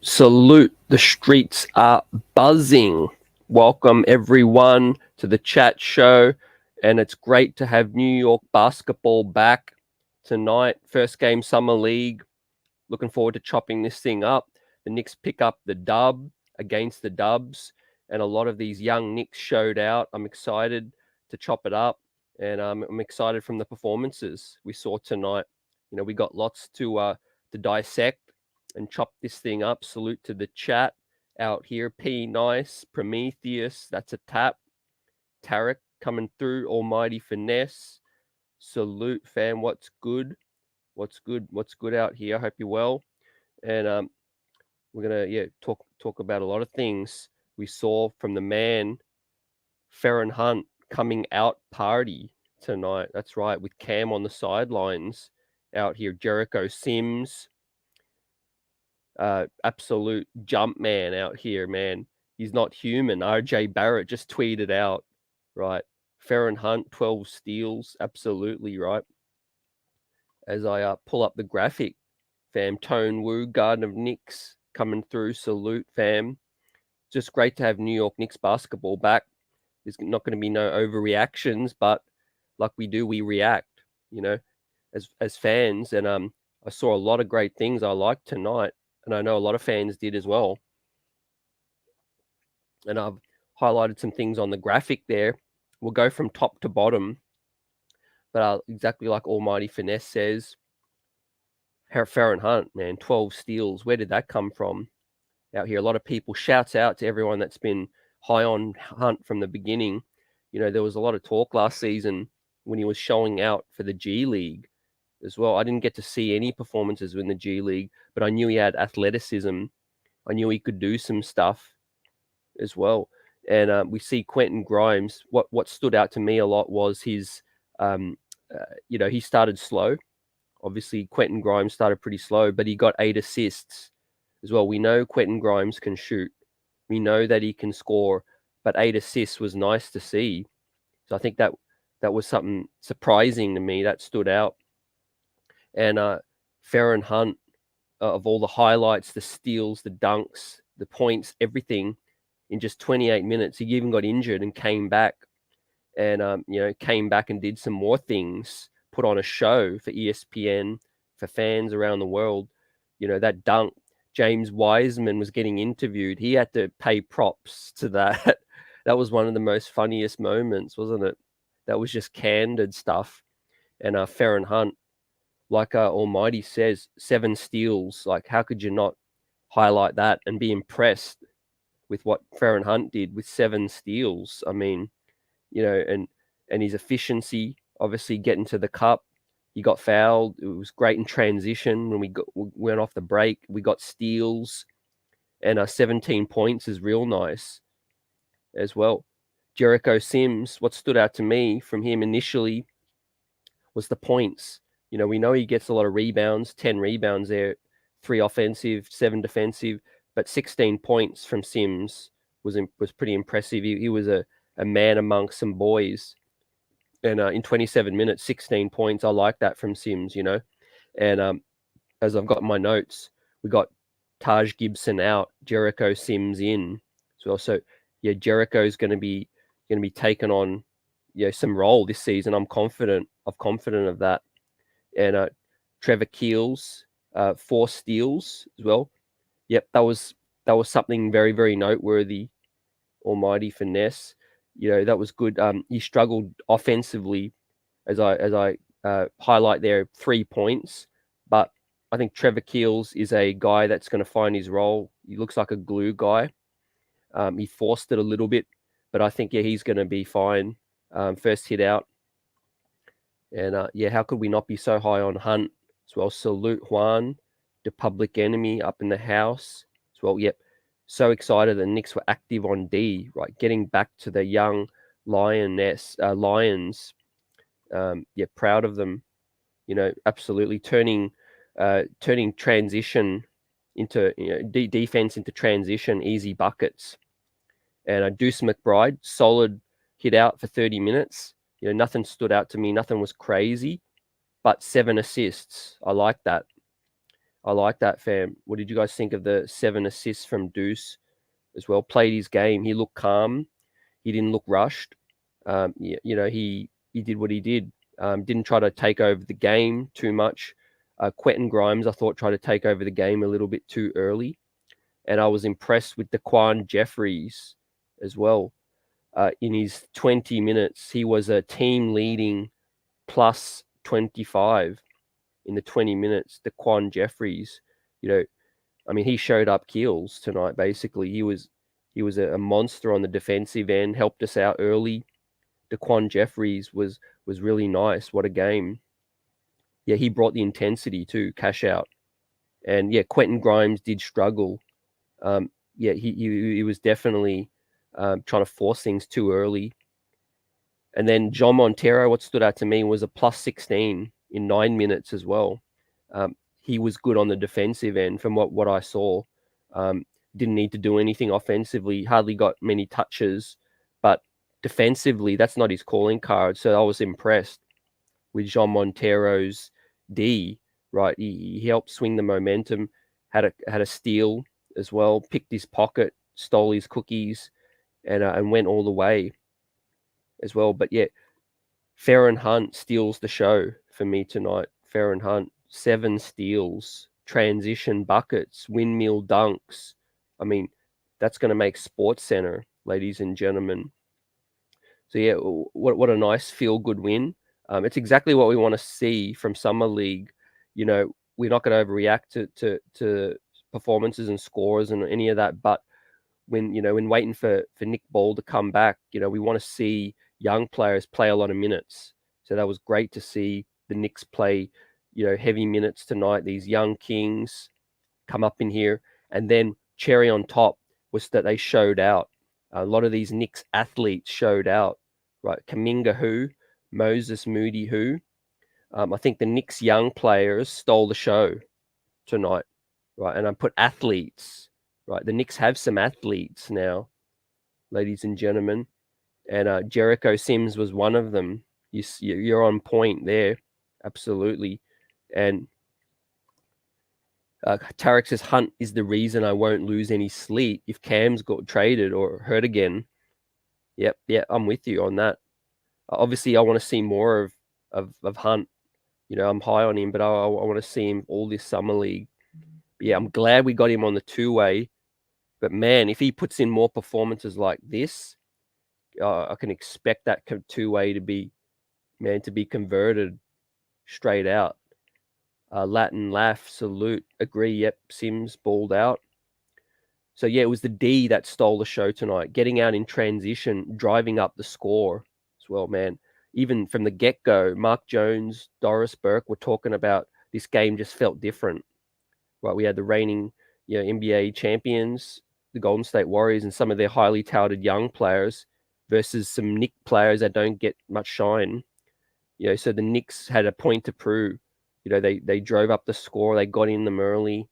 Salute. The streets are buzzing. Welcome everyone to the chat show. And it's great to have New York basketball back tonight. First game Summer League. Looking forward to chopping this thing up. The Knicks pick up the dub against the Dubs. And a lot of these young Knicks showed out. I'm excited to chop it up. And I'm excited from the performances we saw tonight. You know, we got lots to dissect and chop this thing up. Salute to the chat out here. P Nice, Prometheus, that's a tap. Tarek coming through, Almighty Finesse. Salute, fam. What's good? What's good out here? I hope you're well. And we're gonna talk about a lot of things we saw from the man Feron Hunt coming out party tonight. That's right, with Cam on the sidelines out here. Jericho Sims. Absolute jump man out here, man. He's not human. RJ Barrett just tweeted out, right? Feron Hunt, 12 steals. Absolutely, right? As I pull up the graphic, fam. Tone Wu, Garden of Knicks coming through. Salute, fam. Just great to have New York Knicks basketball back. There's not going to be no overreactions, but like we do, we react, you know, as fans. And I saw a lot of great things I liked tonight. And I know a lot of fans did as well. And I've highlighted some things on the graphic there. We'll go from top to bottom. But exactly like Almighty Finesse says, Feron Hunt, man, 12 steals. Where did that come from? Out here, a lot of people. Shouts out to everyone that's been high on Hunt from the beginning. You know, there was a lot of talk last season when he was showing out for the G League as well. I didn't get to see any performances in the G League, but I knew he had athleticism. I knew he could do some stuff as well. And we see Quentin Grimes. What stood out to me a lot was his, he started slow. Obviously, Quentin Grimes started pretty slow, but he got 8 assists as well. We know Quentin Grimes can shoot. We know that he can score, but 8 assists was nice to see. So I think that was something surprising to me. That stood out. And Feron Hunt, of all the highlights, the steals, the dunks, the points, everything, in just 28 minutes. He even got injured and came back. And, came back and did some more things, put on a show for ESPN, for fans around the world. You know, that dunk, James Wiseman was getting interviewed. He had to pay props to that. That was one of the most funniest moments, wasn't it? That was just candid stuff. And Feron Hunt, like Almighty says, 7 steals. Like, how could you not highlight that and be impressed with what Feron Hunt did with 7 steals? I mean, you know, and his efficiency obviously getting to the cup. He got fouled. It was great in transition when we went off the break. We got steals, and 17 points is real nice as well. Jericho Sims, what stood out to me from him initially was the points. We know he gets a lot of rebounds, 10 rebounds there, 3 offensive, 7 defensive, but 16 points from Sims was pretty impressive. He was a man amongst some boys. And in 27 minutes, 16 points. I like that from Sims, And as I've got my notes, we got Taj Gibson out, Jericho Sims in as well. So yeah, Jericho's going to be taking on some role this season. I'm confident of that. And Trevor Keels, 4 steals as well. Yep, that was something very, very noteworthy. Almighty finesse, that was good. He struggled offensively, as I highlight there, 3 points, but I think Trevor Keels is a guy that's going to find his role. He looks like a glue guy. He forced it a little bit, but I think he's going to be fine. First hit out, and how could we not be so high on Hunt as well? Salute Juan, the Public Enemy up in the house as well. Yep, so excited the Knicks were active on D, right? Getting back to the young Lions. Proud of them. Absolutely turning transition into defense into transition, easy buckets. And Deuce Mcbride, solid hit out for 30 minutes. Nothing stood out to me. Nothing was crazy, but 7 assists. I like that, fam. What did you guys think of the 7 assists from Deuce as well? Played his game. He looked calm. He didn't look rushed. He did what he did. Didn't try to take over the game too much. Quentin Grimes, I thought, tried to take over the game a little bit too early. And I was impressed with Daquan Jeffries as well. In his 20 minutes, he was a team leading plus 25 in the 20 minutes. Daquan Jeffries, he showed up Keels tonight. Basically, he was a monster on the defensive end. Helped us out early. Daquan Jeffries was really nice. What a game! Yeah, he brought the intensity too. Cash out, and Quentin Grimes did struggle. He was definitely trying to force things too early. And then John Montero, what stood out to me was a plus 16 in 9 minutes as well. He was good on the defensive end from what I saw. Didn't need to do anything offensively, hardly got many touches, but defensively, that's not his calling card. So I was impressed with Jean Montero's D, right? He helped swing the momentum, had a steal as well, picked his pocket, stole his cookies, and went all the way as well. But Feron Hunt steals the show for me tonight. Feron Hunt, 7 steals, transition buckets, windmill dunks. I mean, that's going to make Sports Center, ladies and gentlemen. So what a nice feel-good win. It's exactly what we want to see from Summer League. We're not going to overreact to performances and scores and any of that, but when waiting for Nick Ball to come back, we want to see young players play a lot of minutes. So that was great to see the Knicks play, heavy minutes tonight. These young kings come up in here, and then cherry on top was that they showed out. A lot of these Knicks athletes showed out, right? Kaminga who, Moses Moody who. I think the Knicks young players stole the show tonight, right? And I put athletes, right? The Knicks have some athletes now, ladies and gentlemen. And Jericho Sims was one of them. You're on point there, absolutely. And Tarek says, Hunt is the reason I won't lose any sleep if Cam's got traded or hurt again. Yep, I'm with you on that. Obviously, I want to see more of Hunt. I'm high on him, but I want to see him all this summer league. But I'm glad we got him on the 2-way. But man, if he puts in more performances like this, I can expect that 2-way to be converted straight out. Latin laugh, salute, agree. Yep, Sims balled out. So it was the D that stole the show tonight. Getting out in transition, driving up the score as well, man. even from the get-go, Mark Jones, Doris Burke were talking about this game just felt different. Right, we had the reigning NBA champions, the Golden State Warriors, and some of their highly touted young players versus some Knicks players that don't get much shine. So the Knicks had a point to prove. They drove up the score, they got in them early.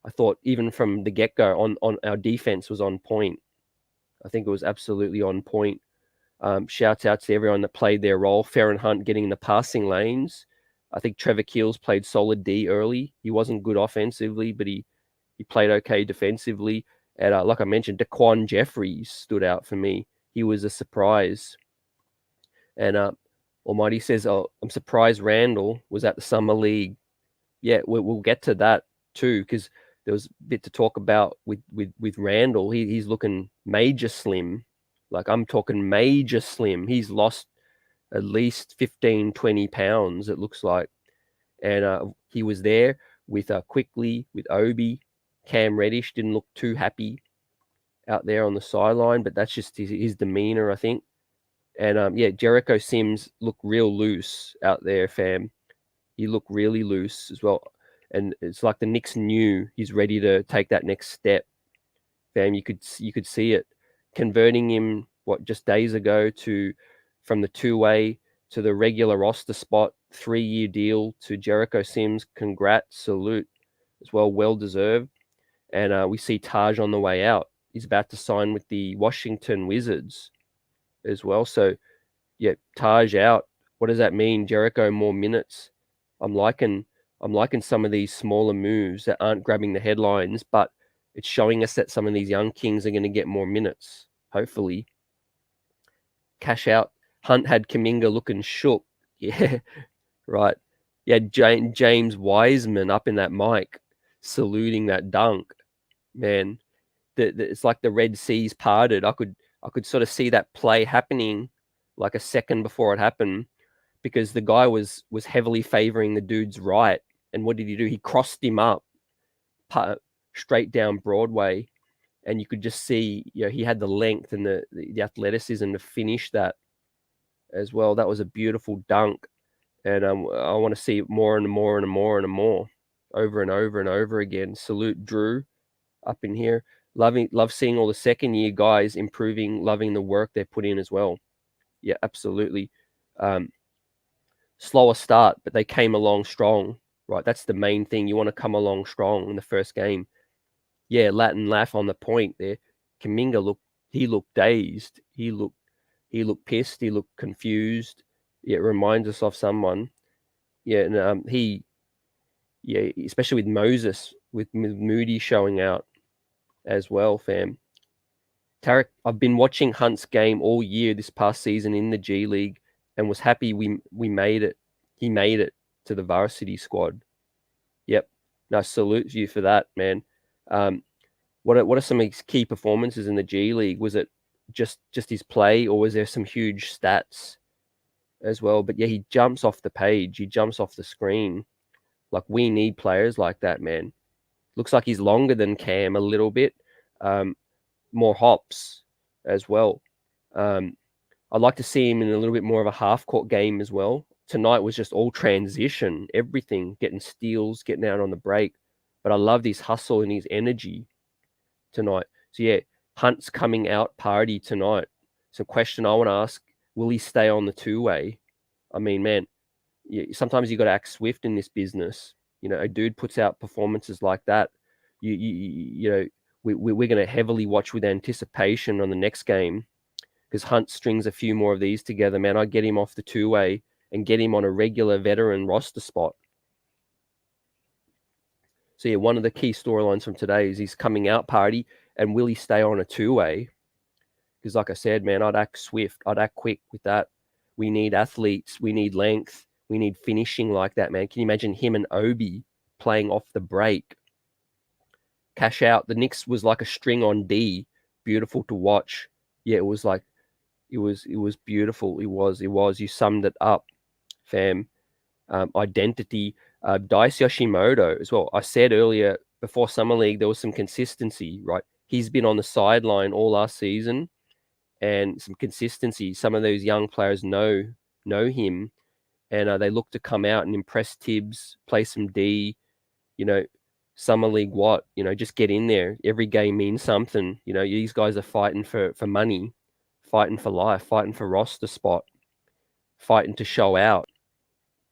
I thought even from the get-go on our defense was on point. I think it was absolutely on point. Shouts out to everyone that played their role. Feron Hunt getting in the passing lanes. I think Trevor Keels played solid D early. He wasn't good offensively, but he played okay defensively. And like I mentioned, Daquan Jeffries stood out for me. He was a surprise. And Almighty says, "Oh, I'm surprised Randall was at the Summer League." Yeah, we'll get to that too, because there was a bit to talk about with Randall. He's looking major slim. Like, I'm talking major slim. He's lost at least 15, 20 pounds, it looks like. And he was there with Quickly, with Obi. Cam Reddish didn't look too happy out there on the sideline, but that's just his demeanor, I think. And Jericho Sims looked real loose out there, fam. He looked really loose as well. And it's like the Knicks knew he's ready to take that next step. Fam, you could see it. Converting him, just days ago from the two-way to the regular roster spot, 3-year deal to Jericho Sims. Congrats, salute as well, well-deserved. And we see Taj on the way out. He's about to sign with the Washington Wizards as well. So, yeah, Taj out. What does that mean? Jericho more minutes. I'm liking some of these smaller moves that aren't grabbing the headlines, but it's showing us that some of these young kings are going to get more minutes, hopefully. Cash out. Hunt had Kuminga looking shook. Yeah, right. Yeah, James Wiseman up in that mic, saluting that dunk. Man, it's like the Red Seas parted. I could sort of see that play happening like a second before it happened, because the guy was heavily favoring the dude's right. And what did he do? He crossed him up straight down Broadway. And you could just see, he had the length and the athleticism to finish that as well. That was a beautiful dunk. And I want to see it more and more and more and more, over and over and over again. Salute Drew up in here. Love seeing all the second-year guys improving, loving the work they put in as well. Yeah, absolutely. Slower start, but they came along strong, right? That's the main thing. You want to come along strong in the first game. Yeah, Latin laugh on the point there. Kuminga looked dazed. He looked pissed. He looked confused. Yeah, it reminds us of someone. Yeah, and especially with Moses, with Moody showing out as well, fam. Tarek, I've been watching Hunt's game all year this past season in the G League, and was happy we made it. He made it to the varsity squad. Yep. No, salute you for that, man. What are some of his key performances in the G League? Was it just his play, or was there some huge stats as well? But yeah, he jumps off the page. He jumps off the screen. Like, we need players like that, man. Looks like he's longer than Cam a little bit. More hops as well. I'd like to see him in a little bit more of a half-court game as well. Tonight was just all transition, everything, getting steals, getting out on the break. But I love his hustle and his energy tonight. So yeah, Hunt's coming out party tonight. So question I want to ask, will he stay on the two-way? I mean, man, sometimes you got to act swift in this business. A dude puts out performances like that. We're going to heavily watch with anticipation on the next game, because Hunt strings a few more of these together, man. I get him off the two-way and get him on a regular veteran roster spot. So yeah, one of the key storylines from today is his coming out party, and will he stay on a two-way? Because like I said, man, I'd act swift. I'd act quick with that. We need athletes. We need length. We need finishing like that, man. Can you imagine him and Obi playing off the break? Cash out. The Knicks was like a string on D. Beautiful to watch. Yeah, it was like, it was beautiful. It was. You summed it up, fam. Identity. Dice Yoshimoto as well. I said earlier, before Summer League, there was some consistency, right? He's been on the sideline all last season, and some consistency. Some of those young players know know him, and they look to come out and impress Tibbs, play some D, summer league just get in there. Every game means something. These guys are fighting for money, fighting for life, fighting for roster spot, fighting to show out.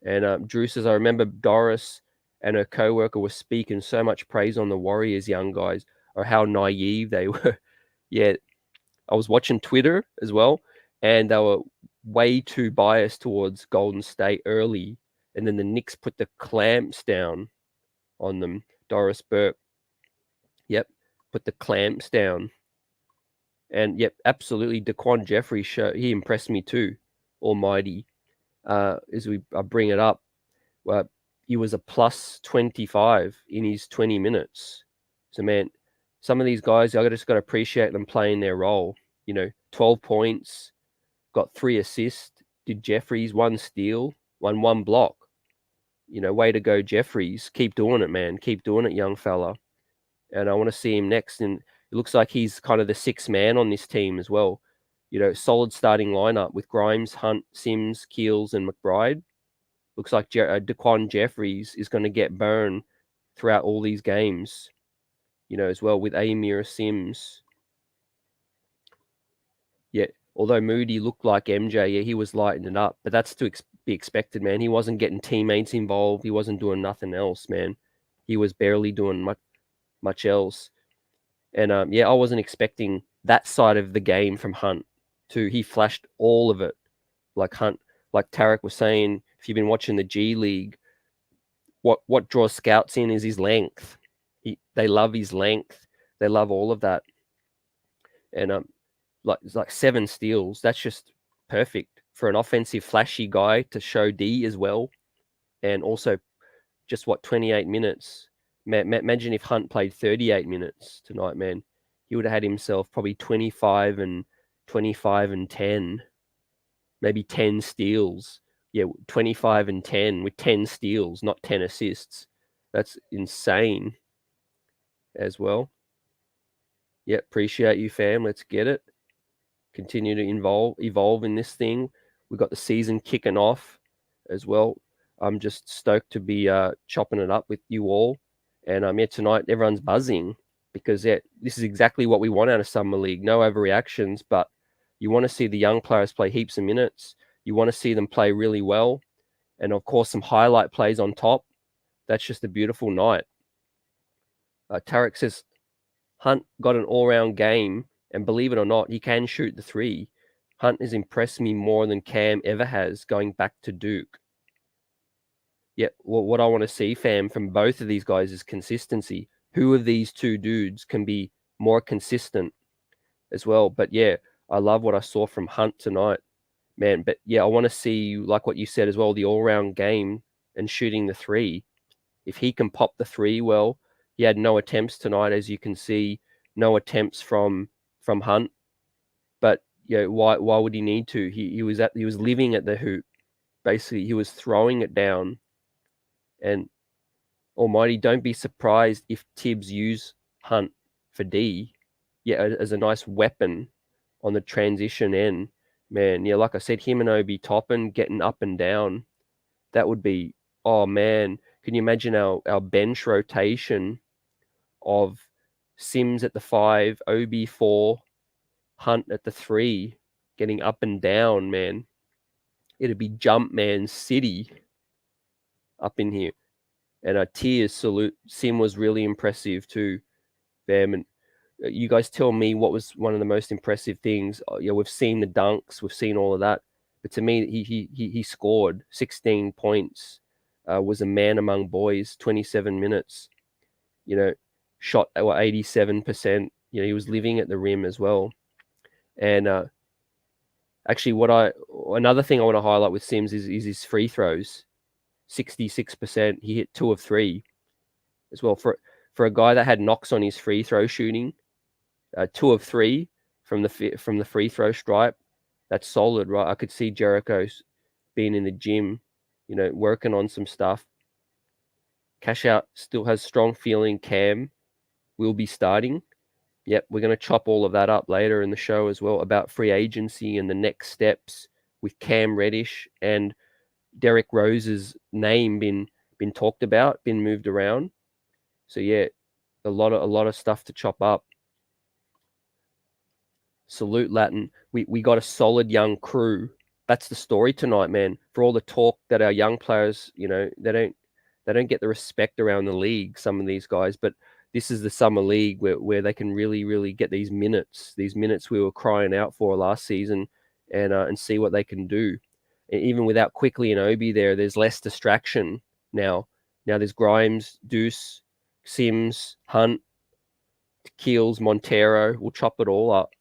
And Drew says, I remember Doris and her co-worker were speaking so much praise on the Warriors young guys, or how naive they were. Yeah, I was watching Twitter as well, and they were way too biased towards Golden State early, and then the Knicks put the clamps down on them. Doris Burke, yep, put the clamps down. And yep, absolutely, Daquan Jeffries, he impressed me too, almighty. As I bring it up, he was a plus 25 in his 20 minutes. So, man, some of these guys, I just got to appreciate them playing their role. 12 points, got 3 assists, did Jeffries, 1 steal, 1 block. Way to go, Jeffries. Keep doing it, man. Keep doing it, young fella. And I want to see him next. And it looks like he's kind of the 6th man on this team as well. Solid starting lineup with Grimes, Hunt, Sims, Keels, and Mcbride. Looks like Daquan Jeffries is going to get burned throughout all these games, as well with Amir Sims. Yeah, although Moody looked like MJ, yeah, he was lighting it up. But that's to be expected, man. He wasn't getting teammates involved. He wasn't doing nothing else, man. He was barely doing much else. And I wasn't expecting that side of the game from Hunt too. He flashed all of it. Like Tarek was saying, if you've been watching the G League, what draws scouts in is his length. They love his length. They love all of that. And like 7 steals. That's just perfect for an offensive flashy guy to show D as well. And also just 28 minutes. Imagine if Hunt played 38 minutes tonight, man. He would have had himself probably 25 and 10, maybe 10 steals. Yeah, 25 and 10 with 10 steals, not 10 assists. That's insane as well. Yeah, appreciate you, fam. Let's get it. Continue to evolve in this thing. We've got the season kicking off as well. I'm just stoked to be chopping it up with you all. And tonight everyone's buzzing because this is exactly what we want out of Summer League. No overreactions, but you want to see the young players play heaps of minutes. You want to see them play really well. And of course, some highlight plays on top. That's just a beautiful night. Tarek says, Hunt got an all-round game, and believe it or not, he can shoot the 3. Hunt has impressed me more than Cam ever has going back to Duke. Yeah, well, what I want to see, fam, from both of these guys is consistency. Who of these 2 dudes can be more consistent as well? But yeah, I love what I saw from Hunt tonight, man. But yeah, I want to see, like what you said as well, the all-round game and shooting the 3. If he can pop the 3 well, he had no attempts tonight, as you can see, no attempts from Hunt. But why would he need to? He was living at the hoop. Basically, he was throwing it down. And almighty, don't be surprised if Tibbs use Hunt for D, as a nice weapon on the transition end. Man, like I said, him and Obi Toppin getting up and down. That would be, oh man, can you imagine our bench rotation of Sims at the 5, Obi 4, Hunt at the 3, getting up and down, man. It'd be Jumpman City up in here. And a tears salute. Sim was really impressive too, fam. And you guys tell me what was one of the most impressive things. We've seen the dunks, we've seen all of that, but to me, he scored 16 points. Was a man among boys. 27 minutes. Shot 87%. He was living at the rim as well. And actually, another thing I want to highlight with Sims is his free throws. 66%. He hit 2 of 3 as well. For a guy that had knocks on his free throw shooting, 2 of 3 from the free throw stripe. That's solid, right? I could see Jericho being in the gym, working on some stuff. Cash Out still has strong feeling Cam will be starting. Yep, we're going to chop all of that up later in the show as well about free agency and the next steps with Cam Reddish and Derek Rose's name been talked about, been moved around. So yeah, a lot of stuff to chop up. Salute Latin. We got a solid young crew. That's the story tonight, man. For all the talk that our young players, they don't get the respect around the league, some of these guys, but this is the summer league where they can really get these minutes we were crying out for last season, and see what they can do. And even without Quickly and Obi there's less distraction now. Now there's Grimes, Deuce, Sims, Hunt, Keels, Montero. We'll chop it all up.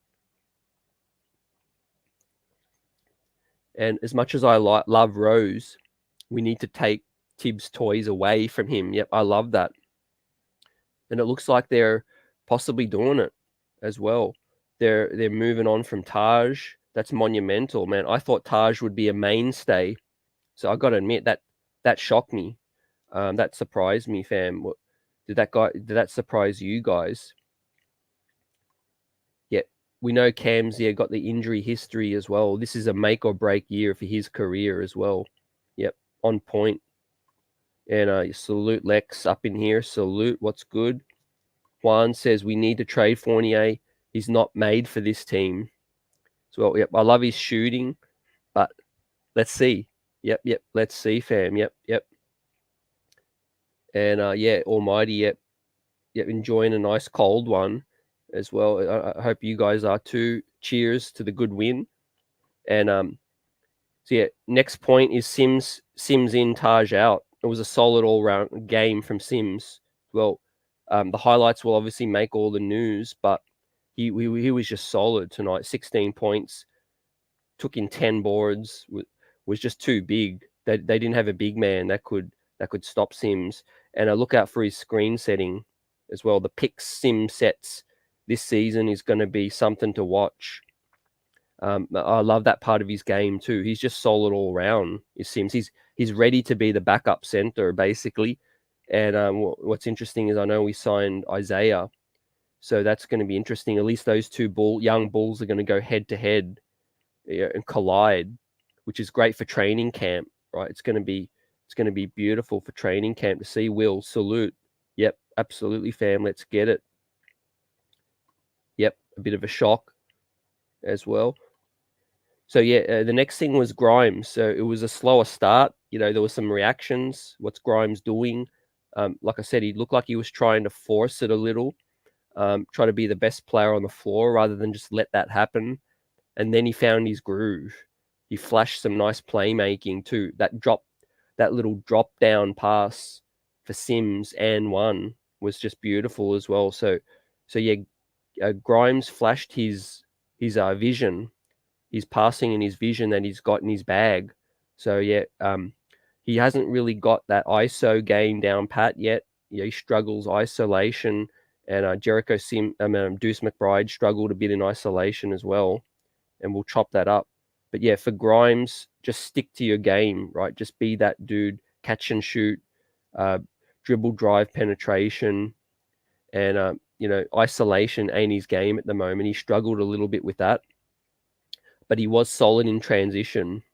And as much as I love Rose, we need to take Tibbs' toys away from him. Yep, I love that. And it looks like they're possibly doing it as well. They're moving on from Taj. That's monumental, man. I thought Taj would be a mainstay. So I got to admit that shocked me. That surprised me, fam. Did that surprise you guys? Yeah, we know Cam's got the injury history as well. This is a make or break year for his career as well. Yep, on point. And salute Lex up in here. Salute, what's good? Juan says we need to trade Fournier. He's not made for this team. So, well, yep, I love his shooting, but let's see. Yep, let's see, fam. Yep. And yeah, Almighty, yep, enjoying a nice cold one as well. I hope you guys are too. Cheers to the good win. And so yeah, next point is Sims in, Taj out. It was a solid all-round game from Sims. Well, the highlights will obviously make all the news, but he was just solid tonight. 16 points, took in 10 boards, was just too big. They didn't have a big man that could stop Sims. And I look out for his screen setting as well. The pick Sim sets this season is going to be something to watch. I love that part of his game too. He's just solid all round. It seems he's ready to be the backup center basically. And what's interesting is I know we signed Isaiah, so that's going to be interesting. At least those two young bulls are going to go head to head and collide, which is great for training camp, right? It's going to be beautiful for training camp to see. Will, salute. Yep, absolutely, fam. Let's get it. Yep, a bit of a shock as well. So yeah, the next thing was Grimes. So it was a slower start. There were some reactions. What's Grimes doing? Like I said, he looked like he was trying to force it a little, try to be the best player on the floor rather than just let that happen. And then he found his groove. He flashed some nice playmaking too. That little drop down pass for Sims and one was just beautiful as well. So yeah, Grimes flashed his vision. His passing and his vision that he's got in his bag. So yeah, he hasn't really got that ISO game down pat yet. He struggles isolation, and Jericho Sims, Deuce Mcbride struggled a bit in isolation as well, and we'll chop that up. But yeah, for Grimes, just stick to your game, right? Just be that dude, catch and shoot, dribble, drive, penetration, and isolation ain't his game at the moment. He struggled a little bit with that. But he was solid in transition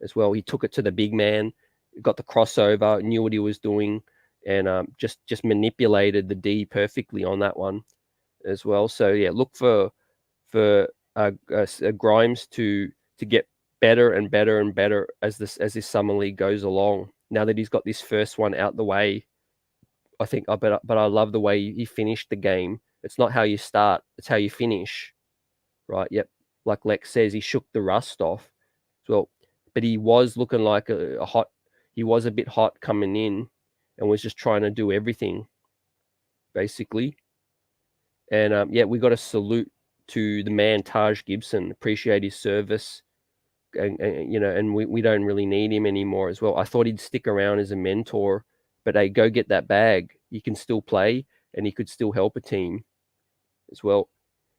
as well. He took it to the big man, got the crossover, knew what he was doing, and just manipulated the D perfectly on that one as well. So yeah, look for Grimes to get better and better and better as this summer league goes along. Now that he's got this first one out the way, I think. But I love the way he finished the game. It's not how you start; it's how you finish. Right? Yep. Like Lex says, he shook the rust off. Well, but he was looking like he was a bit hot coming in and was just trying to do everything, basically. And yeah, we got a salute to the man, Taj Gibson. Appreciate his service. And we don't really need him anymore as well. I thought he'd stick around as a mentor, but hey, go get that bag. He can still play and he could still help a team as well.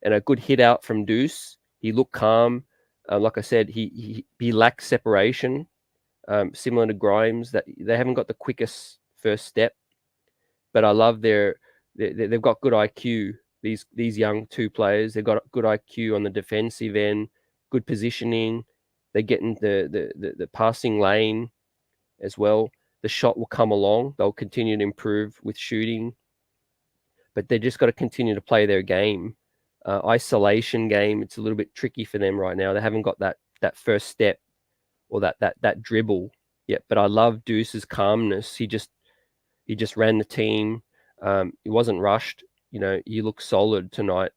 And a good hit out from Deuce. He looked calm. Like I said, he lacks separation, similar to Grimes. That they haven't got the quickest first step, but I love they've got good IQ. These young two players, they've got good IQ on the defensive end, good positioning, They get in the passing lane as well. The shot will come along. They'll continue to improve with shooting, but they just got to continue to play their game. Isolation game, it's a little bit tricky for them right now. They haven't got that first step or that dribble yet. But I love Deuce's calmness. He just ran the team. He wasn't rushed. He looked solid tonight.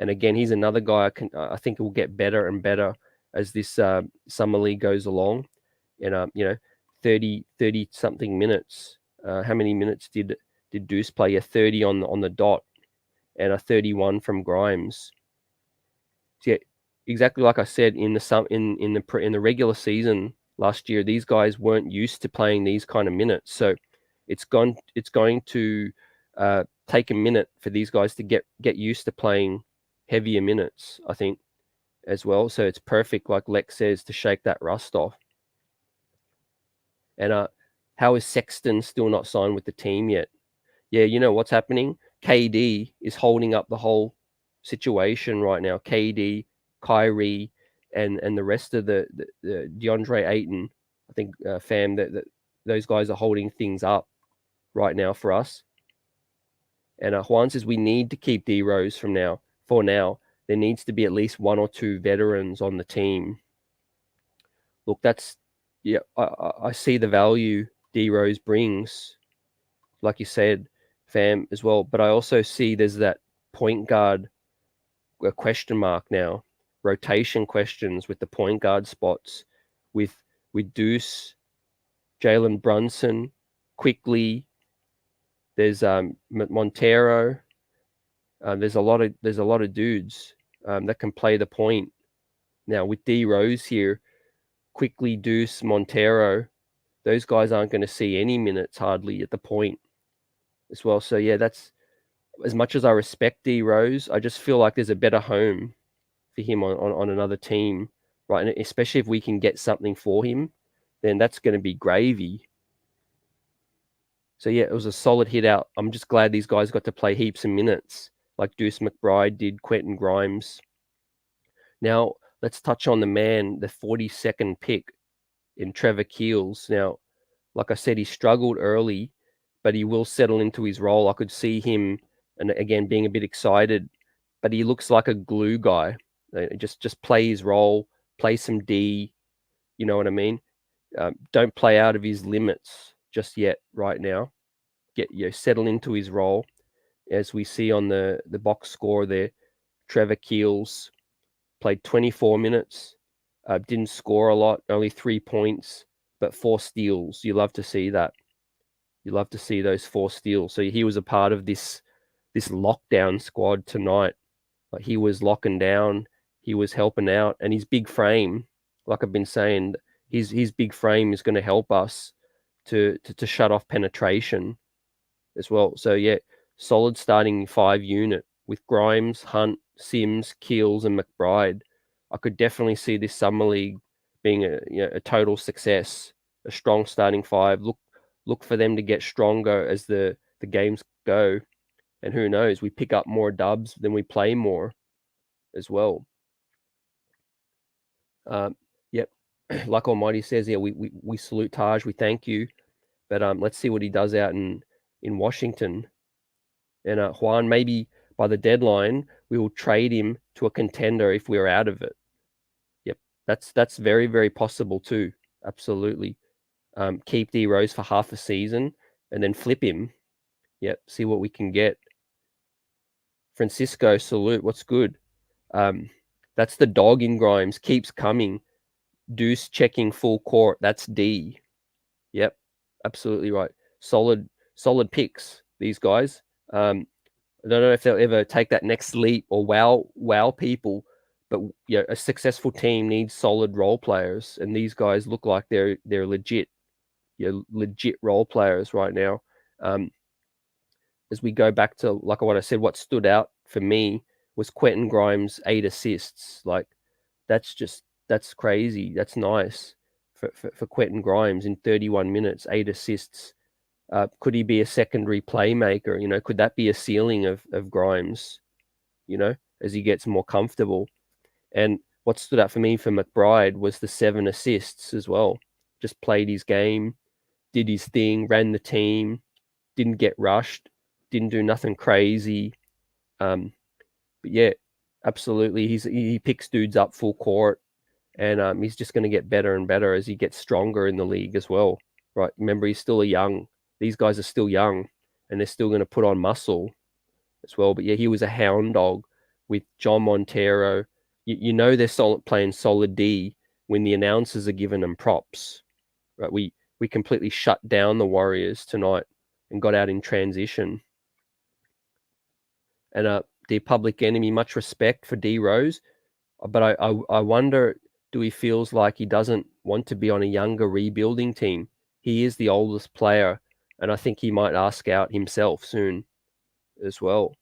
And again, he's another guy I think will get better and better as this summer league goes along. And 30 something minutes. How many minutes did Deuce play? 30 on the dot, and a 31 from Grimes. So yeah, exactly like I said in the regular season last year, these guys weren't used to playing these kind of minutes. So it's going to take a minute for these guys to get used to playing heavier minutes, I think, as well. So it's perfect, like Lex says, to shake that rust off. And how is Sexton still not signed with the team yet? Yeah, you know what's happening? KD is holding up the whole situation right now. KD, Kyrie, and the rest of the DeAndre Ayton, I think, fam, that those guys are holding things up right now for us. And Juan says we need to keep D Rose for now. There needs to be at least 1 or 2 veterans on the team. Look, I see the value D Rose brings, like you said, fam, as well. But I also see there's that point guard question mark now, rotation questions with the point guard spots, with Deuce, Jalen Brunson, Quickly. There's Montero. There's a lot of dudes that can play the point. Now with D Rose here, Quickly, Deuce, Montero, those guys aren't going to see any minutes hardly at the point as well. So yeah, that's, as much as I respect D Rose, I just feel like there's a better home for him on another team, right? And especially if we can get something for him, then that's going to be gravy. So yeah, it was a solid hit out. I'm just glad these guys got to play heaps of minutes, like Deuce McBride did, Quentin Grimes. Now let's touch on the man, the 42nd pick in Trevor Keels. Now, like I said, he struggled early, but he will settle into his role. I could see him, and again, being a bit excited, but he looks like a glue guy. Just play his role, play some D. You know what I mean? Don't play out of his limits just yet. Right now, settle into his role, as we see on the box score there. Trevor Keels played 24 minutes, didn't score a lot, only 3 points, but 4 steals. You love to see that. You love to see those 4 steals. So he was a part of this lockdown squad tonight. Like, he was locking down, he was helping out, and his big frame, like I've been saying, his big frame is going to help us to shut off penetration as well. So yeah, solid starting 5 unit with Grimes, Hunt, Sims, Keels, and Mcbride. I could definitely see this summer league being a total success, a strong starting 5. Look for them to get stronger as the games go, and who knows, we pick up more dubs than we play more as well. Yep, like Almighty says, yeah, we salute Taj, we thank you, but let's see what he does out in Washington. And Juan, maybe by the deadline, we will trade him to a contender if we're out of it. Yep, that's very, very possible too. Absolutely. Keep D Rose for half a season and then flip him. Yep, see what we can get. Francisco, salute. What's good? That's the dog in Grimes. Keeps coming. Deuce checking full court. That's D. Yep, absolutely right. Solid picks, these guys. I don't know if they'll ever take that next leap or wow people, but a successful team needs solid role players, and these guys look like they're legit, legit role players right now. As we go back to, like what I said, what stood out for me was Quentin Grimes' 8 assists. Like, that's crazy. That's nice for Quentin Grimes in 31 minutes, 8 assists. Could he be a secondary playmaker? Could that be a ceiling of Grimes, as he gets more comfortable? And what stood out for me for Mcbride was the 7 assists as well. Just played his game, did his thing, ran the team, didn't get rushed, didn't do nothing crazy. But yeah, absolutely, he picks dudes up full court, and he's just going to get better and better as he gets stronger in the league as well. Right? Remember, he's still these guys are still young, and they're still going to put on muscle as well. But yeah, he was a hound dog with John Montero. You know they're playing solid D when the announcers are giving them props. Right? We completely shut down the Warriors tonight and got out in transition. And the Public Enemy, much respect for D Rose, but I wonder, do he feels like he doesn't want to be on a younger rebuilding team? He is the oldest player, and I think he might ask out himself soon as well.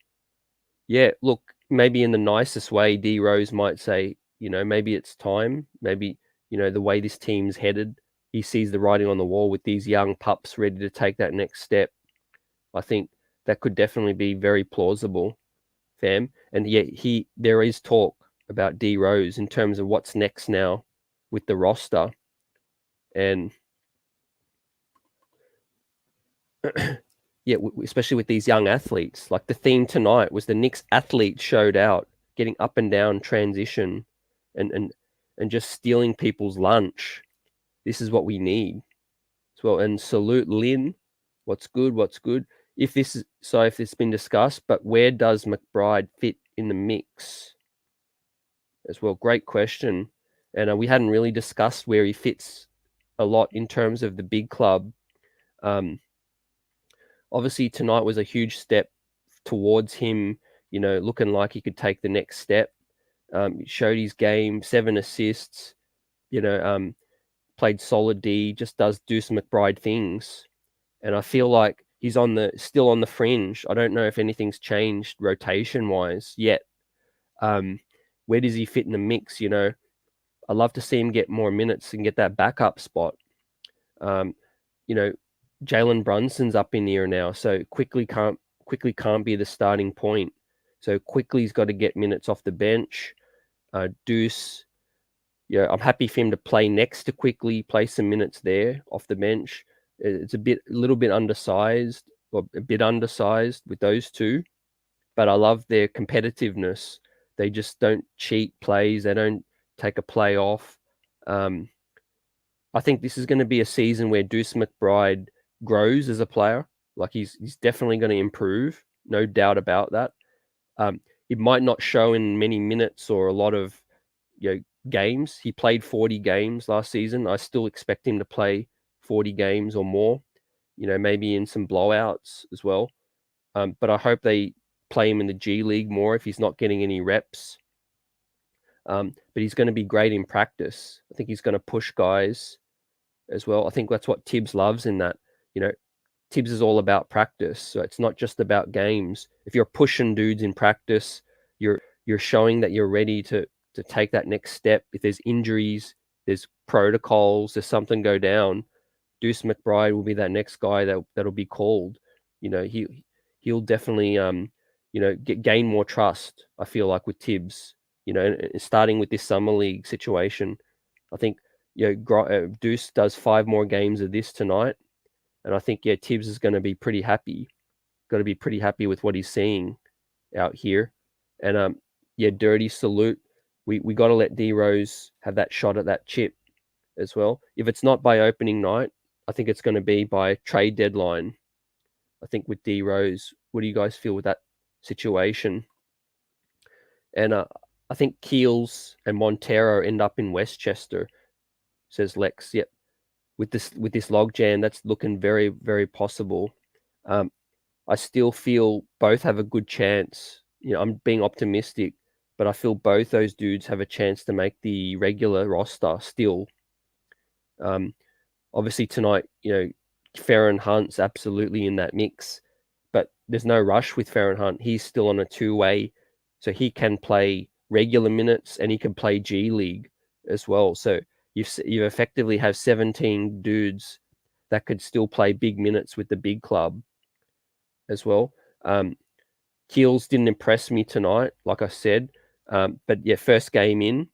Yeah, look, maybe in the nicest way, D Rose might say, maybe it's time. Maybe, the way this team's headed, he sees the writing on the wall with these young pups ready to take that next step. I think that could definitely be very plausible, fam. And yet there is talk about D Rose in terms of what's next now with the roster. And yeah, especially with these young athletes. Like the theme tonight was the Knicks athletes showed out, getting up and down transition and just stealing people's lunch. This is what we need as well. And salute Lynn. What's good? If it's been discussed, but where does Mcbride fit in the mix as well? Great question. And we hadn't really discussed where he fits a lot in terms of the big club. Obviously, tonight was a huge step towards him, looking like he could take the next step. Showed his game, 7 assists, played solid D, just do some Mcbride things. And I feel like he's still on the fringe. I don't know if anything's changed rotation-wise yet. Where does he fit in the mix? I'd love to see him get more minutes and get that backup spot. Jalen Brunson's up in the air now, so quickly can't be the starting point. So quickly's got to get minutes off the bench. Deuce, I'm happy for him to play next to quickly, play some minutes there off the bench. It's a little bit undersized, or a bit undersized with those two, but I love their competitiveness. They just don't cheat plays. They don't take a play off. I think this is going to be a season where Deuce Mcbride grows as a player. Like he's definitely going to improve, no doubt about that. It might not show in many minutes or a lot of games. He played 40 games last season. I still expect him to play 40 games or more, maybe in some blowouts as well. But I hope they play him in the G League more if he's not getting any reps. But he's going to be great in practice. I think he's going to push guys as well. I think that's what Tibbs loves in that. Tibbs is all about practice. So it's not just about games. If you're pushing dudes in practice, you're showing that you're ready to take that next step. If there's injuries, there's protocols, there's something go down, Deuce Mcbride will be that next guy that'll be called. He'll definitely gain more trust, I feel like, with Tibbs. Starting with this summer league situation, I think Deuce does 5 more games of this tonight, and I think Tibbs is going to be pretty happy. Got to be pretty happy with what he's seeing out here, and dirty salute. We got to let D Rose have that shot at that chip as well. If it's not by opening night, I think it's going to be by trade deadline. I think with D Rose, what do you guys feel with that situation? And I think Keels and Montero end up in Westchester, says Lex. Yep. With this logjam, that's looking very, very possible. I still feel both have a good chance. I'm being optimistic, but I feel both those dudes have a chance to make the regular roster still. Obviously tonight, Feron Hunt's absolutely in that mix, but there's no rush with Feron Hunt. He's still on a 2-way, so he can play regular minutes and he can play G League as well. So you effectively have 17 dudes that could still play big minutes with the big club as well. Keels didn't impress me tonight, like I said, but first game in,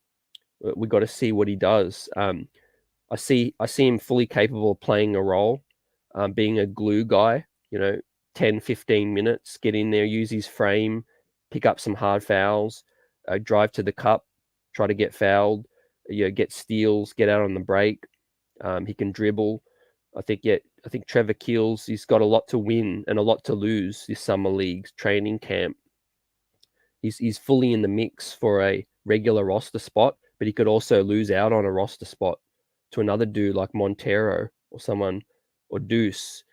we got to see what he does. I see him fully capable of playing a role, being a glue guy, 10, 15 minutes, get in there, use his frame, pick up some hard fouls, drive to the cup, try to get fouled, get steals, get out on the break. He can dribble. I think Trevor Keels, he's got a lot to win and a lot to lose this summer league's training camp. He's fully in the mix for a regular roster spot, but he could also lose out on a roster spot to another dude like Montero or Deuce.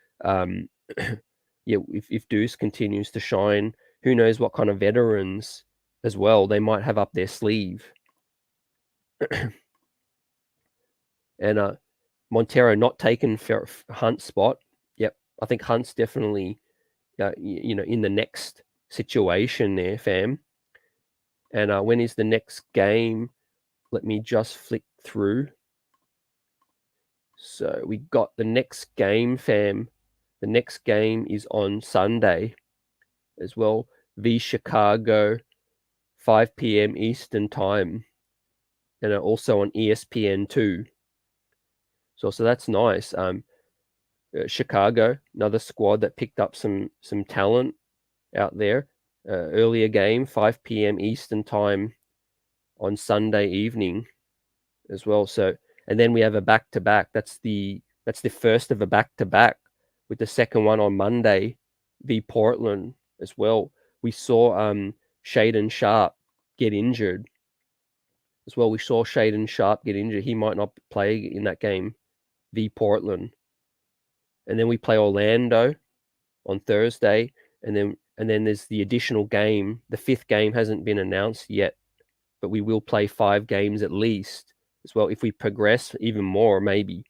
If Deuce continues to shine, who knows what kind of veterans as well they might have up their sleeve. And Montero not taken for Hunt's spot. Yep, I think Hunt's definitely, in the next situation there, fam. And when is the next game? Let me just flick through. So we got the next game, fam. The next game is on Sunday as well, v Chicago, 5 p.m. Eastern time, and also on ESPN too. So that's nice. Chicago, another squad that picked up some talent out there. Earlier game, 5 p.m. Eastern time on Sunday evening as well. So, and then we have a back-to-back. That's the first of a back-to-back, with the second one on Monday v Portland as well. We saw Shaedon Sharpe get injured as well. We saw Shaedon Sharpe get injured. He might not play in that game v Portland. And then we play Orlando on Thursday, and then there's the additional game. The fifth game hasn't been announced yet, but we will play 5 games at least as well. If we progress even more, maybe.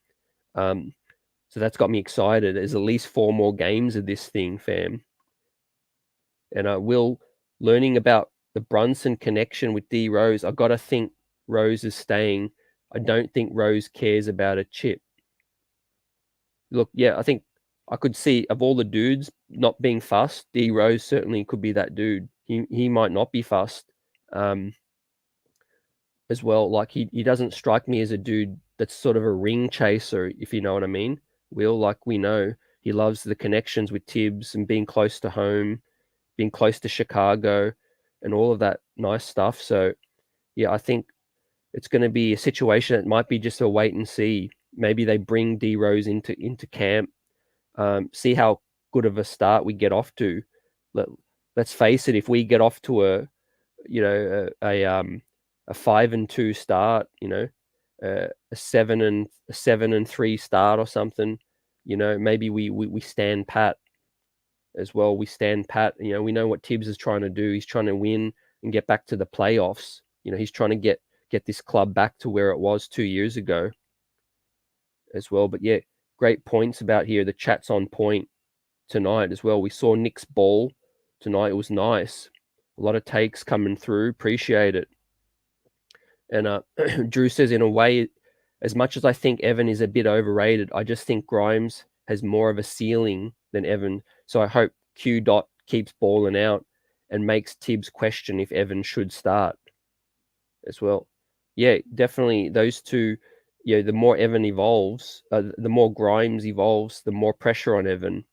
So that's got me excited. There's at least 4 more games of this thing, fam. And Will, learning about the Brunson connection with D Rose, I got to think Rose is staying. I don't think Rose cares about a chip. Look, yeah, I think I could see, of all the dudes not being fussed, D Rose certainly could be that dude. He might not be fussed as well. Like he doesn't strike me as a dude that's sort of a ring chaser, if you know what I mean. Will, like we know, he loves the connections with Tibbs and being close to home, being close to Chicago, and all of that nice stuff. So, yeah, I think it's going to be a situation that might be just a wait and see. Maybe they bring D Rose into camp, see how good of a start we get off to. Let's face it, if we get off to a 5-2 start, a 7-3 start or something, maybe we stand pat as well. We stand pat. We know what Tibbs is trying to do. He's trying to win and get back to the playoffs. He's trying to get this club back to where it was 2 years ago as well. But yeah, great points about here. The chat's on point tonight as well. We saw Knicks ball tonight. It was nice. A lot of takes coming through. Appreciate it. And Drew says, in a way, as much as I think Evan is a bit overrated, I just think Grimes has more of a ceiling than Evan. So I hope Q Dot keeps balling out and makes Tibbs question if Evan should start as well. Yeah, definitely those two. The more Evan evolves, the more Grimes evolves, the more pressure on Evan.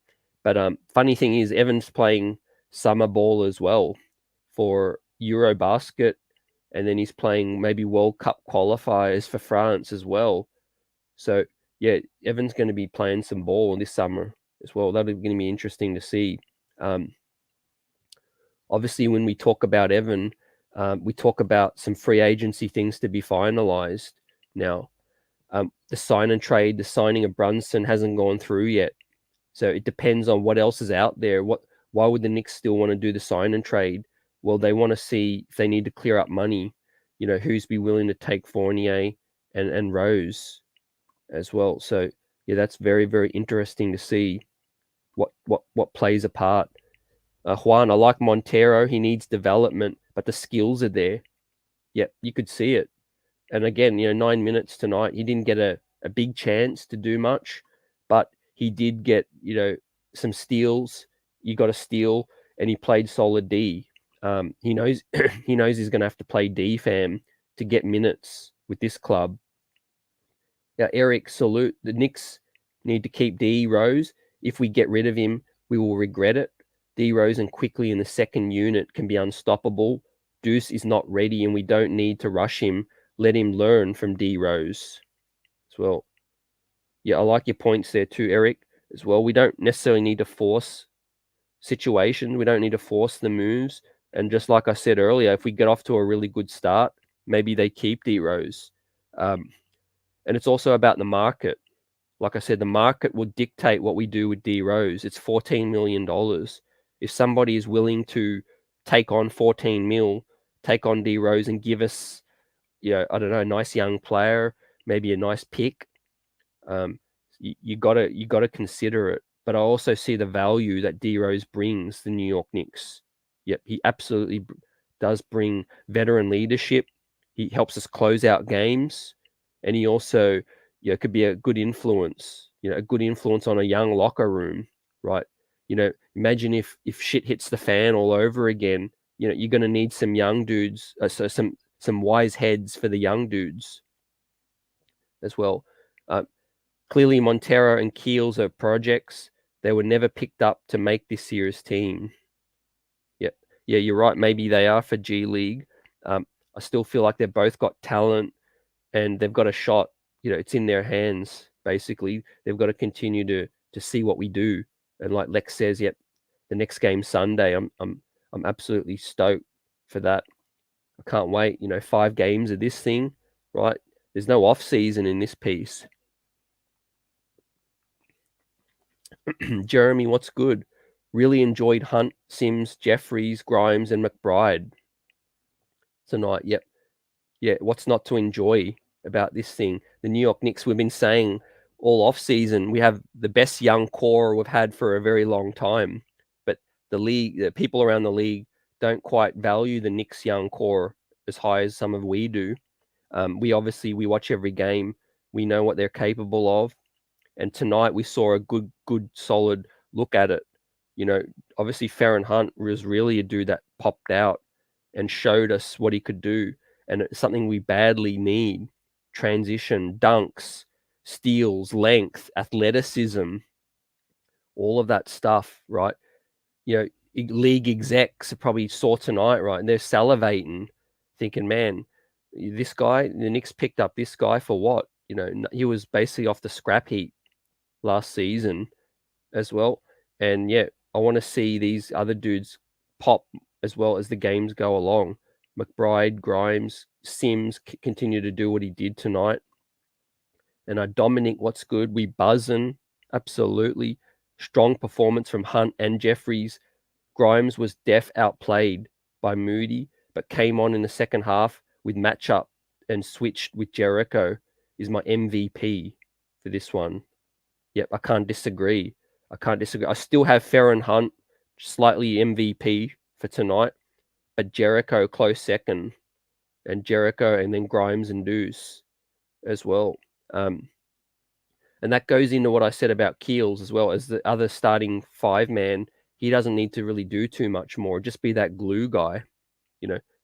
But funny thing is, Evan's playing summer ball as well for Eurobasket, and then he's playing maybe World Cup qualifiers for France as well. So yeah, Evan's going to be playing some ball this summer as well. That'll going to be interesting to see. Obviously, when we talk about Evan, we talk about some free agency things to be finalized. Now, the sign and trade, the signing of Brunson hasn't gone through yet. So it depends on what else is out there. Why would the Knicks still want to do the sign and trade? Well, they want to see if they need to clear up money, who's be willing to take Fournier and Rose as well. So yeah, that's very, very interesting to see what plays a part. Juan, I like Montero. He needs development, but the skills are there. Yep, you could see it. And again, 9 minutes tonight. He didn't get a big chance to do much, but he did get, some steals. You got a steal, and he played solid D. He knows he's going to have to play D, fam, to get minutes with this club. Now, Eric, salute. The Knicks need to keep D Rose. If we get rid of him, we will regret it. D Rose and quickly in the second unit can be unstoppable. Deuce is not ready and we don't need to rush him. Let him learn from D Rose as well. Yeah, I like your points there too, Eric, as well. We don't necessarily need to force situations. We don't need to force the moves. And just like I said earlier, if we get off to a really good start, maybe they keep D Rose. And it's also about the market. Like I said, the market will dictate what we do with D Rose. It's $14 million. If somebody is willing to take on 14 mil, take on D Rose and give us, I don't know, a nice young player, maybe a nice pick, you gotta consider it. But I also see the value that D Rose brings the New York Knicks. Yep, he absolutely does bring veteran leadership. He helps us close out games, and he also, could be a good influence. A good influence on a young locker room, right? Imagine if shit hits the fan all over again. You're going to need some young dudes, so some wise heads for the young dudes as well. Clearly, Montero and Keels are projects. They were never picked up to make this year's team. Yeah, you're right. Maybe they are for G League. I still feel like they've both got talent and they've got a shot. It's in their hands, basically. They've got to continue to see what we do. And like Lex says, the next game Sunday, I'm absolutely stoked for that. I can't wait. 5 games of this thing, right? There's no off season in this piece. Jeremy, what's good? Really enjoyed Hunt, Sims, Jeffries, Grimes, and Mcbride tonight. Yep. Yeah, what's not to enjoy about this thing? The New York Knicks, we've been saying all off season, we have the best young core we've had for a very long time. But the people around the league don't quite value the Knicks young core as high as some of we do. We watch every game. We know what they're capable of. And tonight we saw a good, solid look at it. Obviously Feron Hunt was really a dude that popped out and showed us what he could do. And it's something we badly need. Transition, dunks, steals, length, athleticism, all of that stuff, right? League execs probably saw tonight, right? And they're salivating, thinking, man, this guy, the Knicks picked up this guy for what? He was basically off the scrap heap last season as well. And I want to see these other dudes pop as well as the games go along. Mcbride, Grimes, Sims continue to do what he did tonight. And Dominic, what's good? We buzzing. Absolutely. Strong performance from Hunt and Jeffries. Grimes was outplayed by Moody, but came on in the second half with matchup and switched with Jericho. Is my MVP for this one. Yep, I can't disagree. I still have Feron Hunt slightly MVP for tonight, but Jericho close second, and Jericho and then Grimes and Deuce as well. And that goes into what I said about Keels as well as the other starting 5-man. He doesn't need to really do too much more. Just be that glue guy,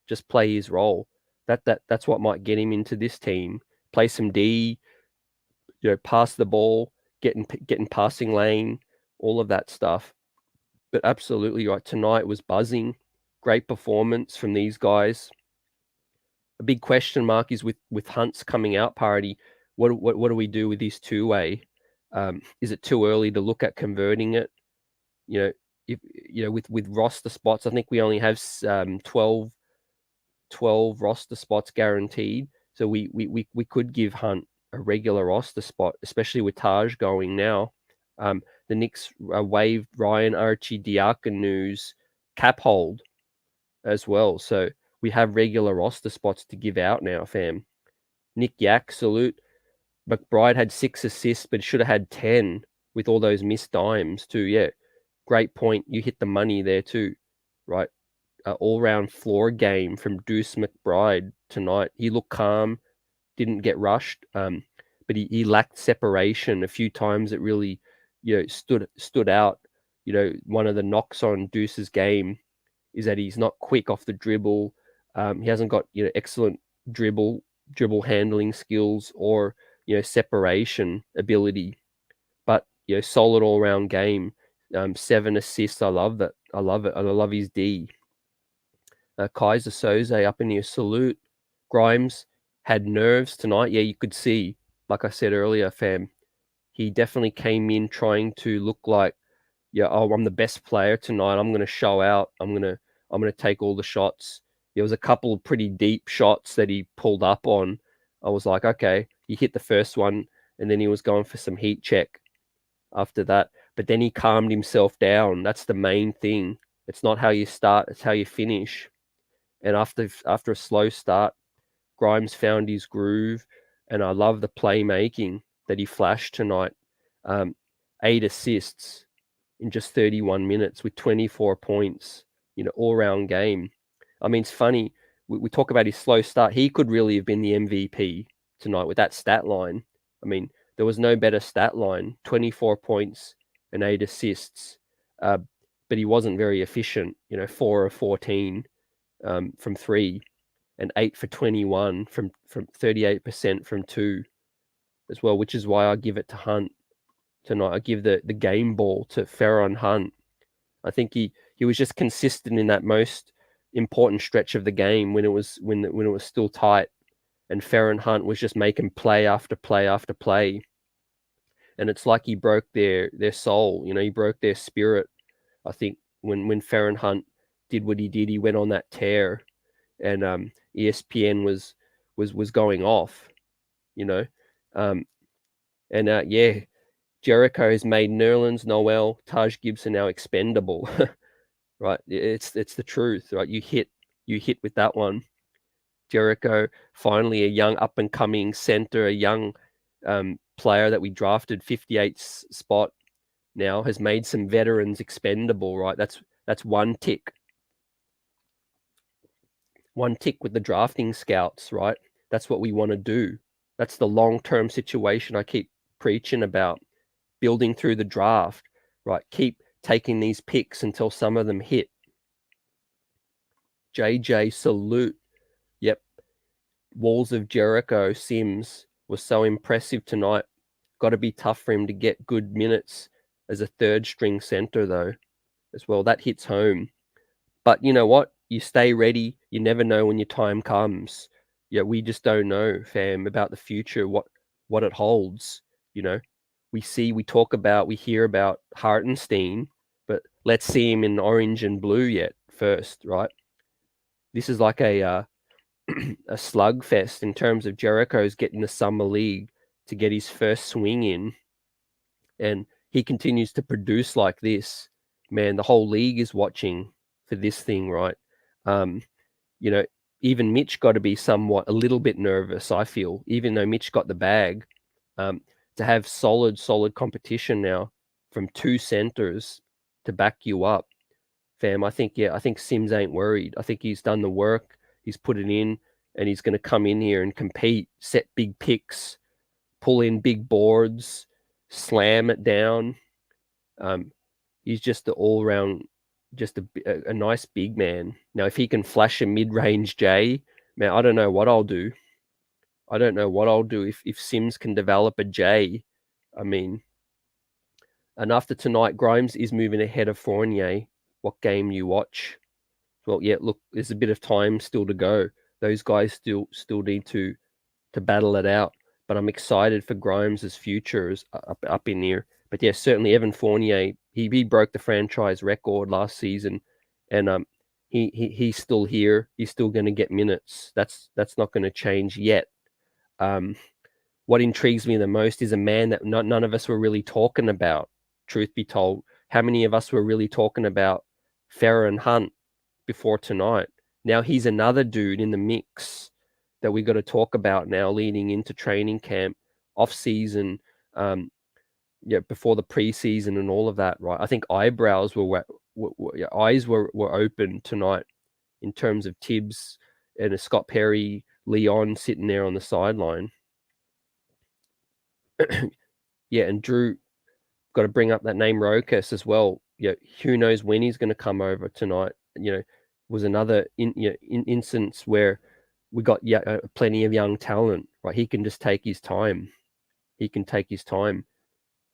just play his role. That's what might get him into this team. Play some D, pass the ball, getting passing lane, all of that stuff. But absolutely right. Tonight was buzzing. Great performance from these guys. A big question mark is with Hunt's coming out party. What do we do with his 2-way? Is it too early to look at converting it? With roster spots, I think we only have 12 roster spots guaranteed. So we could give Hunt a regular roster spot, especially with Taj going now. The Knicks waived Ryan Arcidiaconu's cap hold as well. So we have regular roster spots to give out now, fam. Nick Yak, salute. Mcbride had 6 assists, but should have had 10 with all those missed dimes too. Yeah, great point. You hit the money there too, right? All-round floor game from Deuce Mcbride tonight. He looked calm, didn't get rushed, but he lacked separation a few times. It really, stood out. One of the knocks on Deuce's game is that he's not quick off the dribble. He hasn't got excellent dribble dribble handling skills or separation ability, but solid all round game. 7 assists. I love that. I love it, and I love his D. Kaiser Soze up in your salute. Grimes had nerves tonight. Yeah, you could see, like I said earlier, fam, he definitely came in trying to look like, I'm the best player tonight. I'm going to show out. I'm going to take all the shots. There was a couple of pretty deep shots that he pulled up on. I was like, okay, he hit the first one, and then he was going for some heat check after that. But then he calmed himself down. That's the main thing. It's not how you start, it's how you finish. And after a slow start, Grimes found his groove, and I love the playmaking that he flashed tonight. 8 assists in just 31 minutes with 24 points, all-round game. I mean, it's funny, we talk about his slow start. He could really have been the MVP tonight with that stat line. I mean, there was no better stat line, 24 points and 8 assists. But he wasn't very efficient, 4 of 14 from 3 and 8 for 21 from 38% from 2 as well, which is why I give it to Hunt tonight. I give the game ball to Feron Hunt. I think he was just consistent in that most important stretch of the game when it was still tight, and Feron Hunt was just making play after play after play. And it's like he broke their soul, he broke their spirit. I think when Feron Hunt did what he did, he went on that tear, and ESPN was going off, yeah, Jericho has made Nerlens Noel, Taj Gibson now expendable, right? It's the truth, right? You hit with that one. Jericho, finally a young up and coming center, a young player that we drafted 58th spot now, has made some veterans expendable, right? That's one tick with the drafting scouts, right? That's what we want to do. That's the long-term situation I keep preaching about, building through the draft, right? Keep taking these picks until some of them hit. JJ, salute. Yep. Walls of Jericho Sims was so impressive tonight. Got to be tough for him to get good minutes as a third string center, though, as well. That hits home. But you know what? You stay ready. You never know when your time comes. Yeah, we just don't know, fam, about the future, what it holds. We hear about Hartenstein, but let's see him in orange and blue yet first, right? This is like a slugfest in terms of Jericho's getting the summer league to get his first swing in, and he continues to produce like this. Man, the whole league is watching for this thing, right? Even Mitch got to be somewhat a little bit nervous, I feel, even though Mitch got the bag. To have solid competition now from 2 centers to back you up, fam. I think Sims ain't worried. I think he's done the work, he's put it in, and he's going to come in here and compete, set big picks, pull in big boards, slam it down. He's just an all-round, just a nice big man. Now, if he can flash a mid-range J, man, I don't know what I'll do. If Sims can develop a J. I mean, and after tonight, Grimes is moving ahead of Fournier. What game you watch? Well, yeah, look, there's a bit of time still to go. Those guys still need to battle it out. But I'm excited for Grimes' future up in there. But yeah, certainly Evan Fournier, he broke the franchise record last season, and he's still here. He's still going to get minutes. That's not going to change yet. What intrigues me the most is a man that none of us were really talking about. Truth be told, how many of us were really talking about Feron Hunt before tonight? Now he's another dude in the mix that we got to talk about now, leading into training camp, off season, before the preseason and all of that, right? I think eyes were open tonight in terms of Tibbs and a Scott Perry, Leon sitting there on the sideline. Yeah, and Drew, got to bring up that name Rokas as well. Yeah, who knows when he's going to come over tonight? Was another instance where we got plenty of young talent, right? He can just take his time. He can take his time.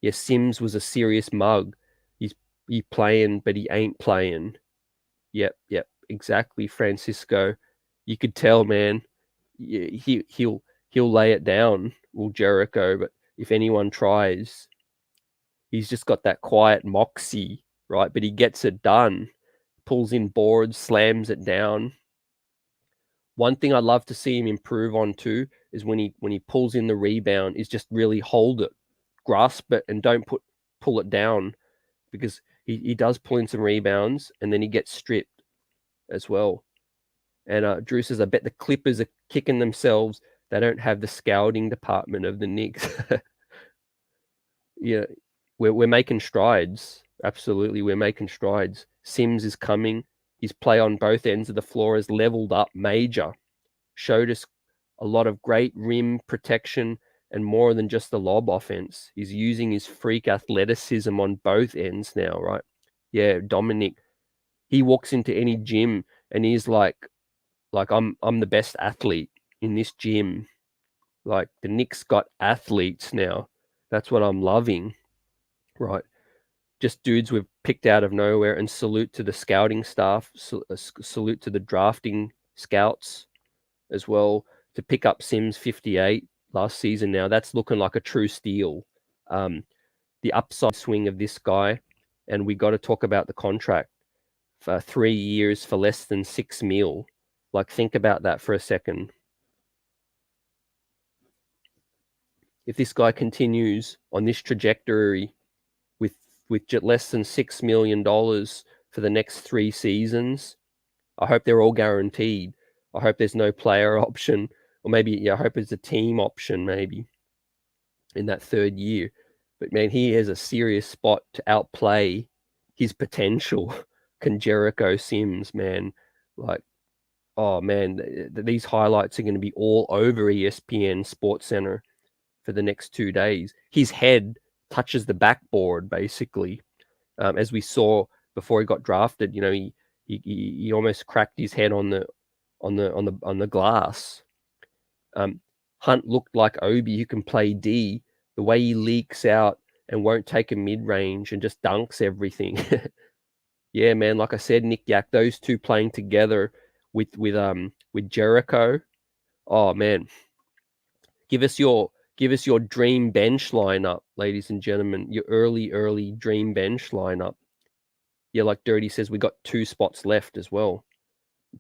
Yeah, Sims was a serious mug. He's playing, but he ain't playing. Yep, exactly, Francisco. You could tell, man. He'll lay it down, will Jericho. But if anyone tries, he's just got that quiet moxie, right? But he gets it done. Pulls in boards, slams it down. One thing I'd love to see him improve on too is when he pulls in the rebound, is just really hold it, grasp it, and don't pull it down, because he does pull in some rebounds and then he gets stripped as well. And Drew says, I bet the Clippers are kicking themselves. They don't have the scouting department of the Knicks. Yeah, we're making strides. Absolutely, we're making strides. Sims is coming. His play on both ends of the floor has leveled up major. Showed us a lot of great rim protection and more than just the lob offense. He's using his freak athleticism on both ends now, right? Yeah, Dominic. He walks into any gym and he's like I'm the best athlete in this gym. Like, the Knicks got athletes now. That's what I'm loving, right? Just dudes we've picked out of nowhere. And salute to the scouting staff. Salute to the drafting scouts as well, to pick up Sims 58 last season. Now that's looking like a true steal. The upside swing of this guy, and we got to talk about the contract for 3 years for less than $6 million. Like, think about that for a second. If this guy continues on this trajectory with less than $6 million for the next 3 seasons, I hope they're all guaranteed. I hope there's no player option, or maybe I hope it's a team option maybe in that 3rd year. But man, he has a serious spot to outplay his potential. Can Jericho Sims, man. Like, oh man, these highlights are going to be all over ESPN Sports Center for the next 2 days. His head touches the backboard basically, as we saw before he got drafted. You know, he almost cracked his head on the glass. Hunt looked like Obi, who can play D. The way he leaks out and won't take a mid-range and just dunks everything. Yeah, man. Like I said, Nick Yak, those two playing together with Jericho. Oh man, give us your dream bench lineup, ladies and gentlemen. Your early dream bench lineup. Yeah, like Dirty says, we got 2 spots left as well.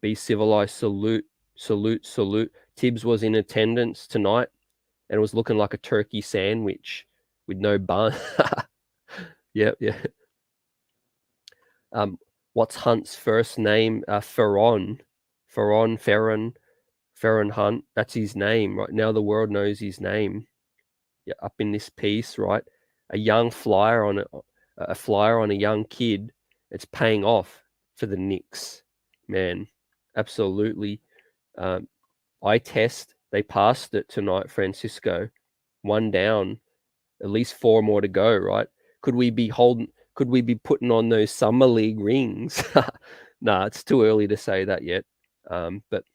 Be civilized. Salute. Tibbs was in attendance tonight and was looking like a turkey sandwich with no bun. Yeah. What's Hunt's first name? Feron Hunt. That's his name right now. The world knows his name. Yeah, up in this piece, right? A young flyer on a young kid. It's paying off for the Knicks, man. Absolutely. Eye test. They passed it tonight, Francisco. 1 down. At least 4 more to go, right? Could we be putting on those summer league rings? Nah, it's too early to say that yet. But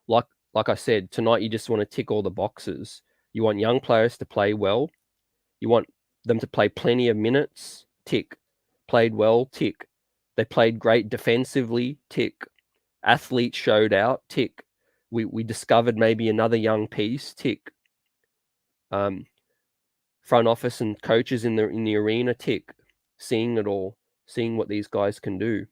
like I said, tonight you just want to tick all the boxes. You want young players to play well. You want them to play plenty of minutes. Tick. Played well. Tick. They played great defensively. Tick. Athletes showed out. Tick. We discovered maybe another young piece. Tick. Front office and coaches in the arena. Tick. Seeing it all. Seeing what these guys can do.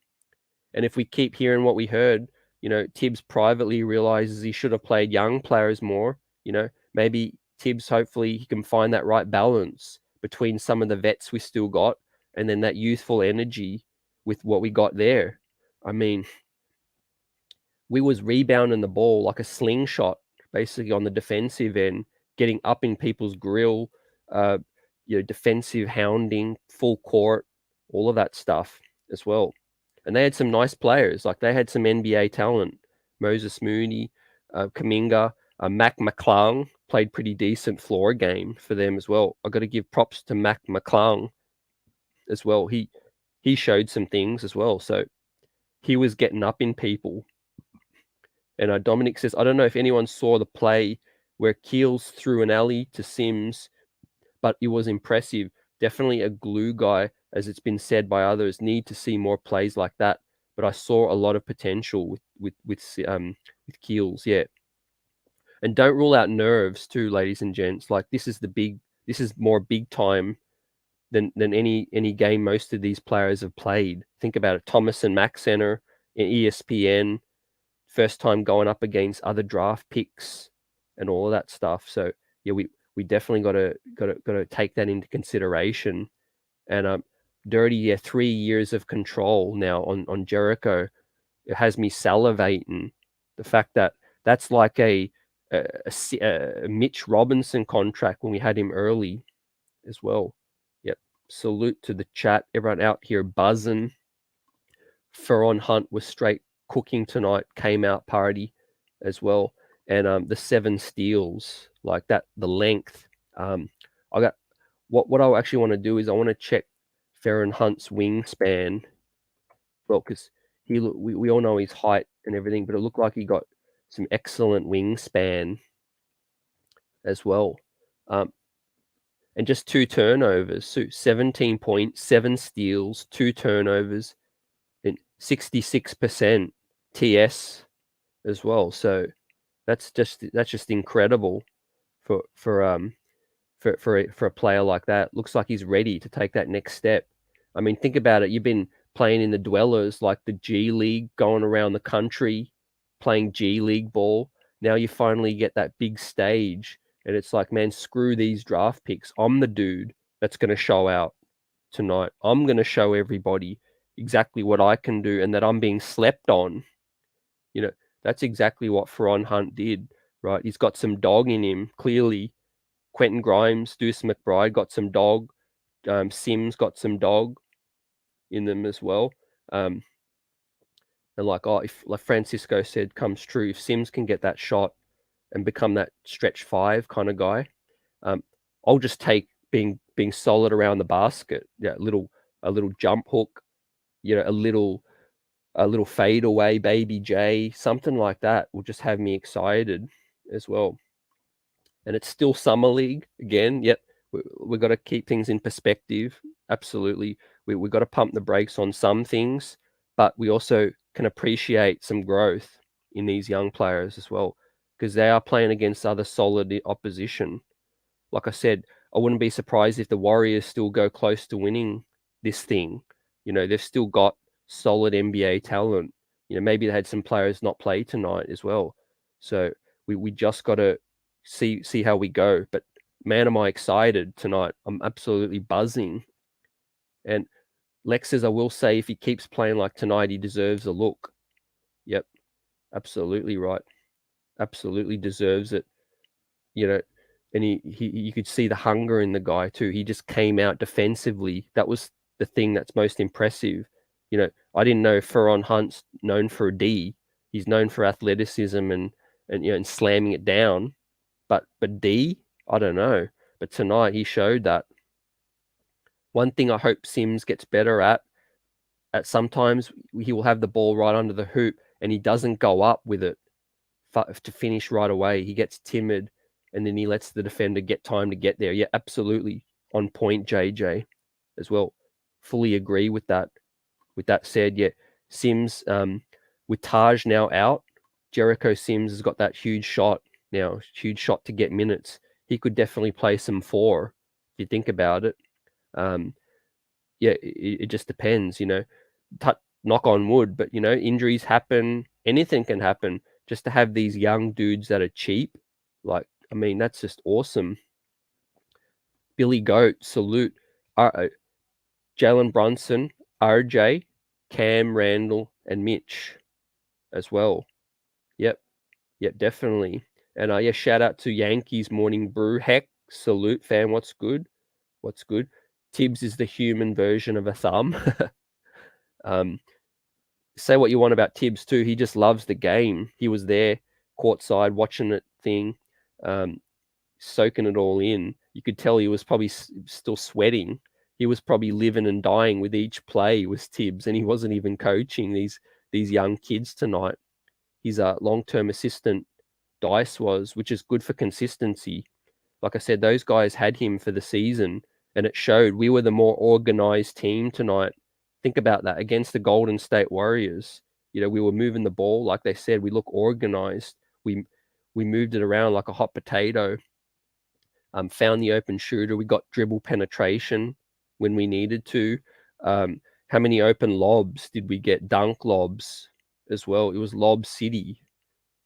And if we keep hearing what we heard, you know, Tibbs privately realizes he should have played young players more. You know, maybe Tibbs, hopefully he can find that right balance between some of the vets we still got and then that youthful energy with what we got there. I mean, we was rebounding the ball like a slingshot, basically on the defensive end, getting up in people's grill, defensive hounding, full court, all of that stuff as well. And they had some nice players. Like, they had some NBA talent. Moses Moody, Kuminga, Mac McClung played pretty decent floor game for them as well. I got to give props to Mac McClung as well. He showed some things as well. So he was getting up in people. And Dominic says, I don't know if anyone saw the play where Keels threw an alley to Sims, but it was impressive. Definitely a glue guy, as it's been said by others. Need to see more plays like that. But I saw a lot of potential with Keels, yeah. And don't rule out nerves too, ladies and gents. Like this is more big time than any game most of these players have played. Think about it. Thomas and Mac Center in ESPN, first time going up against other draft picks and all of that stuff. So yeah, we definitely gotta take that into consideration. And Dirty, yeah, 3 years of control now on Jericho. It has me salivating. The fact that that's like a Mitch Robinson contract when we had him early as well. Yep. Salute to the chat. Everyone out here buzzing. Feron Hunt was straight cooking tonight. Came out party as well. And the 7 steals, like that, the length. I got what I actually want to do is I want to check Feron Hunt's wingspan. Well, because we all know his height and everything, but it looked like he got some excellent wingspan as well. And just 2 turnovers. So 17 points, 7 steals, 2 turnovers, and 66% TS as well. So that's just incredible for a player like that. Looks like he's ready to take that next step. I mean, think about it. You've been playing in the dwellers, like the G League, going around the country, playing G League ball. Now you finally get that big stage, and it's like, man, screw these draft picks. I'm the dude that's going to show out tonight. I'm going to show everybody exactly what I can do and that I'm being slept on. You know, that's exactly what Feron Hunt did, right? He's got some dog in him, clearly. Quentin Grimes, Deuce Mcbride got some dog. Sims got some dog in them as well. And if, like Francisco said, comes true, if Sims can get that shot and become that stretch 5 kind of guy, I'll just take being solid around the basket. Yeah, a little jump hook, a little fade away, baby J, something like that will just have me excited as well. And it's still summer league again. Yep, we've got to keep things in perspective. Absolutely, we've got to pump the brakes on some things, but we also can appreciate some growth in these young players as well, because they are playing against other solid opposition. Like I said, I wouldn't be surprised if the Warriors still go close to winning this thing. They've still got solid NBA talent. Maybe they had some players not play tonight as well. So we just got to see how we go. But man, am I excited tonight. I'm absolutely buzzing. And Lex says, I will say, if he keeps playing like tonight, he deserves a look. Yep, absolutely right. Absolutely deserves it. And you could see the hunger in the guy too. He just came out defensively. That was the thing that's most impressive. I didn't know Feron Hunt's known for a D. He's known for athleticism and slamming it down. But D, I don't know. But tonight he showed that. One thing I hope Sims gets better at sometimes he will have the ball right under the hoop and he doesn't go up with it to finish right away. He gets timid and then he lets the defender get time to get there. Yeah, absolutely on point, JJ, as well. Fully agree with that. With that said, yeah, Sims, with Taj now out, Jericho Sims has got that huge shot now, huge shot to get minutes. He could definitely play some 4, if you think about it. Yeah, it just depends, knock on wood, but, injuries happen. Anything can happen. Just to have these young dudes that are cheap, like, I mean, that's just awesome. Billy Goat, salute. Jalen Brunson, RJ, Cam, Randall, and Mitch as well. Yep, definitely. And yeah, shout out to Yankees Morning Brew. Heck, salute, fam. What's good? Tibbs is the human version of a thumb. Say what you want about Tibbs too. He just loves the game. He was there courtside watching it soaking it all in. You could tell he was probably still sweating. He was probably living and dying with each play, was Tibbs, and he wasn't even coaching these young kids tonight. his long-term assistant Dice was, which is good for consistency. Like I said, those guys had him for the season, and it showed. We were the more organized team tonight. Think about that against the Golden State Warriors. We were moving the ball, like they said. We look organized. We moved it around like a hot potato. Found the open shooter. We got dribble penetration when we needed to. How many open lobs did we get? Dunk lobs as well. It was lob city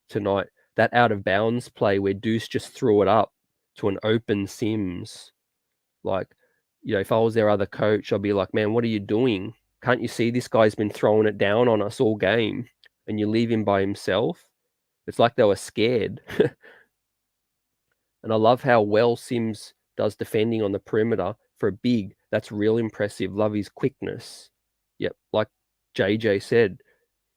tonight. That out of bounds play where Deuce just threw it up to an open Sims. Like, if I was their other coach, I'd be like, man, what are you doing? Can't you see this guy's been throwing it down on us all game and you leave him by himself? It's like they were scared. And I love how well Sims does defending on the perimeter for a big. That's real impressive. Love his quickness. Yep, like JJ said,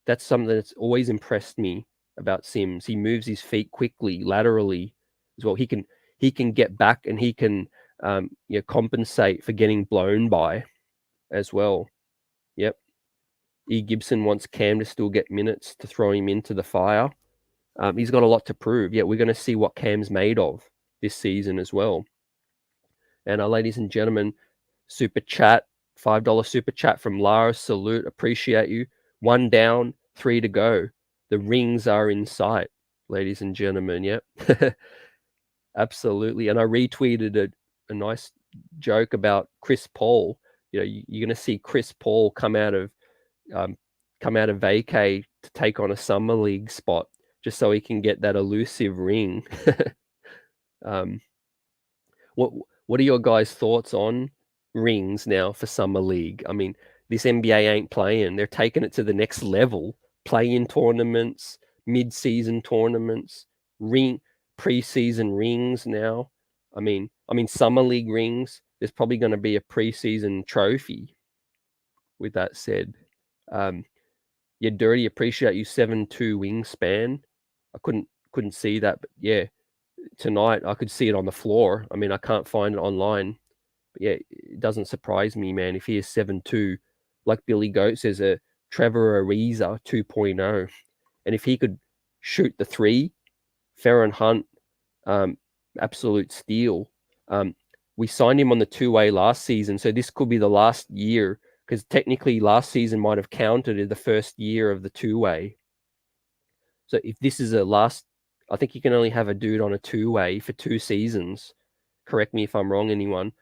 that's something that's always impressed me about Sims. He moves his feet quickly, laterally as well. He can get back and he can compensate for getting blown by as well. Yep. E. Gibson wants Cam to still get minutes to throw him into the fire. He's got a lot to prove. Yeah, we're going to see what Cam's made of this season as well. And ladies and gentlemen, super chat, $5 super chat from Lara. Salute, appreciate you. 1 down, 3 to go. The rings are in sight, ladies and gentlemen. Yep. Absolutely. And I retweeted a nice joke about Chris Paul. You're going to see Chris Paul come out of vacay to take on a summer league spot just so he can get that elusive ring. What are your guys' thoughts on rings now for summer league? I mean, this NBA ain't playing. They're taking it to the next level. Play-in tournaments, mid-season tournaments, preseason rings now. I mean, summer league rings. There's probably going to be a preseason trophy. With that said, yeah, Dirty, appreciate you 7'2" wingspan. I couldn't see that, but yeah, tonight I could see it on the floor. I mean, I can't find it online, but yeah, it doesn't surprise me, man. If he is 7'2", like Billy Goat says, a Trevor Ariza 2.0, and if he could shoot the three, Feron Hunt, absolute steal. We signed him on the two-way last season, so this could be the last year, because technically last season might have counted as the first year of the two-way. So if this is a last, I think you can only have a dude on a two-way for 2 seasons. Correct me if I'm wrong, anyone.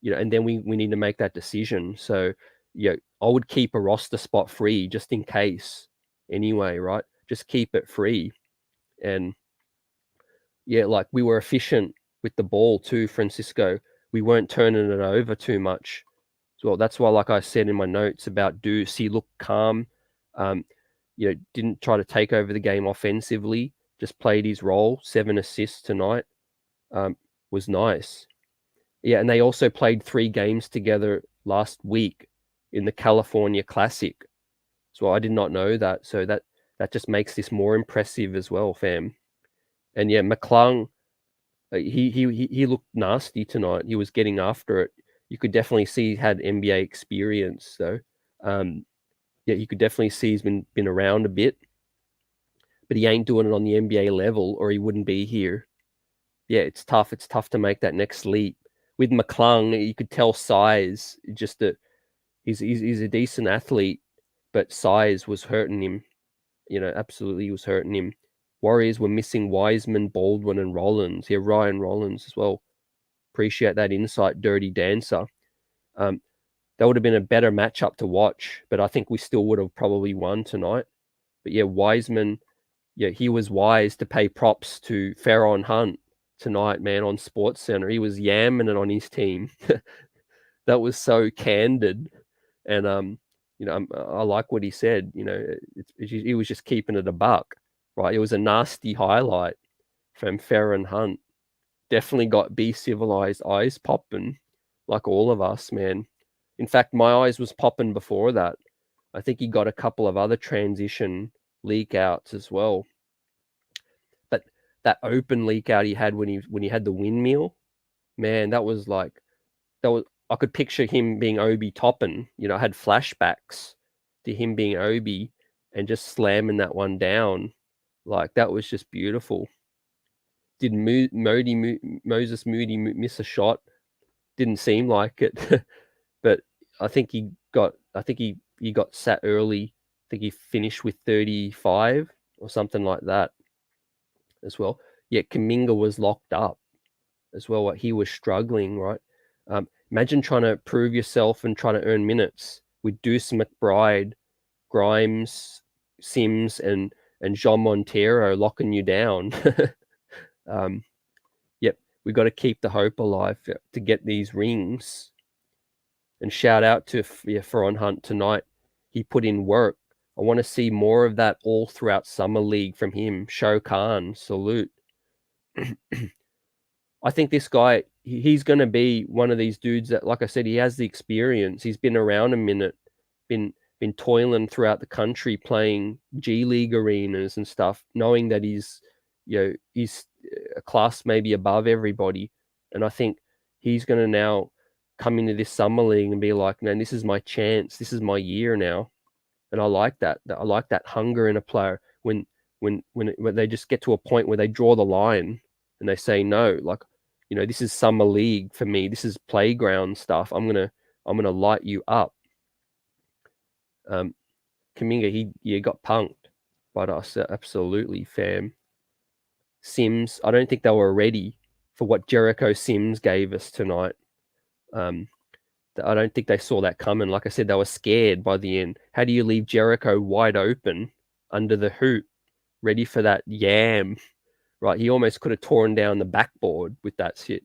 And then we need to make that decision. So, I would keep a roster spot free just in case. Anyway, right? Just keep it free. And yeah, like we were efficient with the ball too, Francisco. We weren't turning it over too much. So that's why, like I said in my notes about Deuce, he looked calm. Didn't try to take over the game offensively. Just played his role. 7 assists tonight. Was nice. Yeah, and they also played 3 games together last week in the California Classic. So I did not know that. So that just makes this more impressive as well, fam. And yeah, McClung, he looked nasty tonight. He was getting after it. You could definitely see he had NBA experience. So yeah, you could definitely see he's been around a bit. But he ain't doing it on the NBA level, or he wouldn't be here. Yeah, it's tough. It's tough to make that next leap. With McClung, you could tell size. Just that he's a decent athlete, but size was hurting him. Absolutely was hurting him. Warriors were missing Wiseman, Baldwin, and Rollins. Yeah, Ryan Rollins as well. Appreciate that insight, Dirty Dancer. That would have been a better matchup to watch, but I think we still would have probably won tonight. But yeah, Wiseman, yeah, he was wise to pay props to Feron Hunt tonight, man, on SportsCenter. He was yamming it on his team. That was so candid. And, I like what he said. He was just keeping it a buck, right? It was a nasty highlight from Feron Hunt. Definitely got Be Civilized eyes popping, like all of us, man. In fact, my eyes was popping before that. I think he got a couple of other transition leak outs as well. But that open leak out he had when he had the windmill, man, that was I could picture him being Obi Toppin. I had flashbacks to him being Obi and just slamming that one down. Like, that was just beautiful. Did Moses Moody miss a shot? Didn't seem like it, but I think he got sat early. I think he finished with 35 or something like that as well. Yet Kuminga was locked up as well. He was struggling, right? Imagine trying to prove yourself and trying to earn minutes with Deuce McBride, Grimes, Sims, and Jean Montero locking you down. Yep, we got to keep the hope alive to get these rings. And shout out to Feron Hunt tonight. He put in work. I want to see more of that all throughout Summer League from him. Show Khan, salute. I think this guy, he's going to be one of these dudes that, like I said, he has the experience. He's been around a minute, been toiling throughout the country playing G League arenas and stuff, knowing that he's a class maybe above everybody. And I think he's going to now come into this Summer League and be like, man, this is my chance. This is my year now. And I like that. I like that hunger in a player when they just get to a point where they draw the line and they say, no, like, this is Summer League for me. This is playground stuff. I'm gonna light you up. Kuminga, he got punked by us, absolutely, fam. Sims, I don't think they were ready for what Jericho Sims gave us tonight. I don't think they saw that coming. Like I said, they were scared by the end. How do you leave Jericho wide open under the hoop, ready for that yam? Right, he almost could have torn down the backboard with that shit.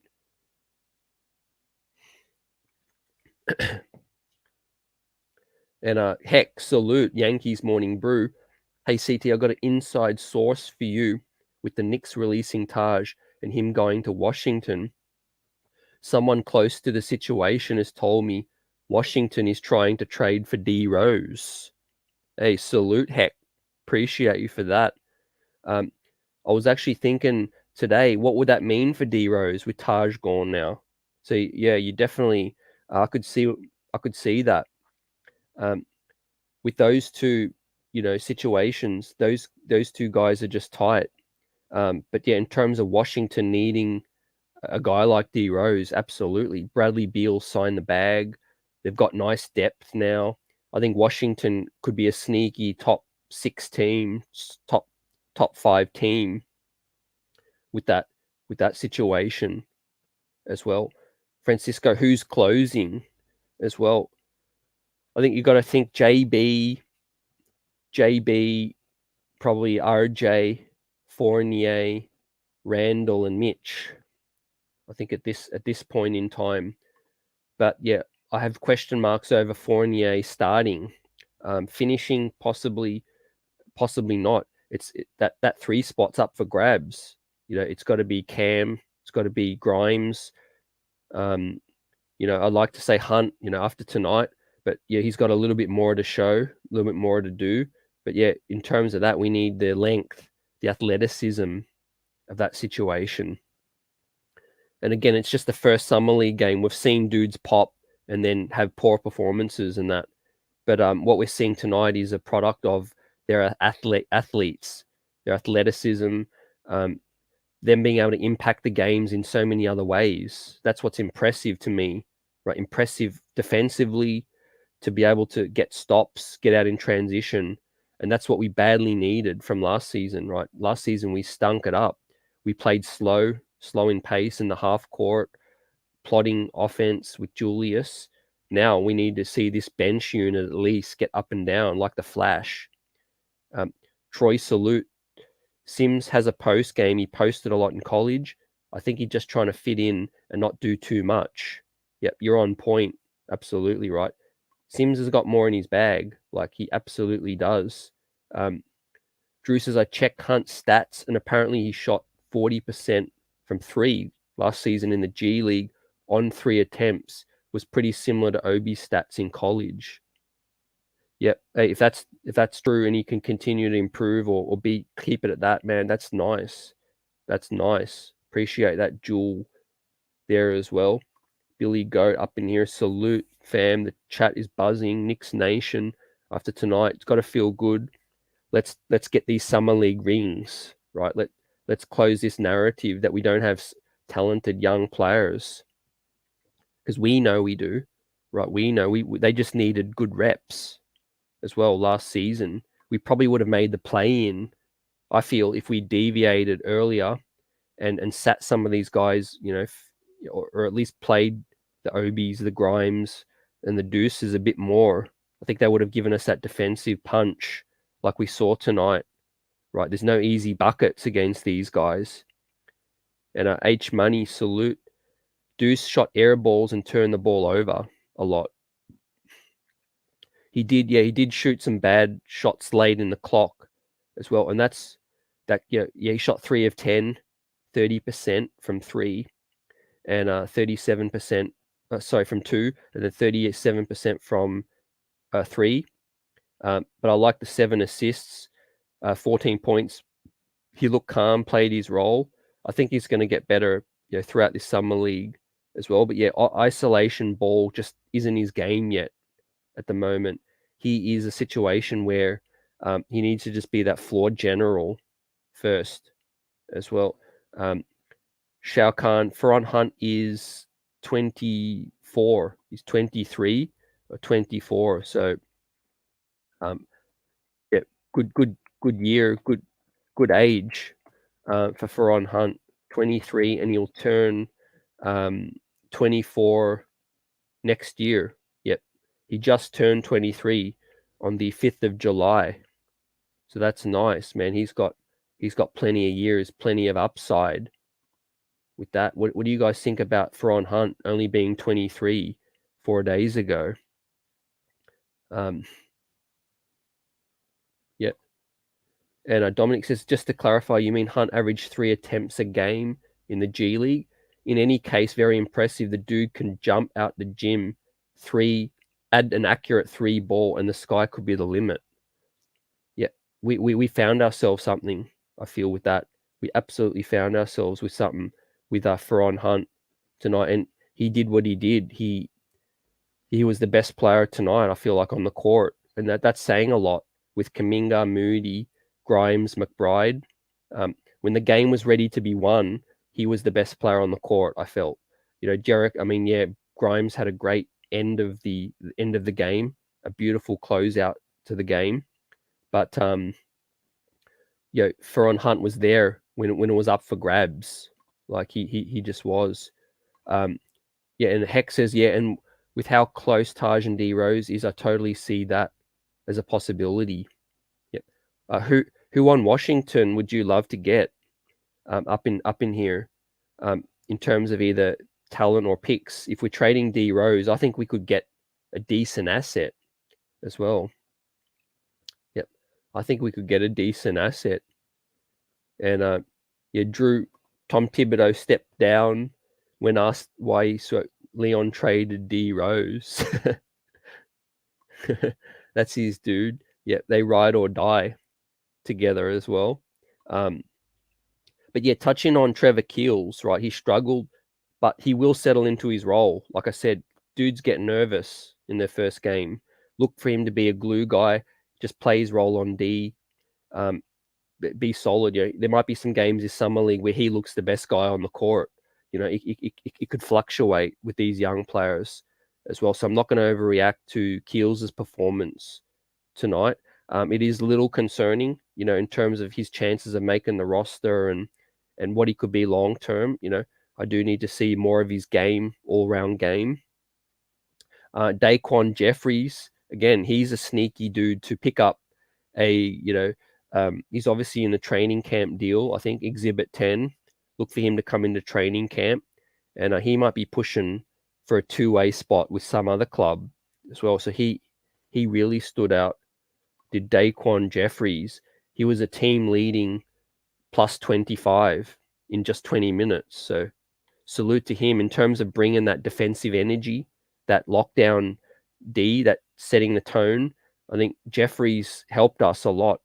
And heck, salute, Yankees Morning Brew. Hey, CT, I got an inside source for you with the Knicks releasing Taj and him going to Washington. Someone close to the situation has told me Washington is trying to trade for D Rose. Hey, salute, heck. Appreciate you for that. I was actually thinking today, what would that mean for D Rose with Taj gone now? So yeah, you definitely, I could see that. With those two, situations, those two guys are just tight. But yeah, in terms of Washington needing a guy like D Rose, absolutely. Bradley Beal signed the bag. They've got nice depth now. I think Washington could be a sneaky top 6 team, top 5 team with that situation as well. Francisco, who's closing as well? I think you've got to think JB, probably RJ, Fournier, Randall, and Mitch. I think at this point in time. But yeah, I have question marks over Fournier starting, finishing possibly not. That 3 spots up for grabs. It's got to be Cam, it's got to be Grimes. I'd like to say Hunt, after tonight, but yeah, he's got a little bit more to show, a little bit more to do. But yeah, in terms of that, we need the length, the athleticism of that situation. And again, it's just the first Summer League game. We've seen dudes pop and then have poor performances and that. But what we're seeing tonight is a product of their athletes, their athleticism, them being able to impact the games in so many other ways. That's what's impressive to me, right? Impressive defensively, to be able to get stops, get out in transition. And that's what we badly needed from last season, right? Last season, we stunk it up. We played slow in pace in the half court, plotting offense with Julius. Now we need to see this bench unit at least get up and down like the Flash. Troy, salute. Sims has a post game. He posted a lot in college. I think he's just trying to fit in and not do too much. Yep, you're on point. Absolutely right. Sims has got more in his bag. Like, he absolutely does. Drew says, I checked Hunt's stats, and apparently he shot 40% from 3 last season in the G League on 3 attempts. Was pretty similar to Obi's stats in college. Yep. Hey, if that's true and he can continue to improve or keep it at that, man, that's nice. That's nice. Appreciate that jewel there as well. Billy Goat up in here. Salute, fam. The chat is buzzing. Knicks Nation after tonight. It's got to feel good. let's get these summer league rings, right? Let's close this narrative that we don't have talented young players, because we know we do, right? We know they just needed good reps as well last season. We probably would have made the play-in, I feel, if we deviated earlier and sat some of these guys, or at least played the Obies, the Grimes, and the Deuces a bit more. I think they would have given us that defensive punch like we saw tonight, right? There's no easy buckets against these guys. And H Money, salute. Deuce shot air balls and turned the ball over a lot. He did shoot some bad shots late in the clock as well. And he shot 3 of 10, 30% from 3, and 37%, from 2, and then 37% from 3. But I like the 7 assists, 14 points. He looked calm, played his role. I think he's going to get better, throughout this summer league as well. But isolation ball just isn't his game yet at the moment. He is a situation where he needs to just be that floor general first as well. Shao Kahn, Feron Hunt is 24. He's 23 or 24. So, yeah, good year, good age for Feron Hunt. 23, and he'll turn 24 next year. Yep, he just turned 23 on the 5th of July. So that's nice, man. He's got plenty of years, plenty of upside with that. What do you guys think about Feron Hunt only being 23 4 days ago? Yeah. And Dominic says, just to clarify, you mean Hunt averaged 3 attempts a game in the G League? In any case, very impressive. The dude can jump out the gym, add an accurate 3 ball, and the sky could be the limit. Yeah, we found ourselves something, I feel, with that. We absolutely found ourselves with something with Feron Hunt tonight, and he did what he did. He was the best player tonight, I feel like, on the court, and that's saying a lot with Kuminga, Moody, Grimes, Mcbride. When the game was ready to be won, he was the best player on the court, I felt. Jericho, Grimes had a great end of the game, a beautiful closeout to the game. But Feron Hunt was there when it was up for grabs. Like he just was. And Hex says, and with how close Taj and D Rose is, I totally see that as a possibility. Yep. Who on Washington would you love to get up in here in terms of either talent or picks? If we're trading D Rose, I think we could get a decent asset as well. Yep. I think we could get a decent asset. And Tom Thibodeau stepped down when asked why Leon traded D Rose. That's his dude. Yeah, they ride or die together as well. But touching on Trevor Keels, right? He struggled, but he will settle into his role. Like I said, dudes get nervous in their first game. Look for him to be a glue guy. Just play his role on D. Be solid. There might be some games this summer league where he looks the best guy on the court. It could fluctuate with these young players as well. So I'm not going to overreact to Keels' performance tonight. It is a little concerning, in terms of his chances of making the roster and what he could be long term. I do need to see more of his game, all-round game. Daquan Jeffries, again, he's a sneaky dude to pick up he's obviously in the training camp deal. I think Exhibit 10. Look for him to come into training camp, and he might be pushing for a two-way spot with some other club as well. So he really stood out. Did Daquan Jeffries? He was a team leading plus 25 in just 20 minutes. So salute to him in terms of bringing that defensive energy, that lockdown D, that setting the tone. I think Jeffries helped us a lot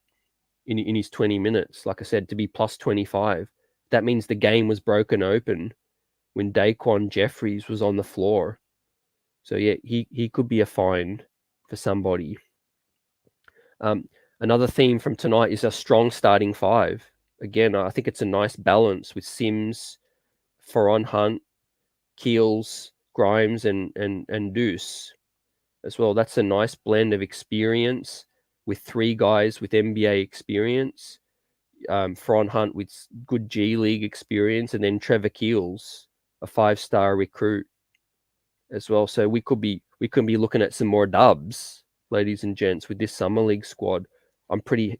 in his 20 minutes. Like I said, to be plus 25, that means the game was broken open when Daquan Jeffries was on the floor. So he could be a find for somebody. Another theme from tonight is a strong starting five. Again, I think it's a nice balance with Sims, Feron, Hunt, Keels, Grimes, and Deuce as well. That's a nice blend of experience with three guys with NBA experience. Feron Hunt with good G League experience, and then Trevor Keels, a 5-star recruit as well. So we could be looking at some more dubs, ladies and gents, with this summer league squad. I'm pretty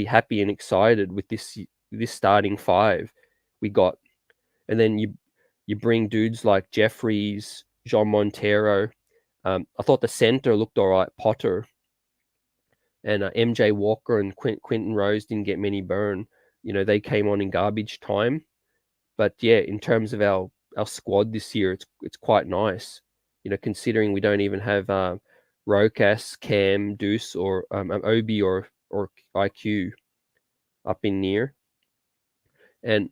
happy and excited with this starting five we got. And then you bring dudes like Jeffries, Jean Montero. I thought the center looked all right, Potter, and MJ Walker and Quentin Rose didn't get many burn. They came on in garbage time. But yeah, in terms of our squad this year, it's quite nice. Considering we don't even have Rokas, Cam, Deuce, or Obi or IQ up in near. And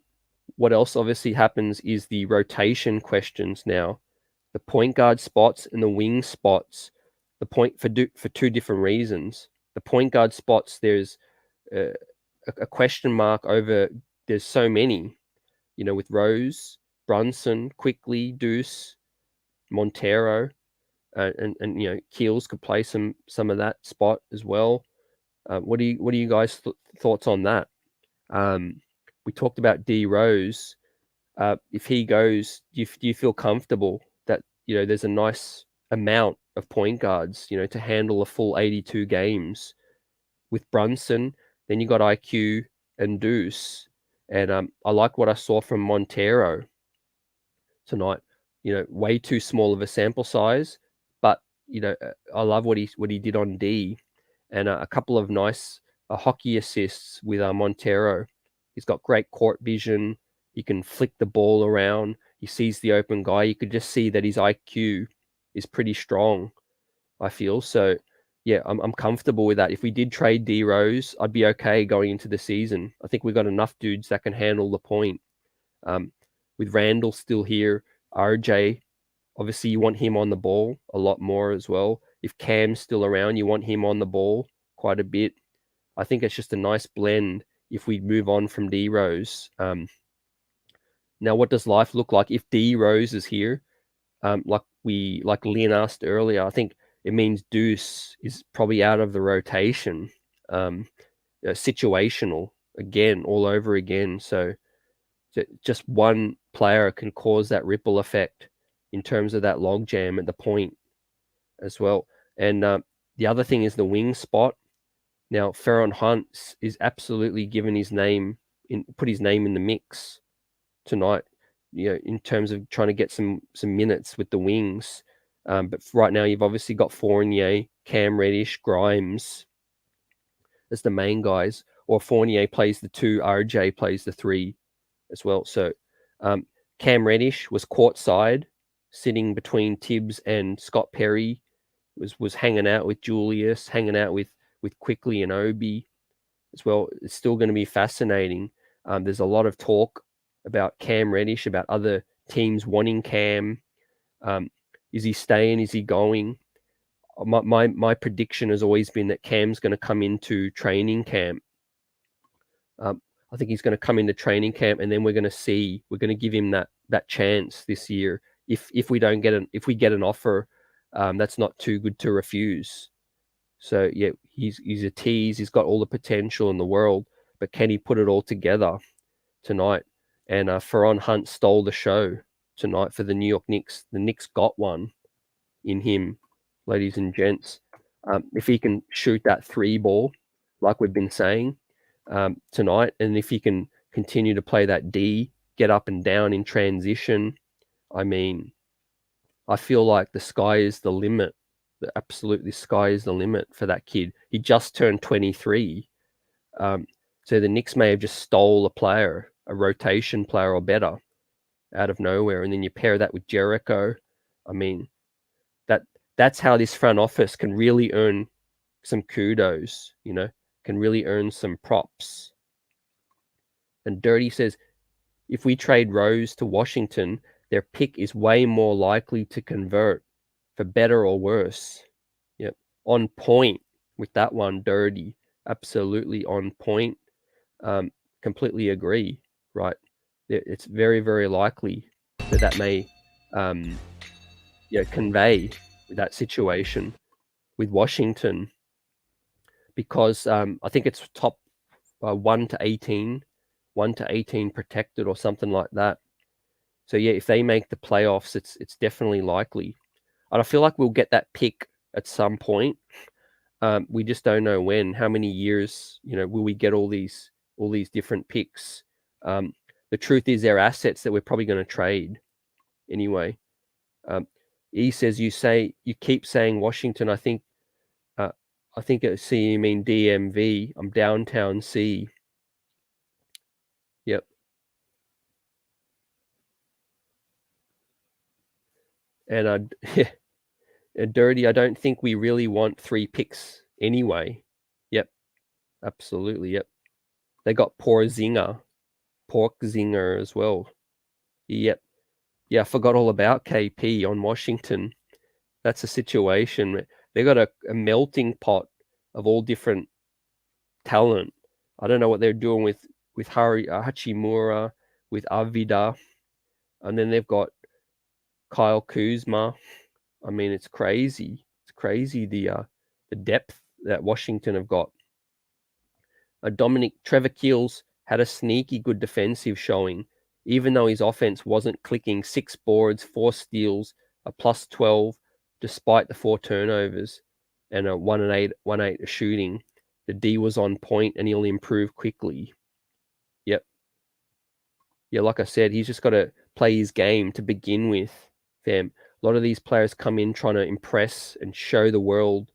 what else obviously happens is the rotation questions now. The point guard spots and the wing spots. The point for two different reasons. The point guard spots, there's a question mark over. There's so many. With Rose, Brunson, Quickly, Deuce, Montero, and Keels could play some of that spot as well. What do you guys thoughts on that? We talked about D Rose. If he goes, do you feel comfortable that there's a nice amount of point guards to handle a full 82 games with Brunson? Then you got IQ and Deuce. And I like what I saw from Montero tonight. Way too small of a sample size, but I love what he did on D, and a couple of nice hockey assists with Montero. He's got great court vision. He can flick the ball around. He sees the open guy. You could just see that his IQ is pretty strong, I feel. So yeah, I'm comfortable with that. If we did trade D Rose, I'd be okay going into the season. I think we've got enough dudes that can handle the point. With Randall still here, RJ, obviously you want him on the ball a lot more as well. If Cam's still around, you want him on the ball quite a bit. I think it's just a nice blend if we move on from D Rose. Now, what does life look like if D Rose is here? Like Lynn asked earlier, I think it means Deuce is probably out of the rotation. Situational again, all over again. So just one player can cause that ripple effect in terms of that logjam at the point as well. And the other thing is the wing spot. Now, Feron Hunt is absolutely put his name in the mix tonight, in terms of trying to get some minutes with the wings. But right now, you've obviously got Fournier, Cam Reddish, Grimes as the main guys, or Fournier plays the 2, RJ plays the 3 as well. So Cam Reddish was courtside, sitting between Tibbs and Scott Perry, was hanging out with Julius, hanging out with Quickly and Obi as well. It's still going to be fascinating. There's a lot of talk about Cam Reddish, about other teams wanting Cam. Is he staying? Is he going? My prediction has always been that Cam's going to come into training camp. I think he's going to come into training camp, and then we're going to give him that chance this year. If we get an offer, that's not too good to refuse. So yeah, he's a tease. He's got all the potential in the world, but can he put it all together tonight? And Feron Hunt stole the show tonight for the New York Knicks. The Knicks got one in him, ladies and gents. If he can shoot that 3 ball, like we've been saying tonight, and if he can continue to play that D, get up and down in transition, I mean, I feel like the sky is the limit. The sky is the limit for that kid. He just turned 23. So the Knicks may have just stole a player, a rotation player or better, out of nowhere. And then you pair that with Jericho. I mean, that's how this front office can really earn some kudos, can really earn some props. And Dirty says, if we trade Rose to Washington, their pick is way more likely to convert, for better or worse. Yep. On point with that one, Dirty. absolutely on point. Completely agree, right? It's very, very likely that may convey that situation with Washington, because I think it's top 1 to 18, 1 to 18 protected or something like that. So yeah, if they make the playoffs, it's definitely likely. And I feel like we'll get that pick at some point. We just don't know when. How many years, will we get all these different picks? The truth is, they're assets that we're probably going to trade anyway. E says you keep saying Washington. I think at C you mean DMV. I'm downtown C. Yep. And Dirty, I don't think we really want 3 picks anyway. Yep. Absolutely. Yep. They got Pork Zinger as well. Yep. Yeah, I forgot all about KP on Washington. That's a situation. They got a melting pot of all different talent. I don't know what they're doing with Hachimura, with Avida, and then they've got Kyle Kuzma. I mean, it's crazy. It's crazy the depth that Washington have got. Trevor Keels had a sneaky good defensive showing, even though his offense wasn't clicking. 6 boards, 4 steals, a +12, despite the 4 turnovers, and a 1-8 shooting. The D was on point, and he'll improve quickly. Yep. Yeah, like I said, he's just got to play his game to begin with, fam. A lot of these players come in trying to impress and show the world,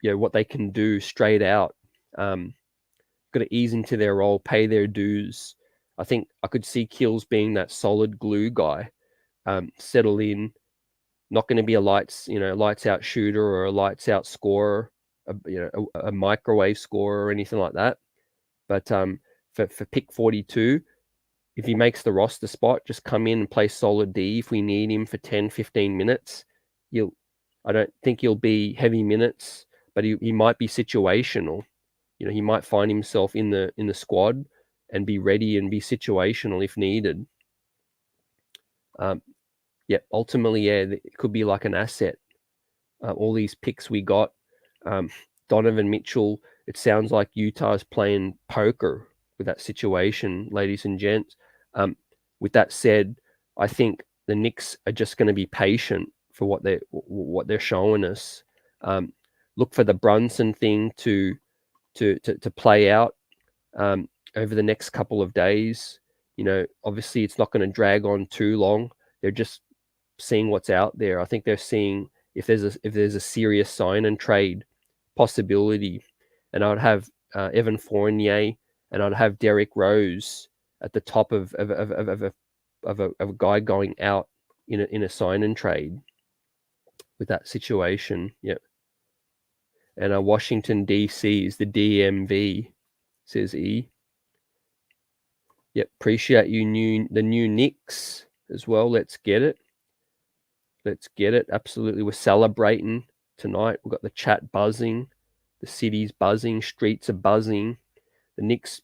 what they can do straight out. Got to ease into their role, pay their dues. I think I could see Keels being that solid glue guy, settle in, not going to be a lights out shooter or a lights out scorer, a microwave scorer or anything like that. But for pick 42, if he makes the roster spot, just come in and play solid D. If we need him for 10, 15 minutes, I don't think he'll be heavy minutes, but he might be situational. He might find himself in the squad and be ready and be situational if needed. Ultimately, it could be like an asset. All these picks we got, Donovan Mitchell. It sounds like Utah's playing poker with that situation, ladies and gents. With that said, I think the Knicks are just going to be patient for what they're showing us. Look for the Brunson thing to play out over the next couple of days. Obviously it's not going to drag on too long. They're just seeing what's out there. I think they're seeing if there's a serious sign and trade possibility, and I'd have Evan Fournier and I'd have Derrick Rose at the top of a guy going out in a sign and trade with that situation. Yep. And Washington DC is the DMV, says E. Yep, appreciate the new Knicks as well. Let's get it. Absolutely, we're celebrating tonight. We've got the chat buzzing, the city's buzzing, streets are buzzing. The Knicks,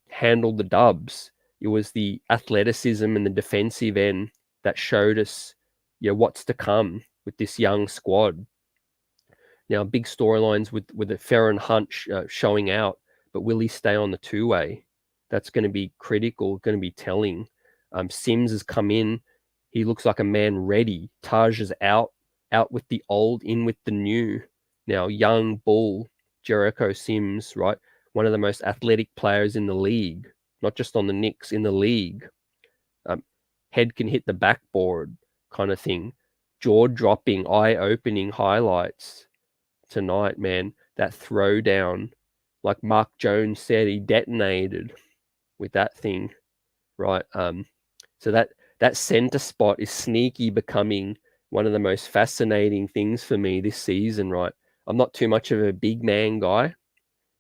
handled the dubs. It was the athleticism and the defensive end that showed us, what's to come with this young squad. Now, big storylines with the Feron Hunt showing out, but will he stay on the 2-way? That's going to be critical, going to be telling. Sims has come in. He looks like a man ready. Taj is out with the old, in with the new. Now, young bull, Jericho Sims, right? One of the most athletic players in the league, not just on the Knicks, in the league. Head can hit the backboard kind of thing. Jaw-dropping, eye-opening highlights tonight, man. That throwdown, like Mark Jones said, he detonated with that thing, right? So that center spot is sneaky becoming one of the most fascinating things for me this season, right? I'm not too much of a big man guy,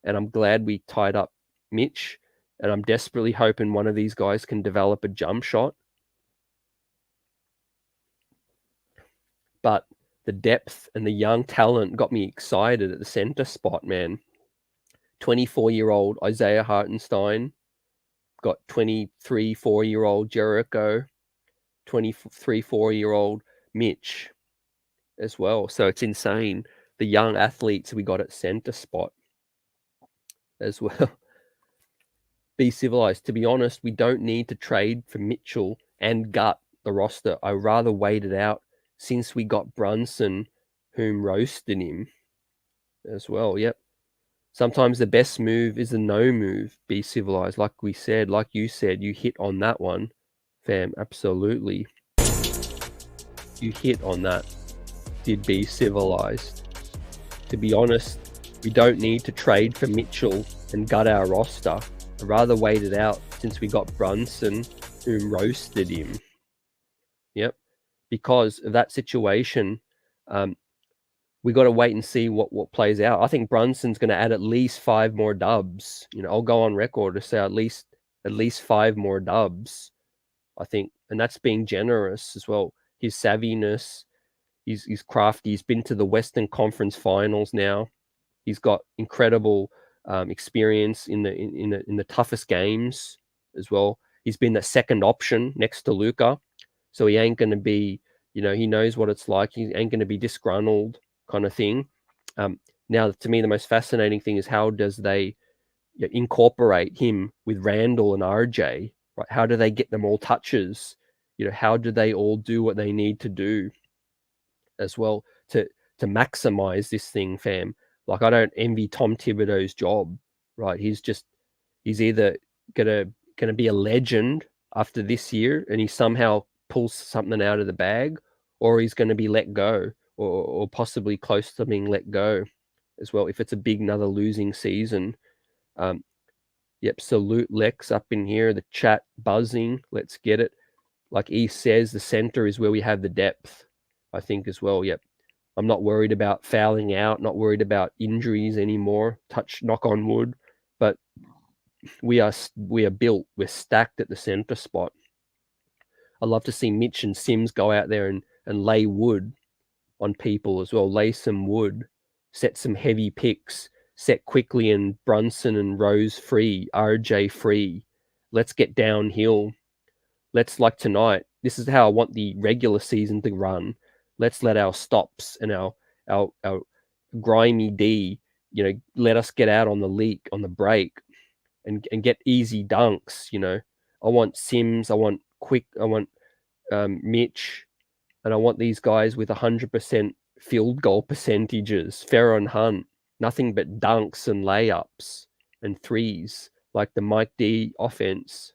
and I'm glad we tied up Mitch, and I'm desperately hoping one of these guys can develop a jump shot. But the depth and the young talent got me excited at the center spot, man. 24-year-old Isaiah Hartenstein, got 23, 4-year-old Jericho, 23, 4-year-old Mitch as well. So it's insane. The young athletes we got at center spot as well. Be civilized. To be honest, we don't need to trade for Mitchell and gut the roster. I rather wait it out since we got Brunson, whom roasted him as well. Yep. Sometimes the best move is a no move. Be civilized. Like we said, like you said, you hit on that one, fam. Absolutely. You hit on that. Did be civilized. To be honest, we don't need to trade for Mitchell and gut our roster. I'd rather wait it out since we got Brunson, whom roasted him. Yep. Because of that situation, we got to wait and see what plays out. I think Brunson's going to add at least 5 more dubs. I'll go on record to say at least 5 more dubs, I think. And that's being generous as well. His savviness, he's crafty. He's been to the Western Conference Finals now. He's got incredible experience in the toughest games as well. He's been the second option next to Luka, so he ain't going to be, he knows what it's like. He ain't going to be disgruntled kind of thing. Now, to me, the most fascinating thing is how does they incorporate him with Randall and RJ? Right? How do they get them all touches? How do they all do what they need to do as well to maximize this thing, fam? Like, I don't envy Tom Thibodeau's job, right? He's either gonna be a legend after this year and he somehow pulls something out of the bag, or he's going to be let go or possibly close to being let go as well if it's a big another losing season. Yep, salute Lex up in here, the chat buzzing. Let's get it. Like he says, the center is where we have the depth, I think, as well. Yep. I'm not worried about fouling out, not worried about injuries anymore. Knock on wood. But we are built, we're stacked at the center spot. I love to see Mitch and Sims go out there and lay wood on people as well. Lay some wood, set some heavy picks, set quickly and Brunson and Rose free, RJ free. Let's get downhill. Let's, like tonight, this is how I want the regular season to run. Let's let our stops and our grimy D, let us get out on the leak, on the break and get easy dunks. I want Sims, I want Mitch, and I want these guys with 100% field goal percentages. Feron Hunt, nothing but dunks and layups and threes, like the Mike D offense.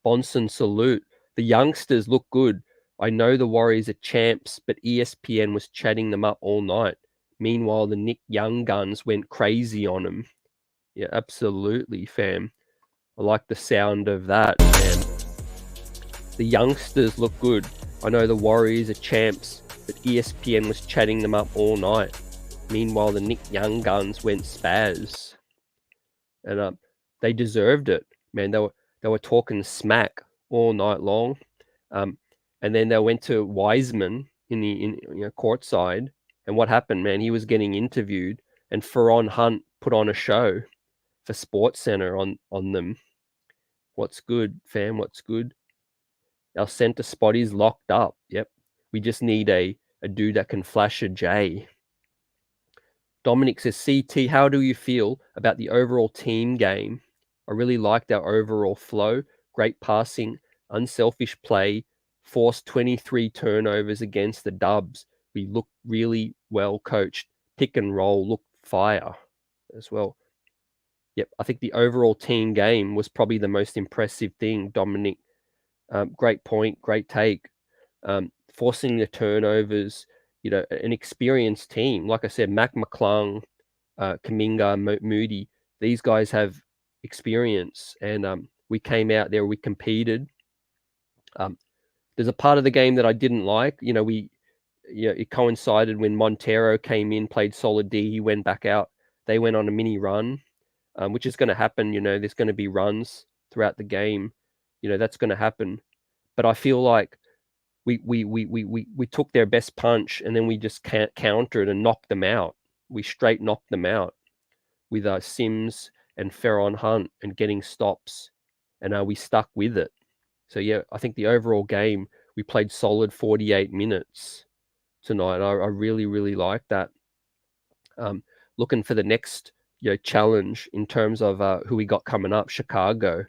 Bonson, salute. The youngsters look good. I know the Warriors are champs, but ESPN was chatting them up all night. Meanwhile, the Nick Young Guns went crazy on them. Yeah, absolutely, fam. I like the sound of that, fam. The youngsters look good. I know the Warriors are champs, but ESPN was chatting them up all night. Meanwhile, the Nick Young Guns went spaz. And they deserved it, man. They were talking smack all night long. And then they went to Wiseman in courtside. And what happened, man? He was getting interviewed, and Feron Hunt put on a show for SportsCenter on them. What's good, fam? What's good? Our center spot is locked up. Yep. We just need a dude that can flash a J. Dominic says, CT, how do you feel about the overall team game? I really liked our overall flow. Great passing, unselfish play, forced 23 turnovers against the Dubs. We looked really well coached. Pick and roll looked fire as well. Yep, I think the overall team game was probably the most impressive thing, Dominic. Great point, great take. Forcing the turnovers, an experienced team. Like I said, Mac McClung, Kuminga, Moody, these guys have experience. And we came out there, we competed. There's a part of the game that I didn't like. It coincided when Montero came in, played solid D. He went back out. They went on a mini run, which is going to happen. There's going to be runs throughout the game. That's going to happen. But I feel like we took their best punch and then we just countered and knocked them out. We straight knocked them out. with Sims and Feron Hunt and getting stops, and we stuck with it. So yeah, I think the overall game, we played solid 48 minutes tonight. I really, really like that. Looking for the next challenge in terms of who we got coming up, Chicago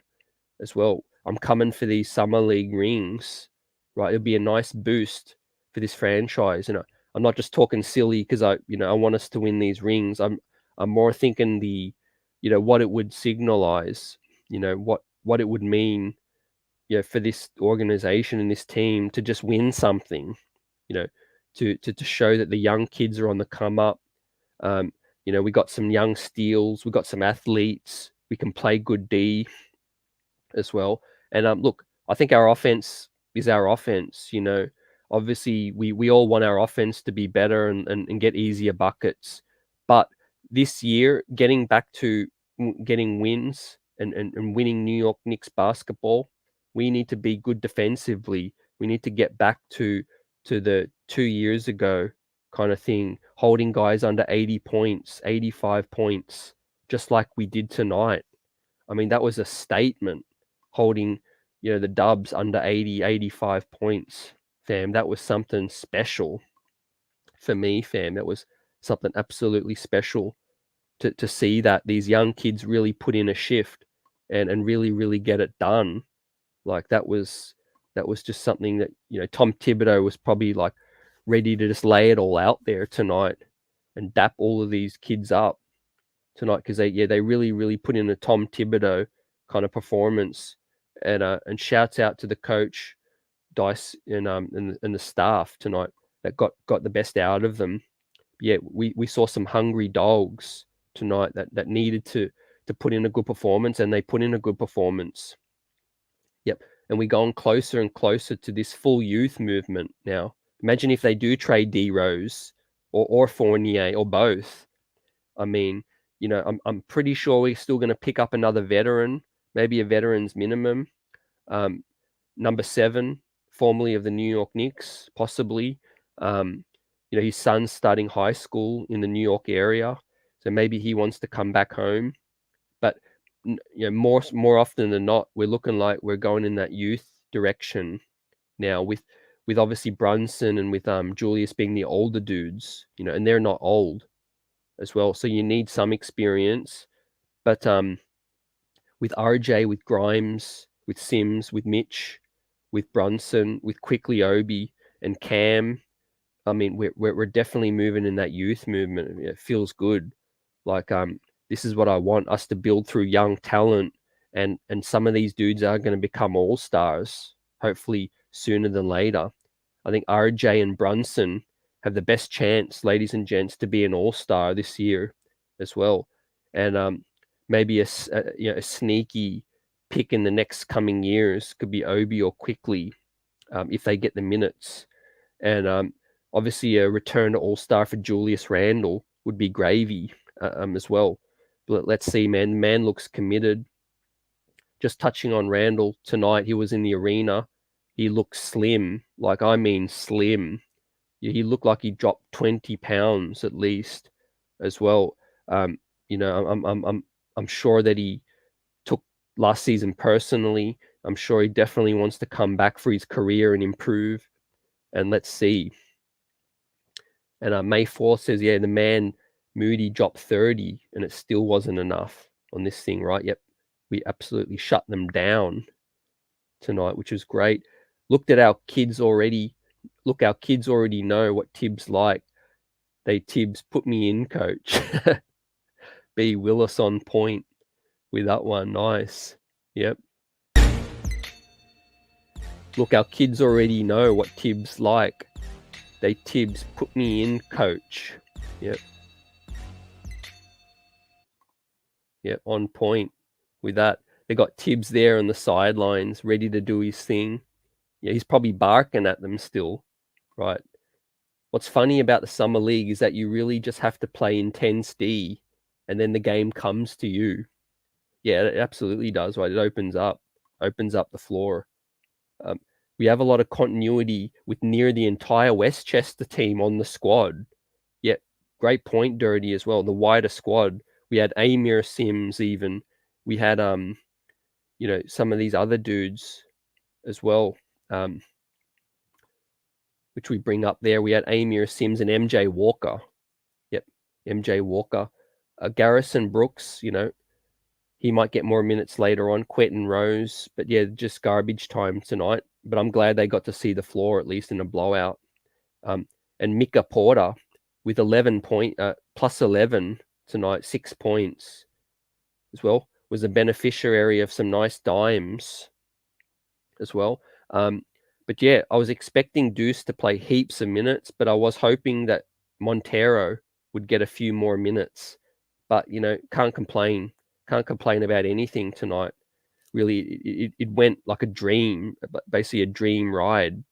as well. I'm coming for these summer league rings, right? It'll be a nice boost for this franchise. I'm not just talking silly because I want us to win these rings. I'm more thinking what it would signalize, what it would mean, for this organization and this team to just win something, to show that the young kids are on the come up. We got some young steals, we got some athletes, we can play good D as well. And look, I think our offense is our offense. Obviously we all want our offense to be better and get easier buckets. But this year, getting back to getting wins and winning New York Knicks basketball, we need to be good defensively. We need to get back to the 2 years ago kind of thing, holding guys under 80 points, 85 points, just like we did tonight. I mean, that was a statement, holding, the Dubs under 80, 85 points, fam. That was something special for me, fam. That was something absolutely special to see that these young kids really put in a shift and really, really get it done. Like that was just something that, Tom Thibodeau was probably like ready to just lay it all out there tonight and dap all of these kids up tonight, because they really, really put in a Tom Thibodeau kind of performance. And shouts out to the coach, Dice, and the staff tonight that got the best out of them. Yeah, we saw some hungry dogs tonight that needed to put in a good performance, and they put in a good performance. Yep. And we're going closer and closer to this full youth movement now. Imagine if they do trade D Rose or Fournier or both. I mean, I'm pretty sure we're still going to pick up another veteran, maybe a veteran's minimum. Number 7, formerly of the New York Knicks, possibly. His son's starting high school in the New York area, so maybe he wants to come back home. But more often than not, we're looking like we're going in that youth direction now, with obviously Brunson and with Julius being the older dudes, and they're not old as well. So you need some experience. But with RJ, with Grimes, with Sims, with Mitch, with Brunson, with Quickly Obi and Cam, I mean, we're definitely moving in that youth movement. It feels good. Like this is what I want us to build through young talent, and some of these dudes are going to become all-stars, hopefully sooner than later. I think RJ and Brunson have the best chance, ladies and gents, to be an all-star this year as well. And maybe a sneaky pick in the next coming years could be Obi or Quickly, if they get the minutes. And obviously a return to all-star for Julius Randle would be gravy as well. But let's see, man. The man looks committed. Just touching on Randle tonight, he was in the arena. He looked slim, like I mean slim. He looked like he dropped 20 pounds at least as well. I'm sure that he took last season personally. I'm sure he definitely wants to come back for his career and improve. And let's see. And May 4th says, yeah, the man Moody dropped 30 and it still wasn't enough on this thing, right? Yep. We absolutely shut them down tonight, which was great. Looked at our kids already. Look, our kids already know what Tibbs like. Tibbs, put me in, coach. B. Willis on point with that one. Nice. Yep. Look, our kids already know what Tibbs like. Tibbs, put me in, coach. Yep. Yep, on point with that. They got Tibbs there on the sidelines, ready to do his thing. Yeah, he's probably barking at them still, right? What's funny about the Summer League is that you really just have to play intense D, and then the game comes to you. Yeah, it absolutely does, right? It opens up the floor. We have a lot of continuity with near the entire Westchester team on the squad. Yeah, great point, Dirty, as well. The wider squad We had Amir Sims even. We had some of these other dudes as well, which we bring up there. We had Amir Sims and MJ Walker. Yep, MJ Walker. Garrison Brooks, he might get more minutes later on. Quentin Rose, but yeah, just garbage time tonight. But I'm glad they got to see the floor at least in a blowout. And Mika Porter with 11 plus 11 tonight, 6 points as well, was a beneficiary of some nice dimes as well. But yeah, I was expecting Deuce to play heaps of minutes, but I was hoping that Montero would get a few more minutes. But, can't complain. Can't complain about anything tonight. Really, it went like a dream, basically a dream ride.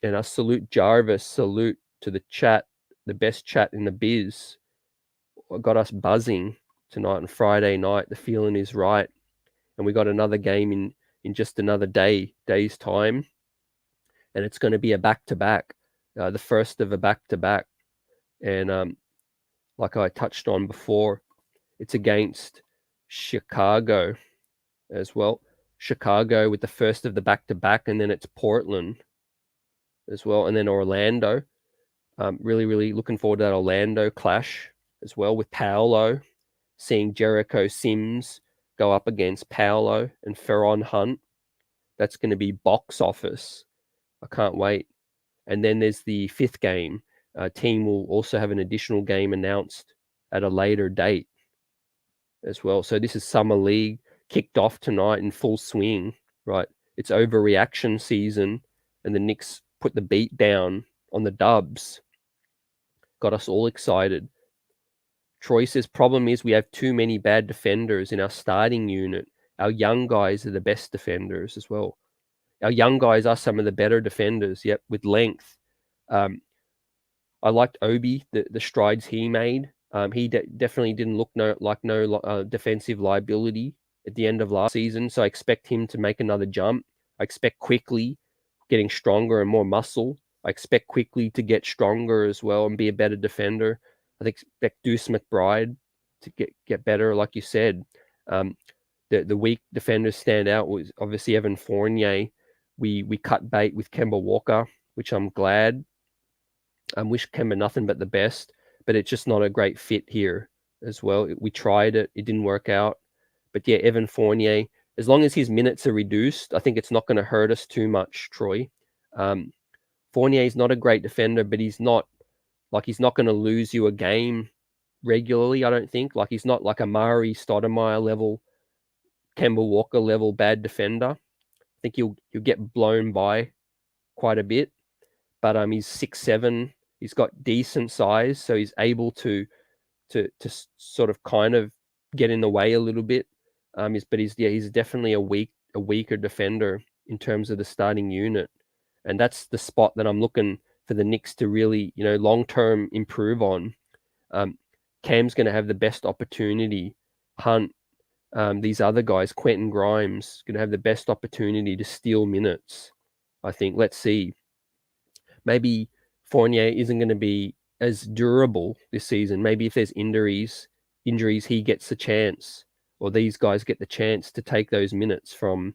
And I salute Jarvis, salute to the chat, the best chat in the biz. Got us buzzing tonight on Friday night. The feeling is right. And we got another game in just another day's time. And it's going to be a back-to-back, the first of a back-to-back. And like I touched on before, it's against Chicago as well. Chicago with the first of the back-to-back, and then it's Portland as well, and then Orlando. Really, really looking forward to that Orlando clash as well with Paolo, seeing Jericho Sims go up against Paolo and Feron Hunt. That's going to be box office. I can't wait. And then there's the fifth game. Team will also have an additional game announced at a later date as well. So this is Summer League kicked off tonight in full swing, right? It's overreaction season, and the Knicks put the beat down on the Dubs. Got us all excited. Troy says, problem is we have too many bad defenders in our starting unit. Our young guys are the best defenders as well. Our young guys are some of the better defenders, yep, with length. I liked Obi, the strides he made. He definitely didn't look like no defensive liability at the end of last season, so I expect him to make another jump. I expect Quickly getting stronger and more muscle. I expect Quickly to get stronger as well and be a better defender. I expect Deuce Mcbride to get better, like you said. The weak defenders stand out was obviously Evan Fournier. We cut bait with Kemba Walker, which I'm glad. I wish Kemba nothing but the best, but it's just not a great fit here as well. We tried it. It didn't work out. But yeah, Evan Fournier, as long as his minutes are reduced, I think it's not going to hurt us too much, Troy. Fournier is not a great defender, but he's not going to lose you a game regularly, I don't think. Like, he's not like a Mari Stoudemire level, Kemba Walker level bad defender. I think he'll get blown by quite a bit. But he's 6'7". He's got decent size, so he's able to sort of kind of get in the way a little bit. But he's definitely a weaker defender in terms of the starting unit, and that's the spot that I'm looking for the Knicks to really, long term improve on. Cam's going to have the best opportunity. Hunt, these other guys, Quentin Grimes, going to have the best opportunity to steal minutes. I think. Let's see. Maybe Fournier isn't going to be as durable this season. Maybe if there's injuries, he gets the chance, or these guys get the chance to take those minutes from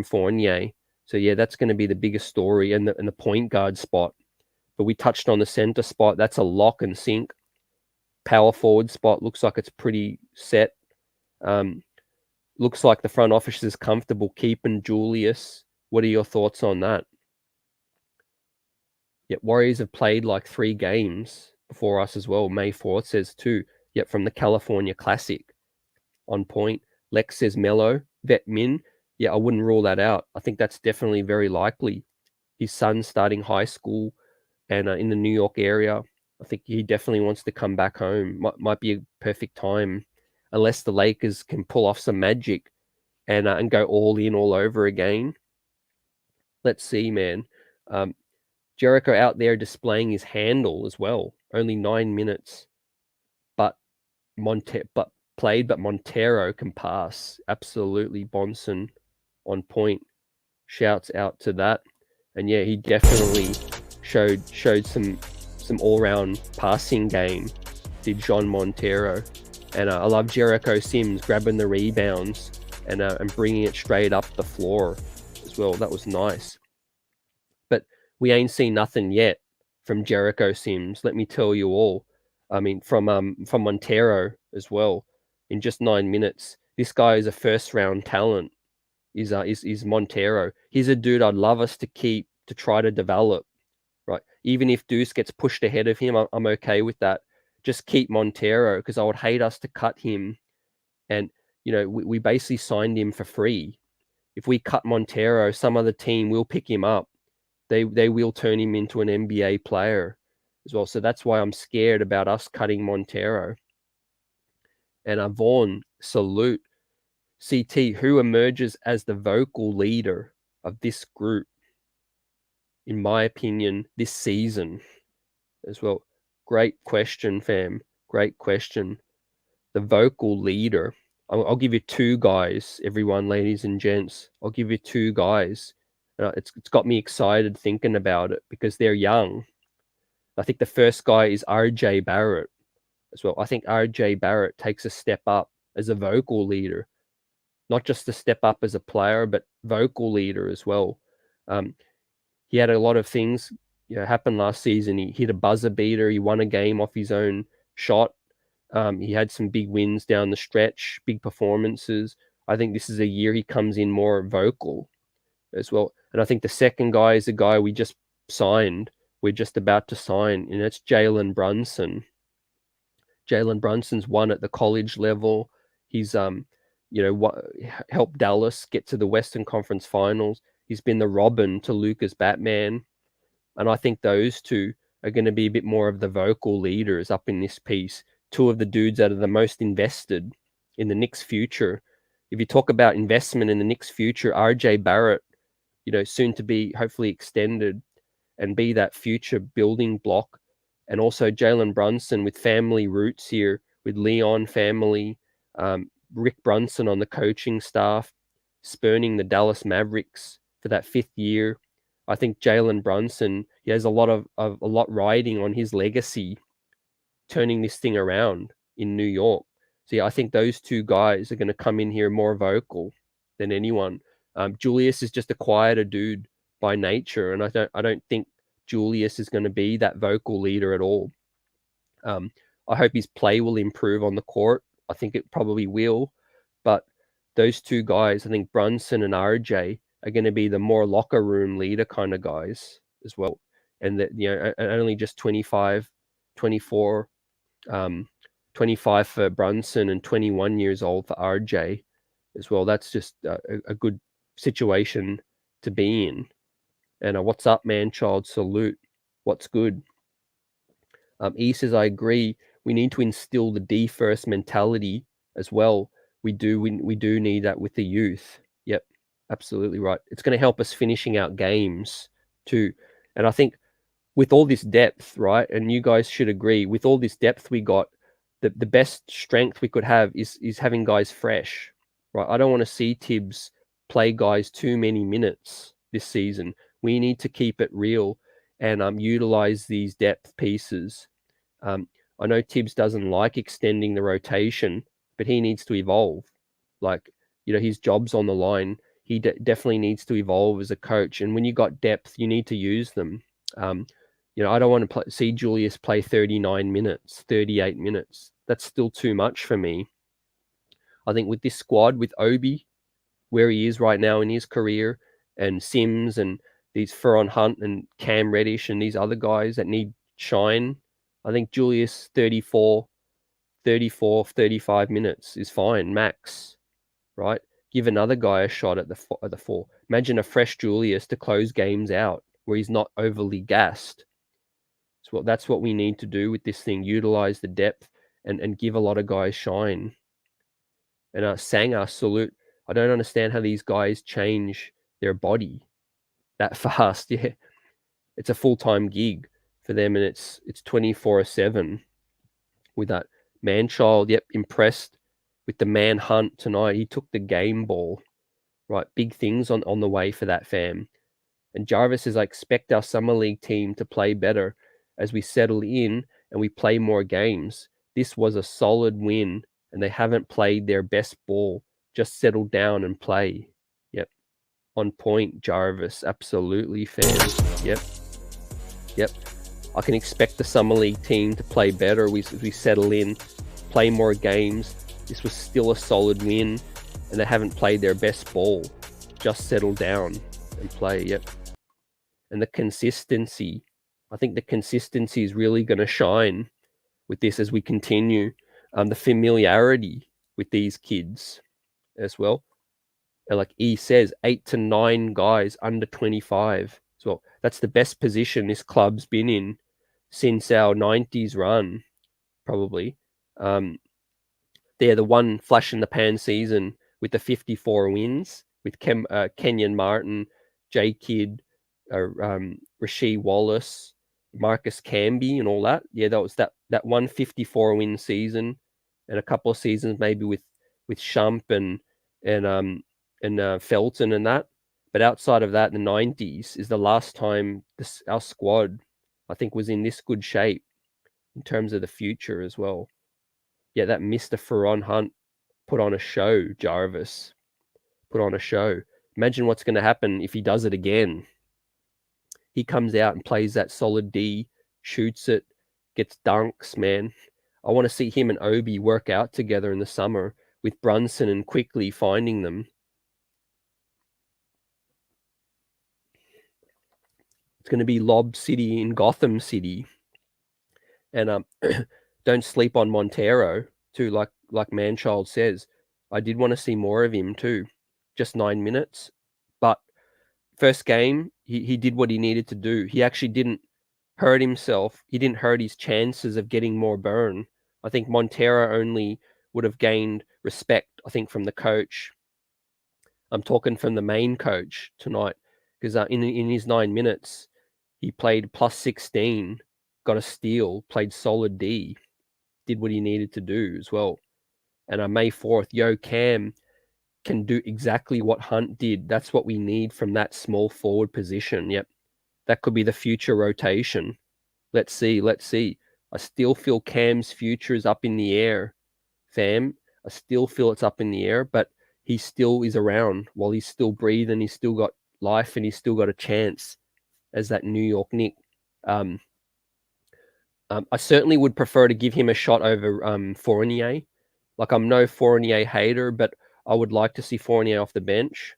Fournier. So yeah, that's going to be the biggest story, and the point guard spot. But we touched on the center spot. That's a lock and sink. Power forward spot looks like it's pretty set. Looks like the front office is comfortable keeping Julius. What are your thoughts on that? Yet Warriors have played like 3 games before us as well. May 4th says 2. Yet from the California Classic. On point. Lex says Melo. Vet Min. Yeah, I wouldn't rule that out. I think that's definitely very likely. His son's starting high school and in the New York area. I think he definitely wants to come back home. Might be a perfect time, unless the Lakers can pull off some magic and go all in all over again. Let's see, man. Jericho out there displaying his handle as well. Only 9 minutes, but Montero can pass. Absolutely, Bonson on point. Shouts out to that. And yeah, he definitely showed some all-round passing game did John Montero. And I love Jericho Sims grabbing the rebounds and bringing it straight up the floor as well. That was nice. But we ain't seen nothing yet from Jericho Sims, let me tell you all. I mean, from Montero as well. In just 9 minutes, this guy is a first-round talent. Is Montero. He's a dude I'd love us to keep to try to develop, right? Even if Deuce gets pushed ahead of him, I'm okay with that. Just keep Montero, because I would hate us to cut him. And, we basically signed him for free. If we cut Montero, some other team will pick him up. They will turn him into an NBA player as well. So that's why I'm scared about us cutting Montero. And Vaughn, salute. CT, who emerges as the vocal leader of this group, in my opinion, this season as well? Great question, fam. Great question. The vocal leader. I'll give you two guys, everyone, ladies and gents. I'll give you two guys. It's got me excited thinking about it because they're young. I think the first guy is RJ Barrett as well. I think RJ Barrett takes a step up as a vocal leader. Not just a step up as a player, but vocal leader as well. He had a lot of things happen last season. He hit a buzzer beater. He won a game off his own shot. He had some big wins down the stretch, big performances. I think this is a year he comes in more vocal as well. And I think the second guy is a guy we just signed. We're just about to sign, and that's Jalen Brunson. Jalen Brunson's won at the college level. He's helped Dallas get to the Western Conference Finals. He's been the Robin to Luka's Batman. And I think those two are going to be a bit more of the vocal leaders up in this piece. Two of the dudes that are the most invested in the Knicks' future. If you talk about investment in the Knicks' future, RJ Barrett, soon to be hopefully extended and be that future building block. And also Jalen Brunson with family roots here, with Leon family, Rick Brunson on the coaching staff, spurning the Dallas Mavericks for that 5th year. I think Jalen Brunson, he has a lot riding on his legacy, turning this thing around in New York. So yeah, I think those two guys are going to come in here more vocal than anyone. Julius is just a quieter dude by nature, and I don't think Julius is going to be that vocal leader at all. I hope his play will improve on the court. I think it probably will, but those two guys, I think Brunson and RJ, are going to be the more locker room leader kind of guys as well. And that, only just 25, 24, 25 for Brunson and 21 years old for RJ as well. That's just a good situation to be in. And what's up, man child? Salute. What's good? E says, I agree. We need to instill the D first mentality as well. We do need that with the youth. Yep, absolutely right. It's going to help us finishing out games too. And I think with all this depth, right, and you guys should agree, with all this depth we got, the best strength we could have is having guys fresh, right? I don't want to see Tibbs play guys too many minutes this season. We need to keep it real and utilize these depth pieces. I know Tibbs doesn't like extending the rotation, but he needs to evolve. Like, his job's on the line. He definitely needs to evolve as a coach. And when you got depth, you need to use them. I don't want to see Julius play 39 minutes, 38 minutes. That's still too much for me. I think with this squad, with Obi, where he is right now in his career, and Sims and these Feron Hunt and Cam Reddish and these other guys that need shine, I think Julius 34, 35 minutes is fine, max, right? Give another guy a shot at the 4. Imagine a fresh Julius to close games out where he's not overly gassed. So that's what we need to do with this thing, utilize the depth and give a lot of guys shine. And Sanger, salute. I don't understand how these guys change their body that fast. Yeah, it's a full-time gig for them, and it's 24/7 with that. Manchild, yep, impressed with the manhunt tonight. He took the game ball, right? Big things on the way for that fam. And Jarvis says, I expect our summer league team to play better as we settle in and we play more games. This was a solid win, and they haven't played their best ball. Just settle down and play. Yep. On point, Jarvis. Absolutely, fans. Yep. I can expect the Summer League team to play better as we settle in, play more games. This was still a solid win, and they haven't played their best ball. Just settle down and play. Yep. And the consistency. I think the consistency is really going to shine with this as we continue. The familiarity with these kids as well. And like E says, 8 to 9 guys under 25 as well. That's the best position this club's been in since our 90s run, probably. They're the one flash in the pan season with the 54 wins with Kenyon Martin, J Kidd, Rasheed Wallace, Marcus Camby, and all that. Yeah, that was that 154 win season, and a couple of seasons maybe with Shump and Felton and that. But outside of that, the 90s is the last time our squad, I think, was in this good shape in terms of the future as well. Yeah, that Mr. Feron Hunt put on a show, Jarvis. Put on a show. Imagine what's going to happen if he does it again. He comes out and plays that solid D, shoots it, gets dunks, man. I want to see him and Obi work out together in the summer with Brunson and Quickly finding them. It's going to be Lob City in Gotham City. And don't sleep on Montero too, like Manchild says. I did want to see more of him too. Just 9 minutes. But first game, he did what he needed to do. He actually didn't hurt himself. He didn't hurt his chances of getting more burn. I think Montero only would have gained respect, I think, from the coach. I'm talking from the main coach tonight, because in his 9 minutes, he played plus 16, got a steal, played solid D, did what he needed to do as well. And on May 4th, Cam can do exactly what Hunt did. That's what we need from that small forward position. Yep. That could be the future rotation. Let's see. I still feel Cam's future is up in the air, fam. I still feel it's up in the air, but he still is around while he's still breathing. He's still got life and he's still got a chance as that New York Knick. I certainly would prefer to give him a shot over Fournier. Like, I'm no Fournier hater, but I would like to see Fournier off the bench.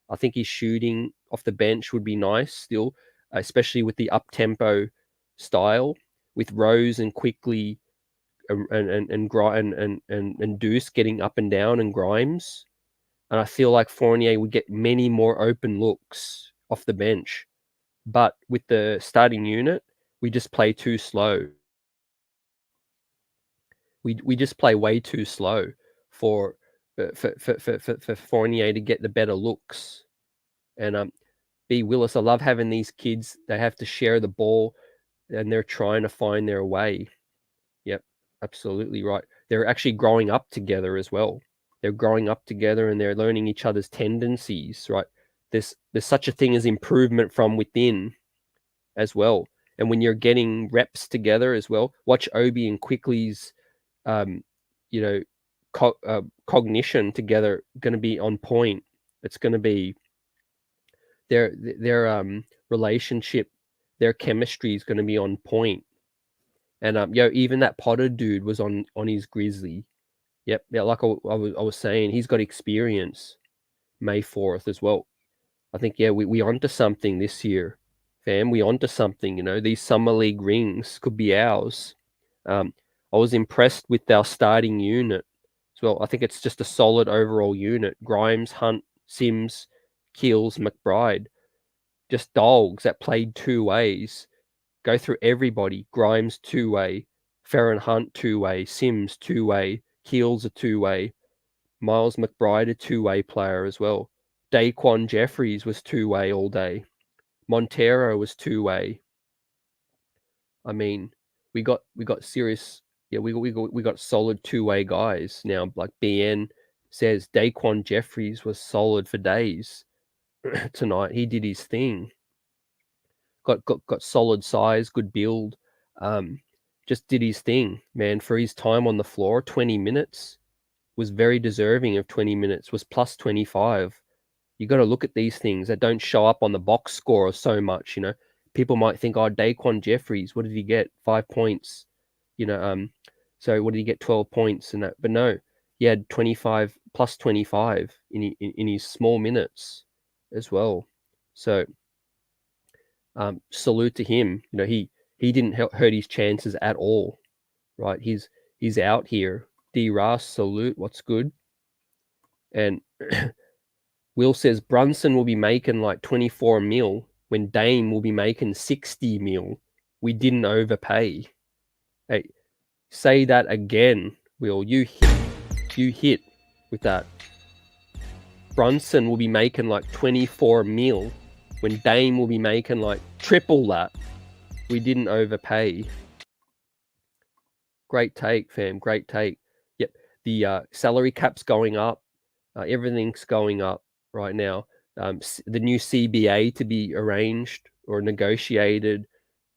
I think his shooting off the bench would be nice still, especially with the up-tempo style, with Rose and Quickly and Deuce getting up and down and Grimes. And I feel like Fournier would get many more open looks off the bench. But with the starting unit, we just play too slow. We just play way too slow for Fournier to get the better looks. And B. Willis, I love having these kids. They have to share the ball, and they're trying to find their way. Yep, absolutely right. They're actually growing up together as well. They're growing up together, and they're learning each other's tendencies, right? There's such a thing as improvement from within as well. And when you're getting reps together as well, watch Obi and Quickly's, cognition together going to be on point. It's going to be their relationship, their chemistry is going to be on point. And even that Potter dude was on his Grizzly. Yep, yeah, like I was saying, he's got experience. May 4th as well. I think we onto something this year, fam. We onto something. These summer league rings could be ours. I was impressed with our starting unit as well. I think it's just a solid overall unit. Grimes, Hunt, Sims, Keels, Mcbride, just dogs that played two ways. Go through everybody. Grimes 2-way, Feron Hunt 2-way, Sims 2-way, Keels a 2-way, Miles Mcbride a 2-way player as well. Daquan Jeffries was 2-way all day. Montero was 2-way. I mean, we got serious. Yeah, we got solid 2-way guys now. Like BN says, Daquan Jeffries was solid for days tonight. He did his thing. Got solid size, good build. just did his thing, man, for his time on the floor. 20 minutes, was very deserving of 20 minutes, was plus 25. You got to look at these things that don't show up on the box score so much. People might think, oh, Daquan Jeffries, what did he get? 5 points. So what did he get? 12 points and that. But no, he had 25 plus 25 in his small minutes as well. So salute to him. He didn't hurt his chances at all, right? He's out here. D. Ross, salute. What's good? And Will says Brunson will be making like 24 mil when Dame will be making 60 mil. We didn't overpay. Hey, say that again, Will. You hit with that. Brunson will be making like 24 mil when Dame will be making like triple that. We didn't overpay. Great take, fam. Great take. Yep. The salary cap's going up. Everything's going up right now. The new CBA to be arranged or negotiated,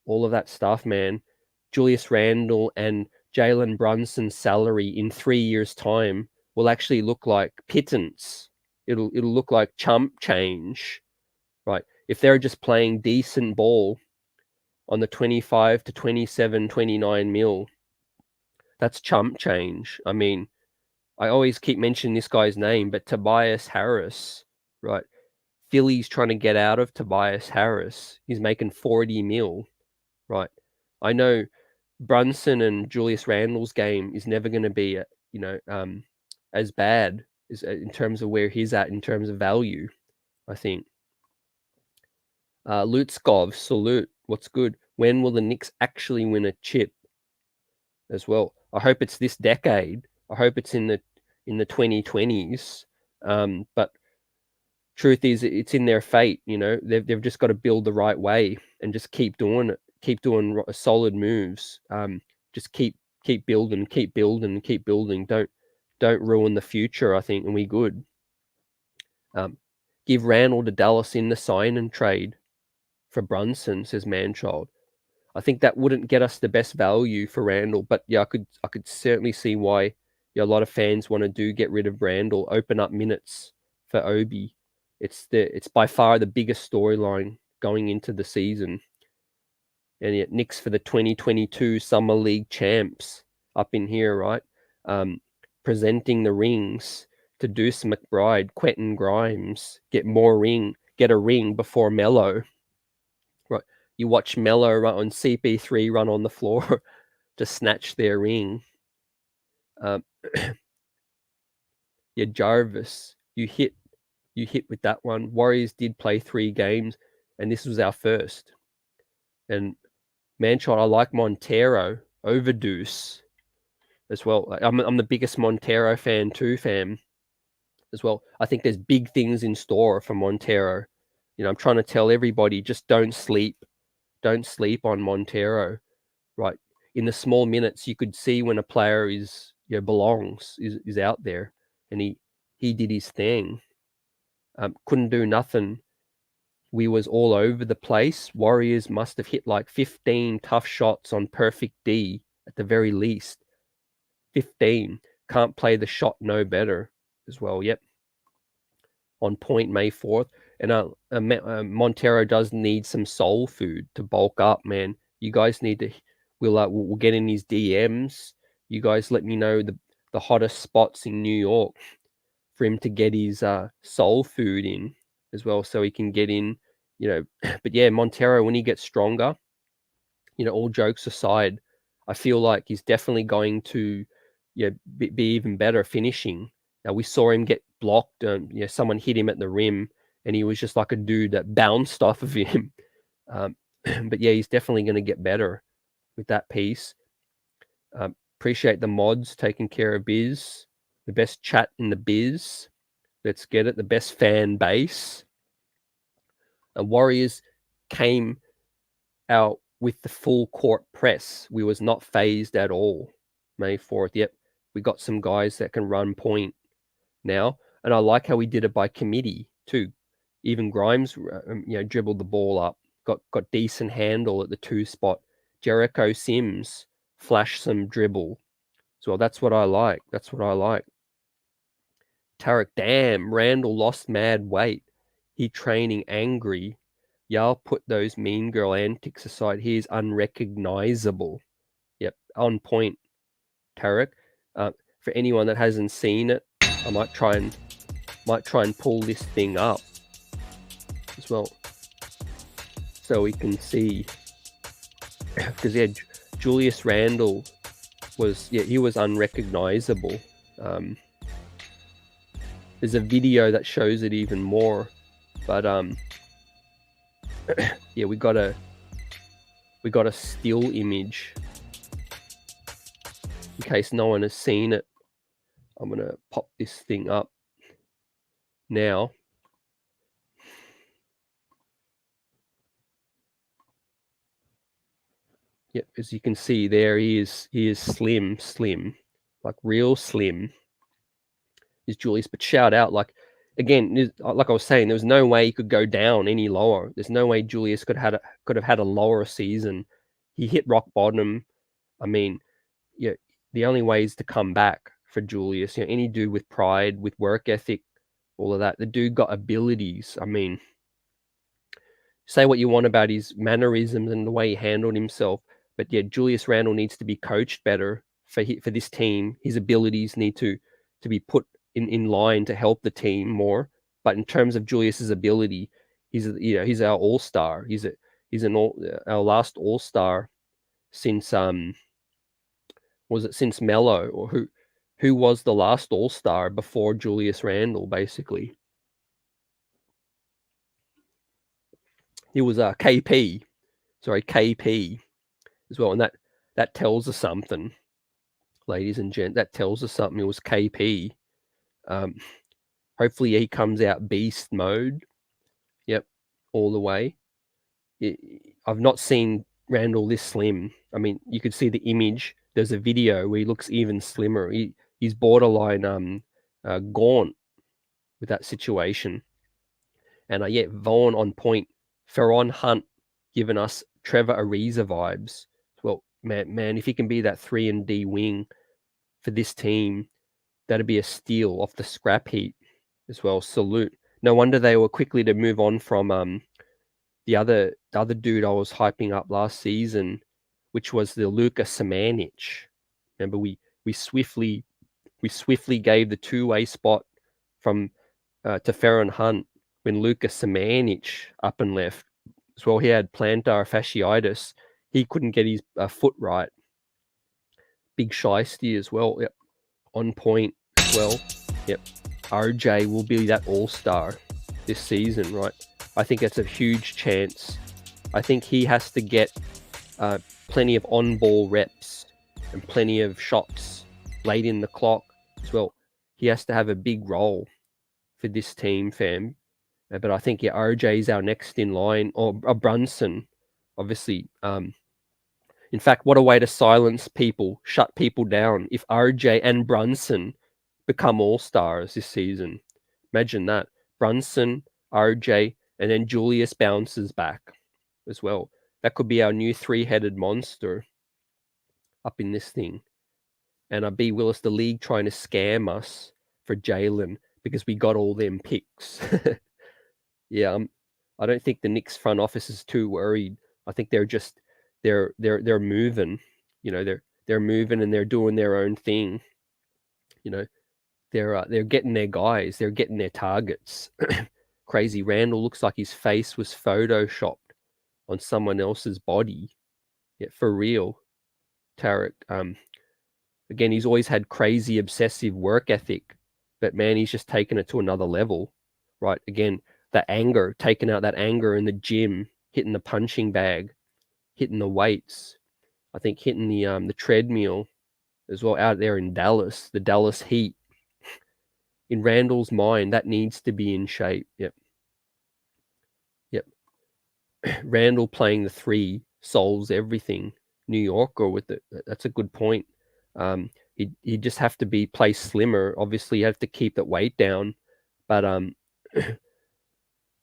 all of that stuff, man. Julius Randle and Jalen Brunson's salary in 3 years' time will actually look like pittance. It'll look like chump change, right? If they're just playing decent ball on the 25 to 27, 29 mil, that's chump change. I mean, I always keep mentioning this guy's name, but Tobias Harris, right? Philly's trying to get out of Tobias Harris. He's making 40 mil, right? I know Brunson and Julius Randle's game is never going to be, as bad as in terms of where he's at in terms of value, I think. Lutskov, salute. What's good? When will the Knicks actually win a chip as well? I hope it's this decade. I hope it's in the 2020s. But truth is, it's in their fate. They've just got to build the right way and just keep doing it. Keep doing solid moves. Just keep building, keep building, keep building. Don't ruin the future, I think, and we good. Give Randall to Dallas in the sign and trade for Brunson, says Manchild. I think that wouldn't get us the best value for Randall, but yeah, I could certainly see why a lot of fans want to get rid of Randall, open up minutes for Obi. It's by far the biggest storyline going into the season. And yet Knicks for the 2022 Summer League champs up in here, right? Presenting the rings to Deuce McBride, Quentin Grimes, get a ring before Melo. Right. You watch Melo run on CP3 run on the floor to snatch their ring. Yeah, Jarvis, you hit with that one. Warriors did play 3 games, and this was our first. And Manchild, I like Montero over Deuce as well. I'm the biggest Montero fan too, fam, as well. I think there's big things in store for Montero. I'm trying to tell everybody, just don't sleep. Don't sleep on Montero, right? In the small minutes, you could see when a player belongs, is out there, and he did his thing. Couldn't do nothing. We was all over the place. Warriors must have hit like 15 tough shots on perfect D at the very least. 15. Can't play the shot no better as well. Yep. On point May 4th. And Montero does need some soul food to bulk up, man. You guys need to. We'll get in his DMs. You guys let me know the hottest spots in New York for him to get his soul food in as well, so he can get in. But yeah, Montero, when he gets stronger, all jokes aside, I feel like he's definitely going to be even better finishing. Now, we saw him get blocked. Someone hit him at the rim, and he was just like a dude that bounced off of him. But yeah, he's definitely going to get better with that piece. Appreciate the mods taking care of biz. The best chat in the biz. Let's get it. The best fan base. Warriors came out with the full court press. We was not phased at all. May 4th. Yep. We got some guys that can run point now. And I like how we did it by committee too. Even Grimes, dribbled the ball up, got decent handle at the 2 spot. Jericho Sims flash some dribble. So that's what I like. That's what I like. Tarek, damn, Randall lost mad weight. He training angry. Y'all put those mean girl antics aside. He is unrecognizable. Yep, on point, Tarek. For anyone that hasn't seen it, I might try and pull this thing up as well, so we can see. Because Julius Randle he was unrecognizable. There's a video that shows it even more, but yeah, we got a still image in case no one has seen it. I'm gonna pop this thing up now. Yep, as you can see there, he is slim, like real slim. Is Julius, but shout out, like, again, like I was saying, there was no way he could go down any lower. There's no way Julius could have had a lower season. He hit rock bottom. I mean, yeah, the only way is to come back for Julius. You know, any dude with pride, with work ethic, all of that. The dude got abilities. I mean, say what you want about his mannerisms and the way he handled himself, but yeah, Julius Randle needs to be coached better for this team. His abilities need to be put in line to help the team more. But in terms of Julius's ability, he's our all-star. He's our last all-star since since Melo, or who was the last all-star before Julius Randle, basically. He was KP as well, and that tells us something, ladies and gents. That tells us something. It was KP. Hopefully he comes out beast mode. Yep, all the way. I've not seen Randall this slim. I mean, you could see the image. There's a video where he looks even slimmer. He's borderline gaunt with that situation. And yet Vaughn on point. Feron Hunt giving us Trevor Ariza vibes. Well, man, if he can be that 3-and-D wing for this team, that'd be a steal off the scrap heap as well. Salute. No wonder they were quickly to move on from the other dude I was hyping up last season, which was the Luka Samanic. Remember, we swiftly gave the two-way spot from to Feron Hunt when Luka Samanic up and left as well. He had plantar fasciitis. He couldn't get his foot right. Big shiesty as well. Yep, on point as well. Yep, RJ will be that all-star this season, right? I think that's a huge chance. I think he has to get plenty of on-ball reps and plenty of shots late in the clock as well. He has to have a big role for this team, fam. But I think, yeah, RJ is our next in line, or Brunson, obviously. In fact, what a way to silence people, shut people down. If RJ and Brunson become all-stars this season, imagine that. Brunson, RJ, and then Julius bounces back as well. That could be our new three-headed monster up in this thing. And B. Willis, the league trying to scam us for Jalen because we got all them picks. Yeah, I don't think the Knicks front office is too worried. I think they're just they're moving. You know, they're moving and they're doing their own thing. You know, they're getting their guys, they're getting their targets. Crazy. Randall looks like his face was photoshopped on someone else's body. Yeah, for real. Tarek. Again, he's always had crazy obsessive work ethic, but man, he's just taken it to another level. Right? Again, that anger, taking out that anger in the gym, hitting the punching bag, hitting the weights. I think hitting the treadmill as well out there in Dallas, the Dallas Heat. In Randall's mind, that needs to be in shape. Yep. Randall playing the three solves everything. New Yorker with it. That's a good point. He just have to play slimmer. Obviously, you have to keep that weight down. But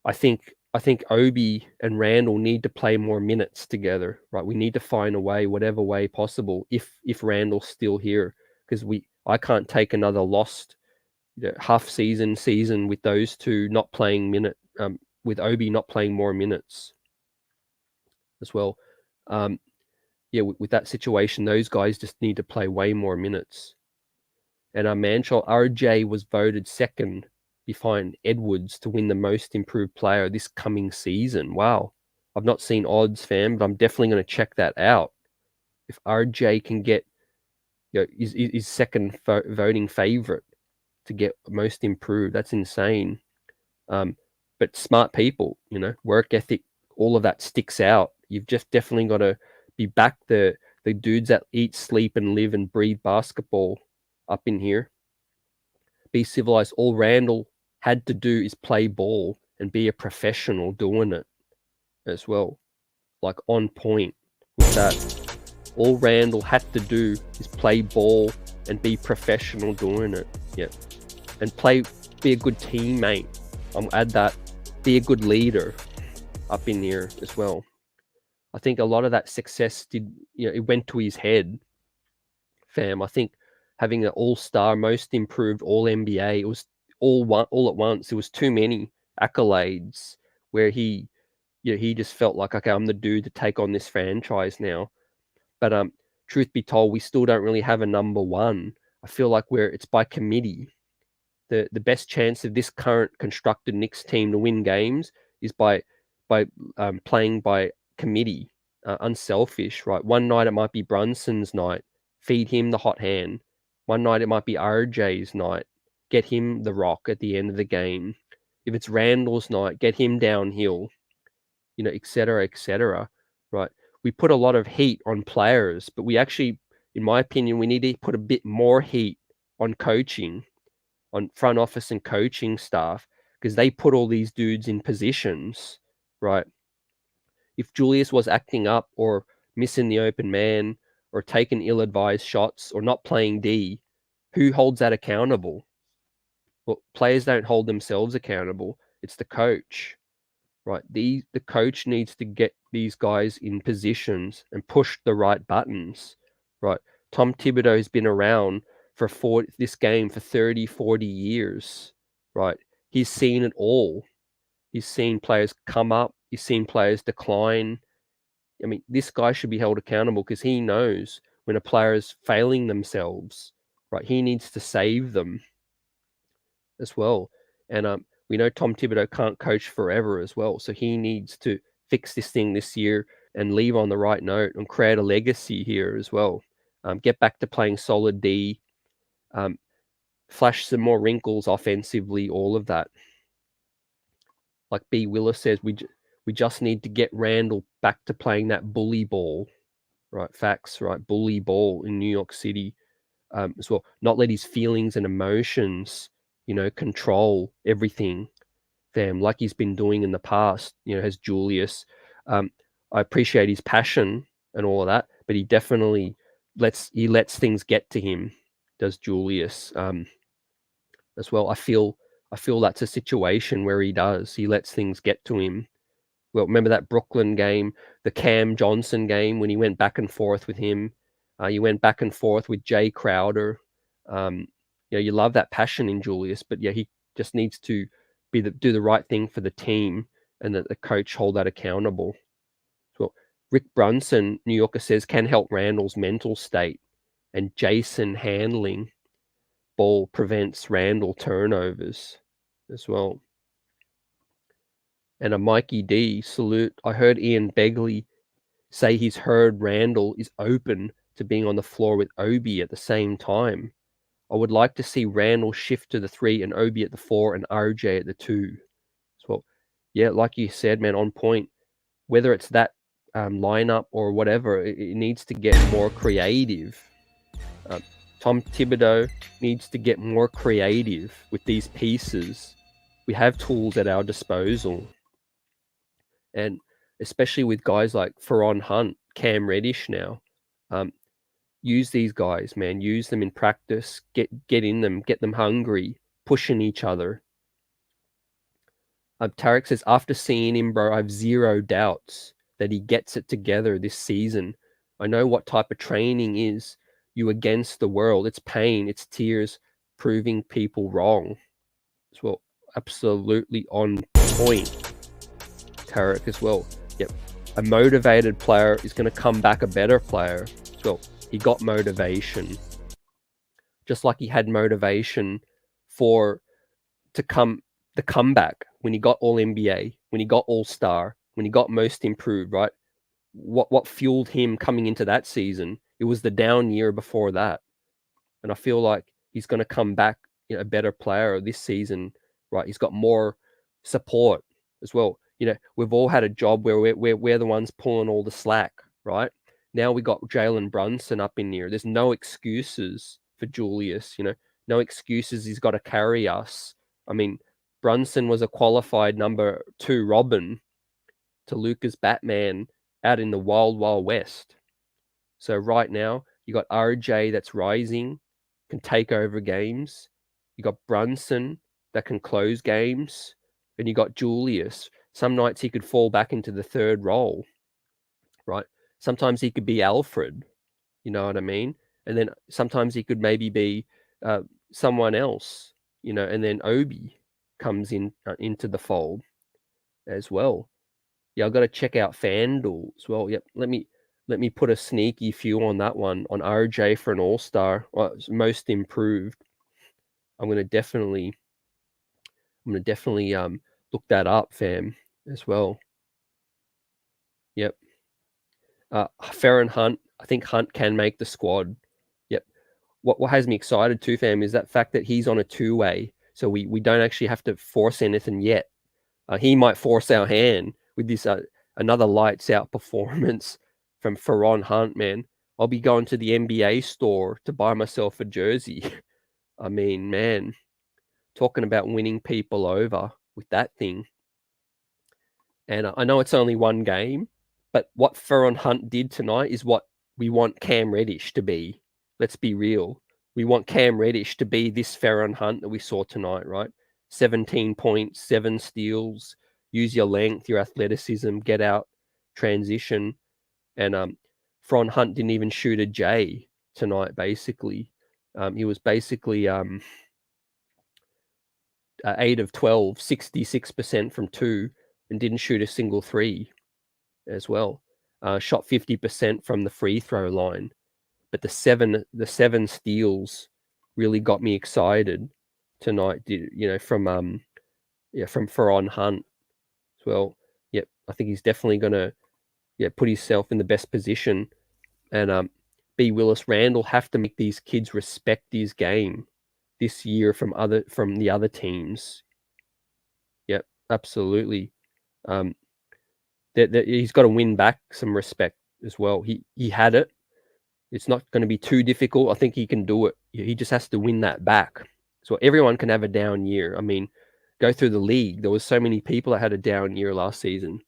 I think I think Obi and Randall need to play more minutes together, right? We need to find a way, whatever way possible, if Randall's still here, because I can't take another lost half season with those two not playing with Obi not playing more minutes as well. With that situation, those guys just need to play way more minutes. And Manchol RJ was voted second behind Edwards to win the most improved player this coming season. Wow. I've not seen odds, fam, but I'm definitely going to check that out. If RJ can get, is second voting favorite to get most improved, that's insane. But smart people, work ethic, all of that sticks out. You've just definitely got to be back the dudes that eat, sleep, and live and breathe basketball up in here. Be civilized. All Randall had to do is play ball and be a professional doing it as well. Like on point with that. All Randall had to do is play ball and be professional doing it. Yeah. And be a good teammate. I'll add that. Be a good leader up in here as well. I think a lot of that success it went to his head, fam. I think having an all-star, most improved, all-NBA, it was all at once. It was too many accolades where he just felt like, okay, I'm the dude to take on this franchise now. But truth be told, we still don't really have a number one. I feel like it's by committee. The best chance of this current constructed Knicks team to win games is by playing by committee, unselfish, right? One night it might be Brunson's night, feed him the hot hand. One night it might be RJ's night, get him the rock at the end of the game. If it's Randall's night, get him downhill, et cetera, right? We put a lot of heat on players, but we actually, in my opinion, we need to put a bit more heat on coaching, on front office and coaching staff, because they put all these dudes in positions, right? If Julius was acting up or missing the open man or taking ill-advised shots or not playing D, who holds that accountable? Well, players don't hold themselves accountable. It's the coach, right? The coach needs to get these guys in positions and push the right buttons, right? Tom Thibodeau has been around for this game for 30, 40 years, right? He's seen it all. He's seen players come up. He's seen players decline. I mean, this guy should be held accountable because he knows when a player is failing themselves, right? He needs to save them as well. And we know Tom Thibodeau can't coach forever as well. So he needs to fix this thing this year and leave on the right note and create a legacy here as well. Get back to playing solid D, flash some more wrinkles offensively, all of that. Like B. Willis says, we just need to get Randall back to playing that bully ball, right? Facts, right? Bully ball in New York City as well. Not let his feelings and emotions, control everything, fam, like he's been doing in the past, has Julius. I appreciate his passion and all of that, but he definitely lets things get to him, does Julius as well. I feel that's a situation where he lets things get to him. Well, remember that Brooklyn game, the Cam Johnson game, when he went back and forth with him. You went back and forth with Jay Crowder. You love that passion in Julius, but he just needs to do the right thing for the team, and that the coach hold that accountable. So Rick Brunson, New Yorker, says can help Randall's mental state, and Jason handling ball prevents Randall turnovers as well. And a Mikey D salute. I heard Ian Begley say he's heard Randall is open to being on the floor with Obi at the same time. I would like to see Randall shift to the 3 and Obi at the 4 and RJ at the 2. So, yeah, like you said, man, on point. Whether it's that lineup or whatever, it needs to get more creative. Tom Thibodeau needs to get more creative with these pieces. We have tools at our disposal. And especially with guys like Feron Hunt, Cam Reddish now, use these guys, man. Use them in practice. Get in them. Get them hungry. Pushing each other. Tarek says, after seeing him, bro, I have zero doubts that he gets it together this season. I know what type of training is. You against the world. It's pain. It's tears. Proving people wrong. As well, absolutely on point. Tarek as well. Yep. A motivated player is going to come back a better player as well. He got motivation. Just like he had motivation to come the comeback when he got all NBA, when he got all-star, when he got most improved, right? What fueled him coming into that season? It was the down year before that. And I feel like he's going to come back, a better player this season, right? He's got more support as well. We've all had a job where we're the ones pulling all the slack, right? Now we got Jalen Brunson up in here. There's no excuses for Julius, no excuses. He's got to carry us. I mean, Brunson was a qualified number 2 Robin to Luka's Batman out in the wild, wild west. So right now, you got RJ that's rising, can take over games. You got Brunson that can close games. And you got Julius. Some nights he could fall back into the third role, right? Sometimes he could be Alfred, you know what I mean? And then sometimes he could maybe be someone else, and then Obi comes into the fold as well. Yeah, I've got to check out FanDuel as well. Yep, let me put a sneaky few on that one on RJ for an all-star. Well, most improved. I'm gonna definitely look that up, fam, as well. Yep. Feron Hunt. I think Hunt can make the squad. Yep. What has me excited too, fam, is that fact that he's on a 2-way, so we don't actually have to force anything yet. He might force our hand with this another lights out performance from Feron Hunt, man. I'll be going to the NBA store to buy myself a jersey. I mean, man, talking about winning people over with that thing. And I know it's only one game, but what Feron Hunt did tonight is what we want Cam Reddish to be. Let's be real. We want Cam Reddish to be this Feron Hunt that we saw tonight, right? 17 points, 7 steals, use your length, your athleticism, get out, transition. And Feron Hunt didn't even shoot a J tonight, basically. He was basically 8 of 12, 66% from 2, and didn't shoot a single 3 as well. Shot 50% from the free throw line. But the seven steals really got me excited tonight, from Feron Hunt as well. Yep, I think he's definitely gonna put himself in the best position. And B. Willis Randle have to make these kids respect his game this year from the other teams. Yep, absolutely. He's got to win back some respect as well. He had it. It's not going to be too difficult. I think he can do it. He just has to win that back. So everyone can have a down year. I mean, go through the league. There was so many people that had a down year last season.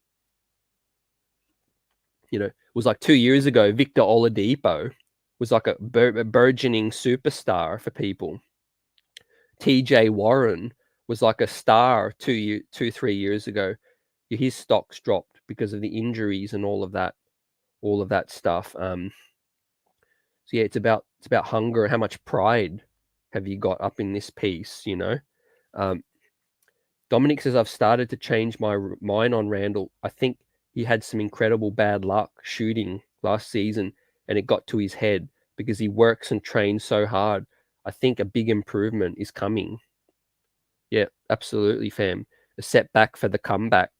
It was like 2 years ago, Victor Oladipo was like a burgeoning superstar for people. TJ Warren was like a star 3 years ago. His stocks dropped because of the injuries and all of that stuff. So yeah, it's about hunger. How much pride have you got up in this piece? Dominic says, I've started to change my mind on Randall. I think he had some incredible bad luck shooting last season, and it got to his head because he works and trains so hard. I think a big improvement is coming. Yeah, absolutely, fam. A setback for the comeback.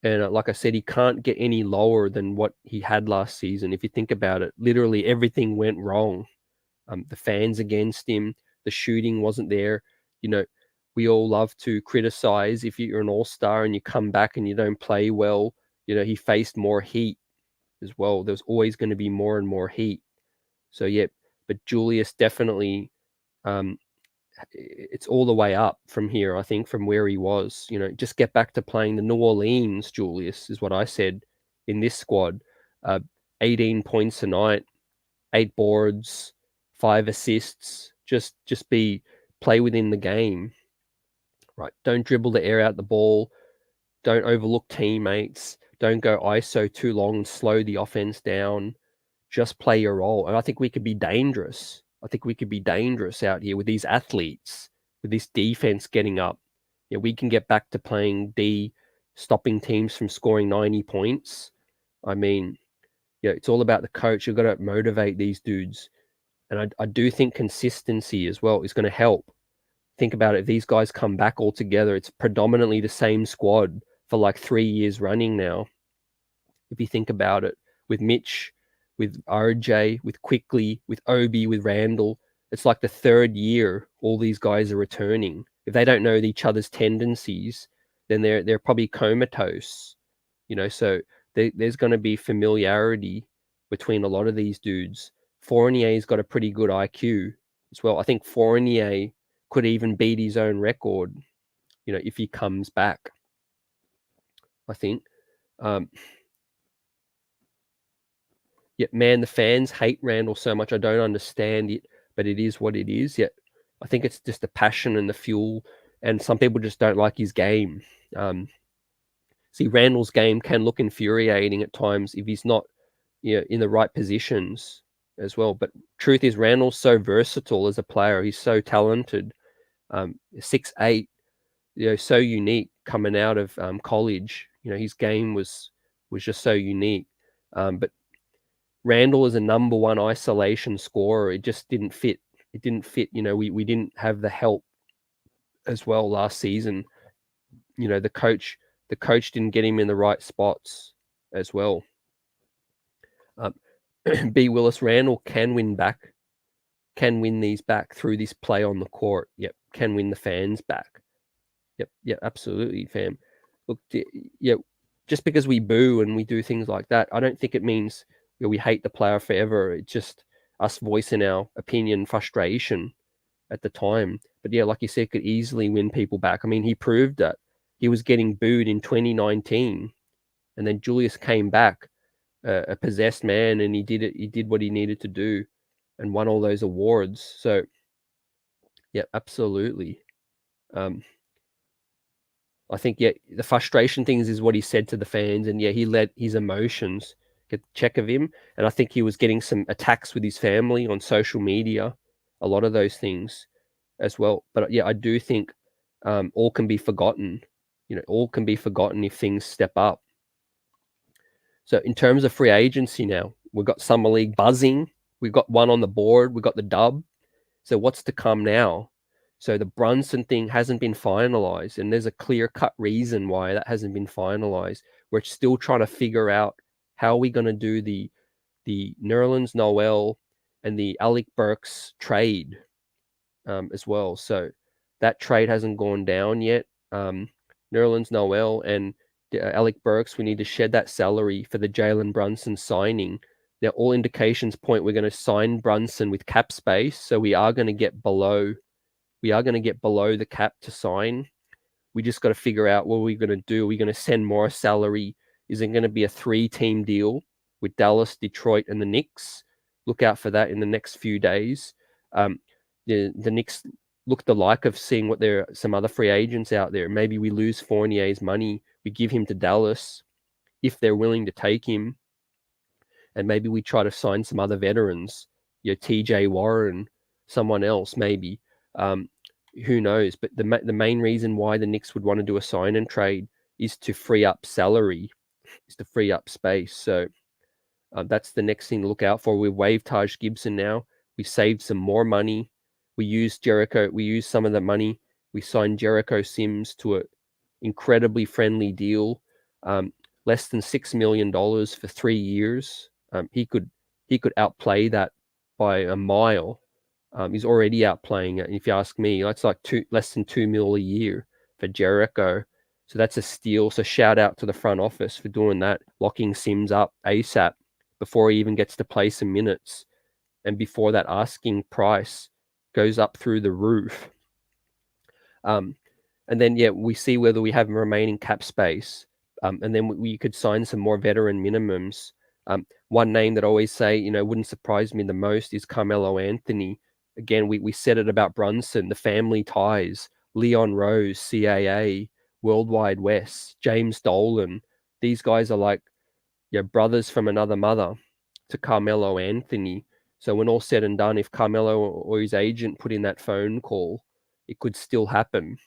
And like I said, he can't get any lower than what he had last season. If you think about it, literally everything went wrong. The fans against him, the shooting wasn't there. We all love to criticize if you're an all-star and you come back and you don't play well. He faced more heat as well. There's always going to be more and more heat. So, yeah, but Julius definitely, it's all the way up from here, I think, from where he was. Just get back to playing the New Orleans Julius is what I said in this squad. 18 points a night, 8 boards, 5 assists. Just play within the game, right? Don't dribble the air out the ball. Don't overlook teammates. Don't go ISO too long and slow the offense down. Just play your role. And I think we could be dangerous. I think we could be dangerous out here with these athletes, with this defense getting up. Yeah, we can get back to playing D, stopping teams from scoring 90 points. I mean, yeah, it's all about the coach. You've got to motivate these dudes. And I do think consistency as well is going to help. Think about it. If these guys come back all together, it's predominantly the same squad for like 3 years running now. If you think about it, with Mitch, with RJ, with Quickly, with Obi, with Randall, it's like the third year all these guys are returning. If they don't know each other's tendencies, then they're probably comatose, So there's going to be familiarity between a lot of these dudes. Fournier's got a pretty good IQ as well. I think Fournier could even beat his own record, if he comes back. I think. Yeah, man, the fans hate Randall so much. I don't understand it, but it is what it is. Yet I think it's just the passion and the fuel, and some people just don't like his game. See, Randall's game can look infuriating at times if he's not, in the right positions as well. But truth is, Randall's so versatile as a player. He's so talented. 6'8", so unique coming out of college. His game was just so unique. But Randall is a number one isolation scorer. It just didn't fit. It didn't fit. We didn't have the help as well last season. The coach didn't get him in the right spots as well. B. Willis, Randall can win these back through this play on the court. Yep, can win the fans back. Yep, absolutely, fam. Look, just because we boo and we do things like that, I don't think it means we hate the player forever. It's just us voicing our opinion, frustration at the time. But yeah, like you said, could easily win people back. I mean, he proved that. He was getting booed in 2019, and then Julius came back, a possessed man, and he did it. He did what he needed to do, and won all those awards. So, yeah, absolutely. I think, the frustration things is what he said to the fans, and he let his emotions get the check of him. And I think he was getting some attacks with his family on social media, a lot of those things as well. But I do think all can be forgotten. All can be forgotten if things step up. So in terms of free agency now, we've got Summer League buzzing. We've got one on the board. We've got the dub. So what's to come now? So the Brunson thing hasn't been finalized, and there's a clear-cut reason why that hasn't been finalized. We're still trying to figure out how are we going to do the Nerlens Noel and the Alec Burks trade as well. So that trade hasn't gone down yet. Nerlens Noel and Alec Burks, we need to shed that salary for the Jalen Brunson signing. Now, all indications point we're going to sign Brunson with cap space, so we are going to get below the cap to sign. We just got to figure out what we're going to do. Are we going to send more salary? Is it going to be a 3-team deal with Dallas, Detroit, and the Knicks? Look out for that in the next few days. The Knicks look the like of seeing what there are some other free agents out there. Maybe we lose Fournier's money. We give him to Dallas if they're willing to take him. And maybe we try to sign some other veterans, TJ Warren, someone else maybe. Who knows? But the main reason why the Knicks would want to do a sign and trade is to free up salary, is to free up space. So that's the next thing to look out for. We've waived Taj Gibson now. We saved some more money. We used some of the money. We signed Jericho Sims to an incredibly friendly deal, less than $6 million for 3 years. He could outplay that by a mile. He's already outplaying it. If you ask me, that's like less than $2 million a year for Jericho. So that's a steal. So shout out to the front office for doing that, locking Sims up ASAP before he even gets to play some minutes, and before that asking price goes up through the roof. And then we see whether we have remaining cap space, and then we could sign some more veteran minimums. One name that I always say, wouldn't surprise me the most is Carmelo Anthony. Again, we said it about Brunson, the family ties, Leon Rose, CAA. Worldwide West, James Dolan. These guys are like brothers from another mother to Carmelo Anthony. So when all said and done, if Carmelo or his agent put in that phone call, it could still happen.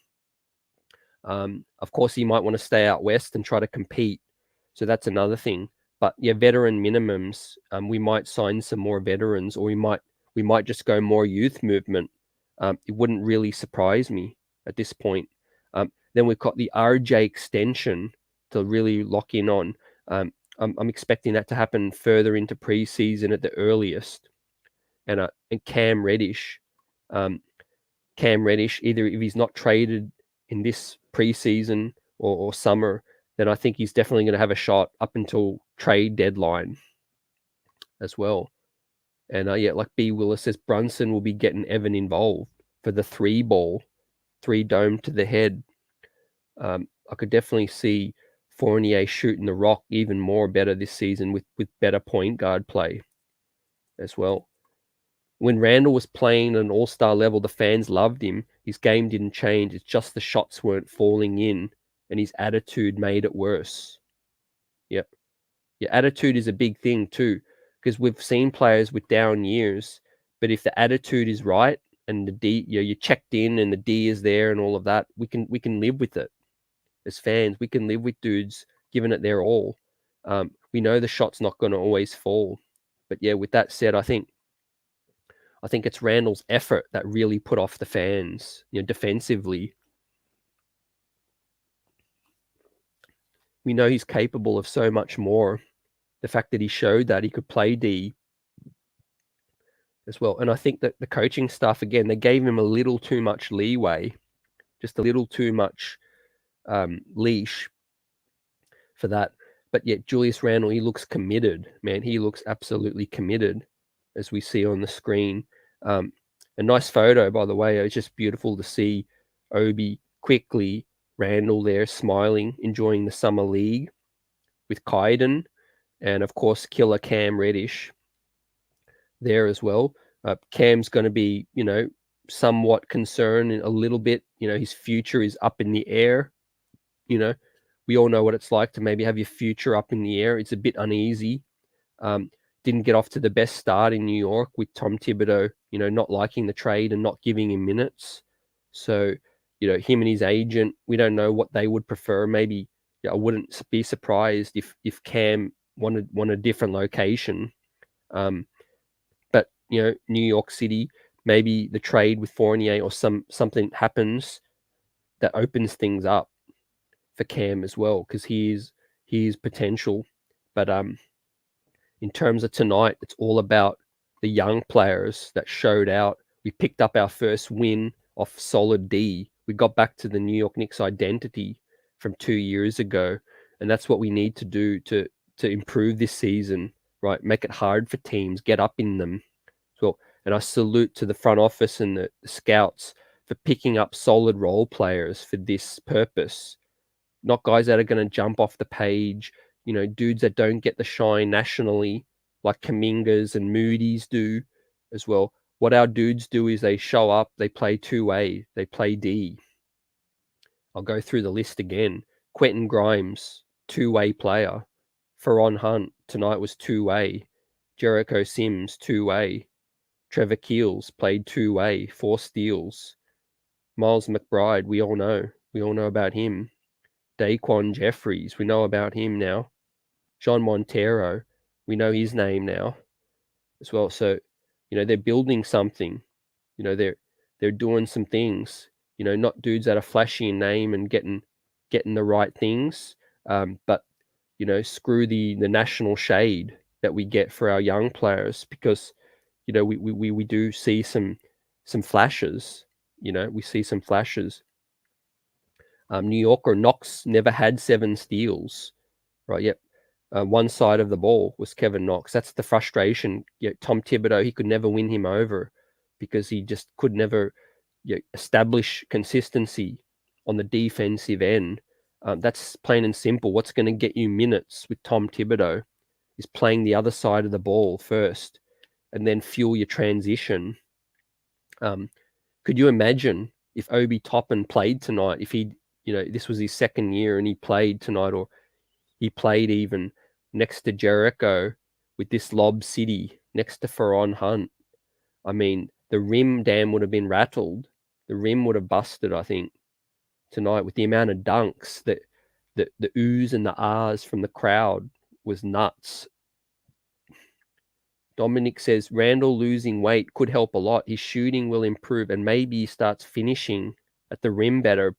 Of course, he might want to stay out west and try to compete. So that's another thing. But yeah, veteran minimums. We might sign some more veterans, or we might just go more youth movement. It wouldn't really surprise me at this point. Then we've got the RJ extension to really lock in on. I'm expecting that to happen further into preseason at the earliest. And Cam Reddish, either if he's not traded in this preseason or summer, then I think he's definitely going to have a shot up until trade deadline as well. And like B. Willis says, Brunson will be getting Evan involved for the 3-ball, 3-dome to the head. I could definitely see Fournier shooting the rock even more better this season with better point guard play as well. When Randall was playing at an all-star level, the fans loved him. His game didn't change. It's just the shots weren't falling in, and his attitude made it worse. Yep. Your attitude is a big thing too, because we've seen players with down years, but if the attitude is right and the D, you're checked in and the D is there and all of that, we can live with it. As fans, we can live with dudes giving it their all. We know the shot's not going to always fall, but yeah. With that said, I think it's Randall's effort that really put off the fans, defensively. We know he's capable of so much more. The fact that he showed that he could play D as well. And I think that the coaching staff, again, they gave him a little too much leeway, just a little too much leash for that. But yet Julius Randle, he looks committed, man. He looks absolutely committed, as we see on the screen. A nice photo, by the way. It's just beautiful to see Obi quickly, Randall there smiling, enjoying the summer league with Kaiden, and of course killer Cam Reddish there as well. Cam's going to be, somewhat concerned a little bit. His future is up in the air. We all know what it's like to maybe have your future up in the air. It's a bit uneasy. Didn't get off to the best start in New York with Tom Thibodeau, not liking the trade and not giving him minutes. So, him and his agent, we don't know what they would prefer. Maybe I wouldn't be surprised if Cam wanted a different location. But New York City, maybe the trade with Fournier or something happens that opens things up for Cam as well, because he is potential. But in terms of tonight, it's all about the young players that showed out. We picked up our first win off solid D. We got back to the New York Knicks identity from 2 years ago, and that's what we need to do to improve this season, right? Make it hard for teams, get up in them. So, and I salute to the front office and the scouts for picking up solid role players for this purpose. Not guys that are going to jump off the page, dudes that don't get the shine nationally, like Kumingas and Moody's do as well. What our dudes do is they show up, they play 2A, they play D. I'll go through the list again. Quentin Grimes, 2-way player. Feron Hunt, tonight was 2-way. Jericho Sims, 2-way. Trevor Keels played 2-way, 4 steals. Miles Mcbride, we all know about him. Daquan Jeffries, we know about him now. John Montero, we know his name now as well. So, they're building something. They're doing some things. Not dudes that are flashy in name and getting the right things, but screw the national shade that we get for our young players, because we do see some flashes. We see some flashes. New York or Knox never had 7 steals, right? Yep. One side of the ball was Kevin Knox. That's the frustration. Tom Thibodeau, he could never win him over because he just could never establish consistency on the defensive end. That's plain and simple. What's going to get you minutes with Tom Thibodeau is playing the other side of the ball first and then fuel your transition. Could you imagine if Obi Toppin played tonight, if he this was his second year and he played tonight, or he played even next to Jericho with this Lob City next to Feron Hunt. I mean, the rim dam would have been rattled. The rim would have busted, I think, tonight with the amount of dunks that the oohs and the ahs from the crowd was nuts. Dominic says Randall losing weight could help a lot. His shooting will improve and maybe he starts finishing at the rim better.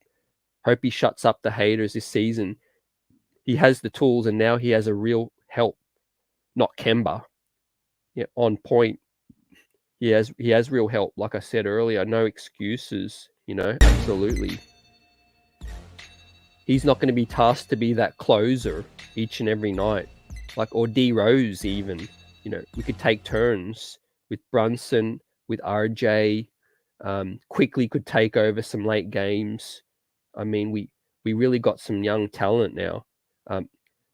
Hope he shuts up the haters this season. He has the tools and now he has a real help, not Kemba. Yeah, on point. He has real help. Like I said earlier, no excuses, absolutely. He's not going to be tasked to be that closer each and every night. Or D Rose even. We could take turns with Brunson, with RJ. Quickly could take over some late games. I mean, we really got some young talent now. And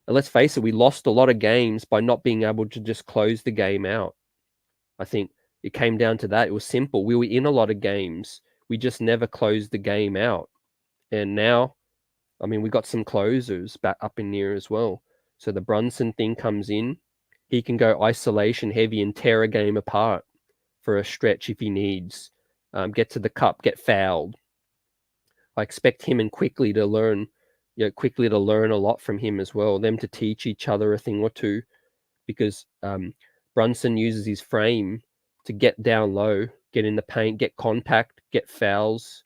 let's face it, we lost a lot of games by not being able to just close the game out. I think it came down to that. It was simple. We were in a lot of games. We just never closed the game out. And now, I mean, we got some closers back up in there as well. So the Brunson thing comes in. He can go isolation heavy and tear a game apart for a stretch if he needs. Get to the cup, get fouled. I expect him and Quickly to learn, quickly to learn a lot from him as well. Them to teach each other a thing or two, because Brunson uses his frame to get down low, get in the paint, get contact, get fouls,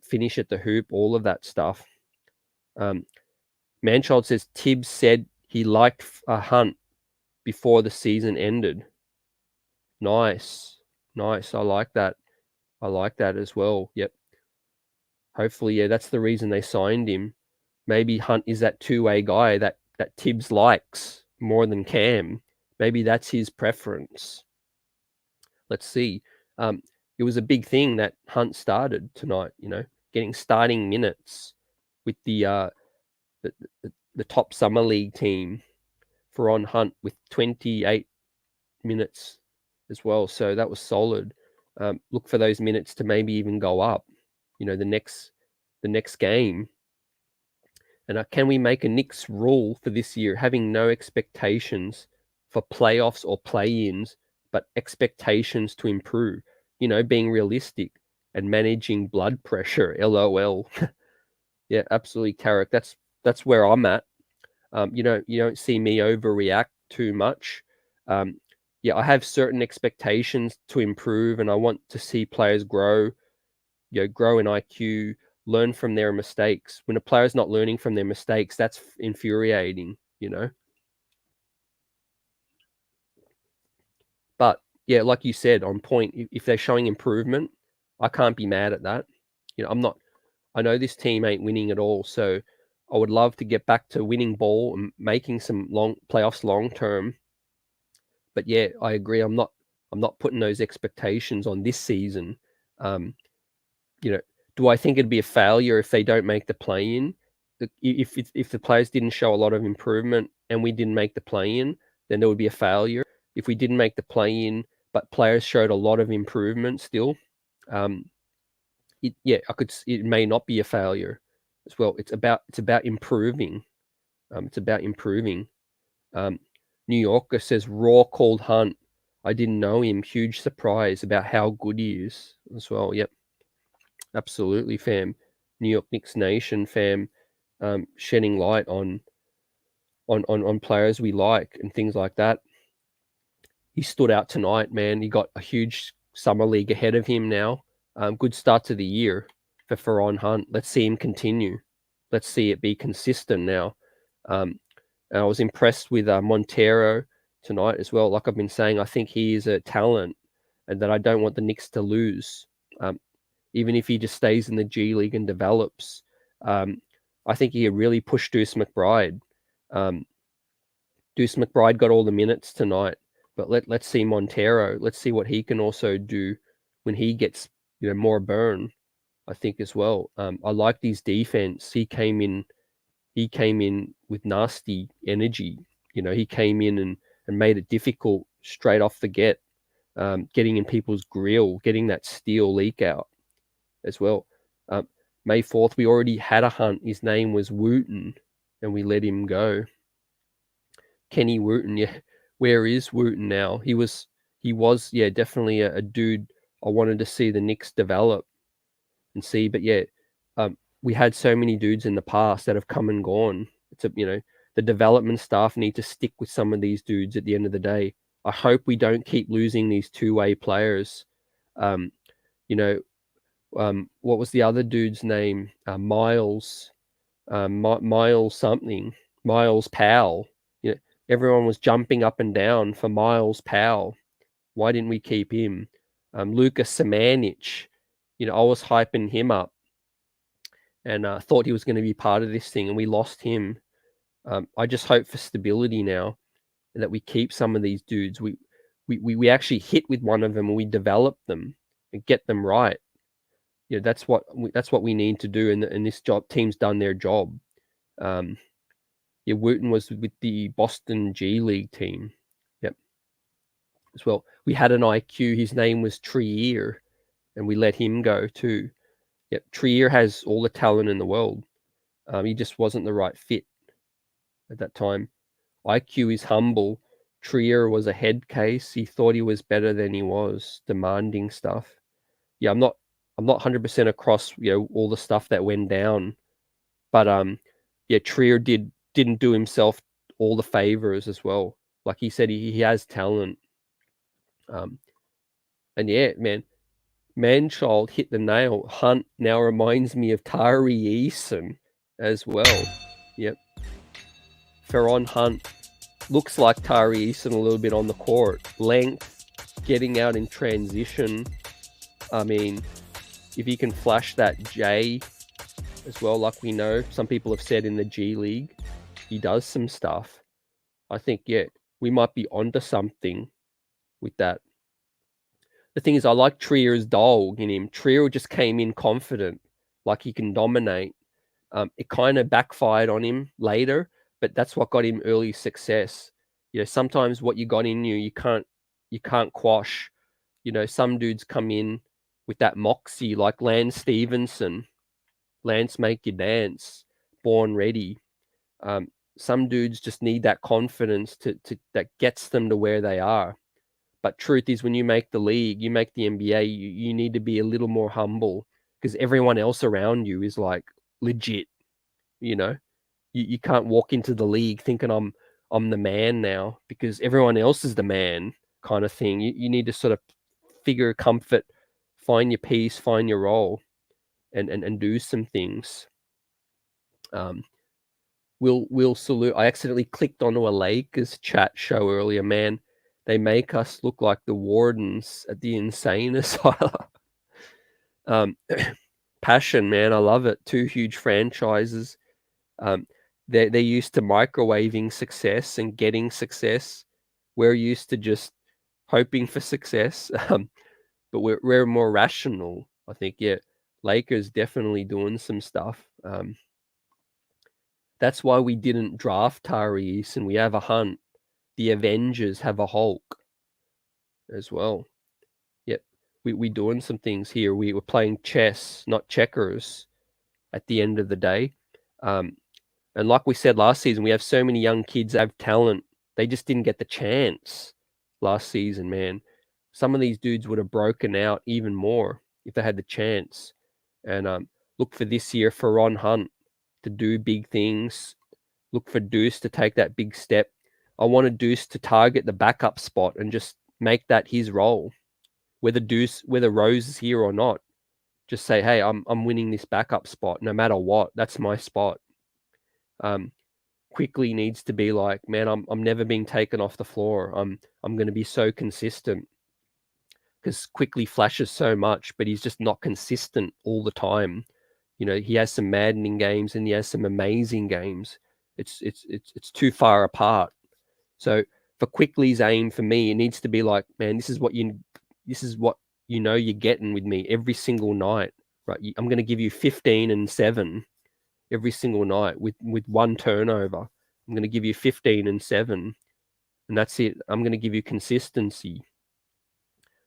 finish at the hoop, all of that stuff. Manchild says Tibbs said he liked Hunt before the season ended. Nice. I like that. I like that as well. Yep. Hopefully, yeah, that's the reason they signed him. Maybe Hunt is that two-way guy that Tibbs likes more than Cam. Maybe that's his preference. Let's see. It was a big thing that Hunt started tonight, getting starting minutes with the top summer league team for on Hunt with 28 minutes as well. So that was solid. Look for those minutes to maybe even go up, the next game. And can we make a Knicks rule for this year, having no expectations for playoffs or play-ins, but expectations to improve, being realistic and managing blood pressure, LOL. Yeah, absolutely, Carrick. That's where I'm at. You don't see me overreact too much. Yeah, I have certain expectations to improve, and I want to see players grow, grow in IQ, learn from their mistakes. When a player's not learning from their mistakes, that's infuriating, But yeah, like you said, on point, if they're showing improvement, I can't be mad at that. I know this team ain't winning at all, so I would love to get back to winning ball and making some long playoffs long term. But yeah, I agree. I'm not putting those expectations on this season. Do I think it'd be a failure if they don't make the play-in? If the players didn't show a lot of improvement and we didn't make the play-in, then there would be a failure. If we didn't make the play-in, but players showed a lot of improvement still, it may not be a failure as well. It's about improving. It's about improving. New Yorker says Raw called Hunt. I didn't know him. Huge surprise about how good he is as well. Yep. Absolutely, fam. New York Knicks Nation, fam, shedding light on players we like and things like that. He stood out tonight, man. He got a huge summer league ahead of him now. Good start to the year for Feron Hunt. Let's see him continue. Let's see it be consistent now. And I was impressed with Montero tonight as well. Like I've been saying, I think he is a talent and that I don't want the Knicks to lose. Even if he just stays in the G League and develops, I think he really pushed Deuce Mcbride. Deuce Mcbride got all the minutes tonight, but let's see Montero. Let's see what he can also do when he gets more burn. I think as well. I liked his defense. He came in with nasty energy. He came in and made it difficult straight off the get, getting in people's grill, getting that steal leak out as well. May 4th, we already had a Hunt. His name was Wooten, and we let him go. Kenny Wooten, yeah. Where is Wooten now? He was, yeah, definitely a dude I wanted to see the Knicks develop and see. But yeah, we had so many dudes in the past that have come and gone. It's the development staff need to stick with some of these dudes at the end of the day. I hope we don't keep losing these two-way players. What was the other dude's name? Miles, Miles something, Miles Powell. Everyone was jumping up and down for Miles Powell. Why didn't we keep him? Lucas Samanic, I was hyping him up and thought he was going to be part of this thing, and we lost him. I just hope for stability now, and that we keep some of these dudes. We actually hit with one of them and we develop them and get them right. That's what we need to do, and this team's done their job. Wooten was with the Boston G League team. Yep. As well, we had an IQ. His name was Trier, and we let him go too. Yep, Trier has all the talent in the world. He just wasn't the right fit at that time. IQ is humble. Trier was a head case. He thought he was better than he was, demanding stuff. Yeah, I'm not 100% across all the stuff that went down, but Trier didn't do himself all the favors as well. Like he said, he has talent. And yeah, man, Manchild hit the nail. Hunt now reminds me of Tari Eason as well. Yep. Feron Hunt looks like Tari Eason a little bit on the court. Length, getting out in transition. I mean, if he can flash that J as well, like we know, some people have said in the G League, he does some stuff. I think, we might be onto something with that. The thing is, I like Trier's dog in him. Trier just came in confident, like he can dominate. It kind of backfired on him later, but that's what got him early success. Sometimes what you got in you can't quash. Some dudes come in with that moxie, like Lance Stevenson. Lance make you dance, born ready. Some dudes just need that confidence that gets them to where they are. But truth is, when you make the league, you make the NBA, you need to be a little more humble, because everyone else around you is like legit. You can't walk into the league thinking I'm the man now, because everyone else is the man, kind of thing. You need to sort of figure comfort, find your peace, find your role, and do some things. We'll salute. I accidentally clicked onto a Lakers chat show earlier, man. They make us look like the wardens at the insane asylum. Passion, man, I love it. Two huge franchises. They're used to microwaving success and getting success. We're used to just hoping for success, but we're more rational. I think, Lakers definitely doing some stuff. That's why we didn't draft Tyrese, and we have a Hunt. The Avengers have a Hulk as well. Yep, we doing some things here. We were playing chess, not checkers, at the end of the day. And like we said last season, we have so many young kids that have talent. They just didn't get the chance last season, man. Some of these dudes would have broken out even more if they had the chance. And look for this year for Ron Hunt to do big things. Look for Deuce to take that big step. I wanted Deuce to target the backup spot and just make that his role. Whether Rose is here or not, just say, hey, I'm winning this backup spot no matter what. That's my spot. Quickly needs to be like, man, I'm never being taken off the floor. I'm going to be so consistent, because Quickly flashes so much, but he's just not consistent all the time. He has some maddening games and he has some amazing games. It's too far apart. So for Quickly's aim, for me, it needs to be like, man, this is what you're getting with me every single night, right? I'm going to give you 15 and 7 every single night with one turnover. I'm going to give you 15 and 7, and that's it. I'm going to give you consistency.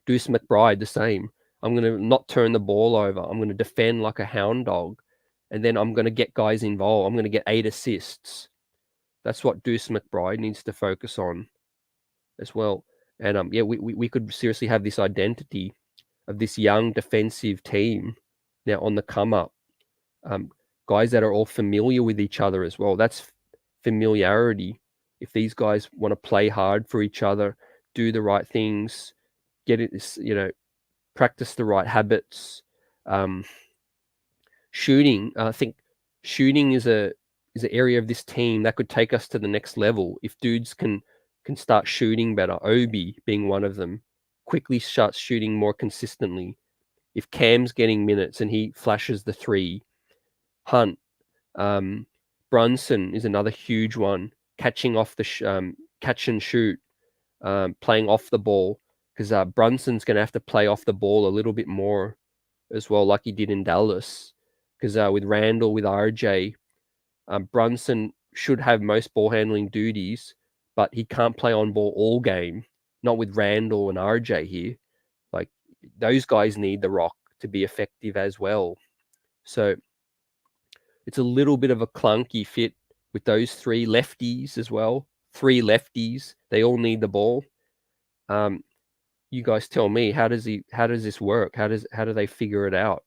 Deuce Mcbride, the same. I'm going to not turn the ball over. I'm going to defend like a hound dog. and then I'm going to get guys involved. I'm going to get 8 assists. That's what Deuce Mcbride needs to focus on as well. And we could seriously have this identity of this young defensive team now on the come up. Guys that are all familiar with each other as well. That's familiarity. If these guys want to play hard for each other, do the right things, get it, practice the right habits. Shooting, I think shooting is an area of this team that could take us to the next level. If dudes can start shooting better, Obi being one of them, quickly starts shooting more consistently. If Cam's getting minutes and he flashes the 3, Hunt, Brunson is another huge one, catching off the catch and shoot, playing off the ball, because Brunson's going to have to play off the ball a little bit more as well, like he did in Dallas. Because with Randall, with RJ, Brunson should have most ball handling duties, but he can't play on ball all game. Not with Randall and RJ here. Like, those guys need the rock to be effective as well. So it's a little bit of a clunky fit with those 3 lefties as well. 3 lefties. They all need the ball. You guys tell me, how does this work? How do they figure it out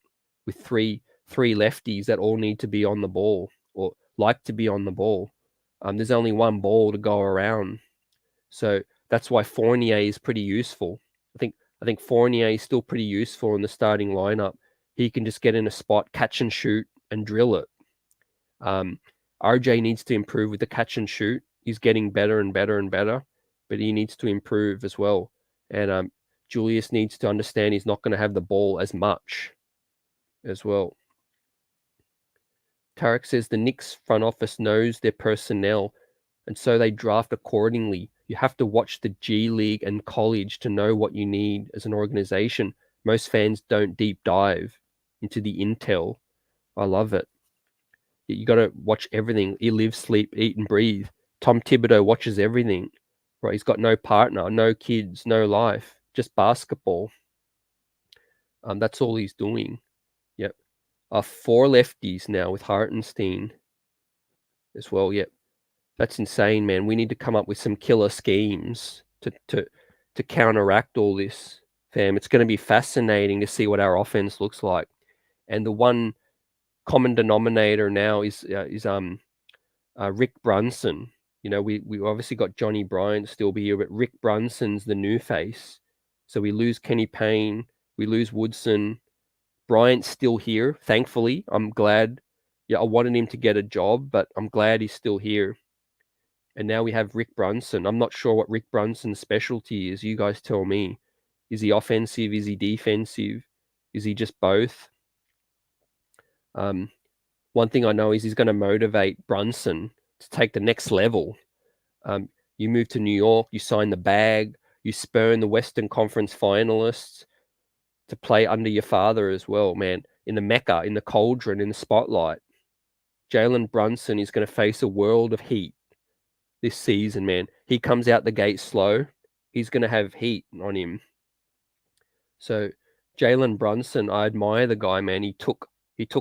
with three lefties that all need to be on the ball or like to be on the ball? There's only one ball to go around, so that's why Fournier is pretty useful. I think Fournier is still pretty useful in the starting lineup. He can just get in a spot, catch and shoot, and drill it. RJ needs to improve with the catch and shoot. He's getting better and better and better, but he needs to improve as well. And Julius needs to understand he's not going to have the ball as much as well. Tarek says the Knicks front office knows their personnel, and so they draft accordingly. You have to watch the G League and college to know what you need as an organization. Most fans don't deep dive into the intel. I love it. You got to watch everything. You live, sleep, eat, and breathe. Tom Thibodeau watches everything. Right? He's got no partner, no kids, no life, just basketball. That's all he's doing. Yep. 4 lefties now with Hartenstein as well. Yep. That's insane, man. We need to come up with some killer schemes to counteract all this, fam. It's going to be fascinating to see what our offense looks like. And the one common denominator now is Rick Brunson. We obviously got Johnny Bryant still be here, but Rick Brunson's the new face. So we lose Kenny Payne, we lose Woodson. Bryant's still here, thankfully. I'm glad. Yeah, I wanted him to get a job, but I'm glad he's still here. And now we have Rick Brunson. I'm not sure what Rick Brunson's specialty is. You guys tell me. Is he offensive? Is he defensive? Is he just both? One thing I know is he's going to motivate Brunson to take the next level. You move to New York, you sign the bag, you spurn the Western Conference finalists to play under your father as well, man. In the Mecca, in the cauldron, in the spotlight. Jalen Brunson is going to face a world of heat this season, man. He comes out the gate slow. He's going to have heat on him. So Jalen Brunson, I admire the guy, man. He took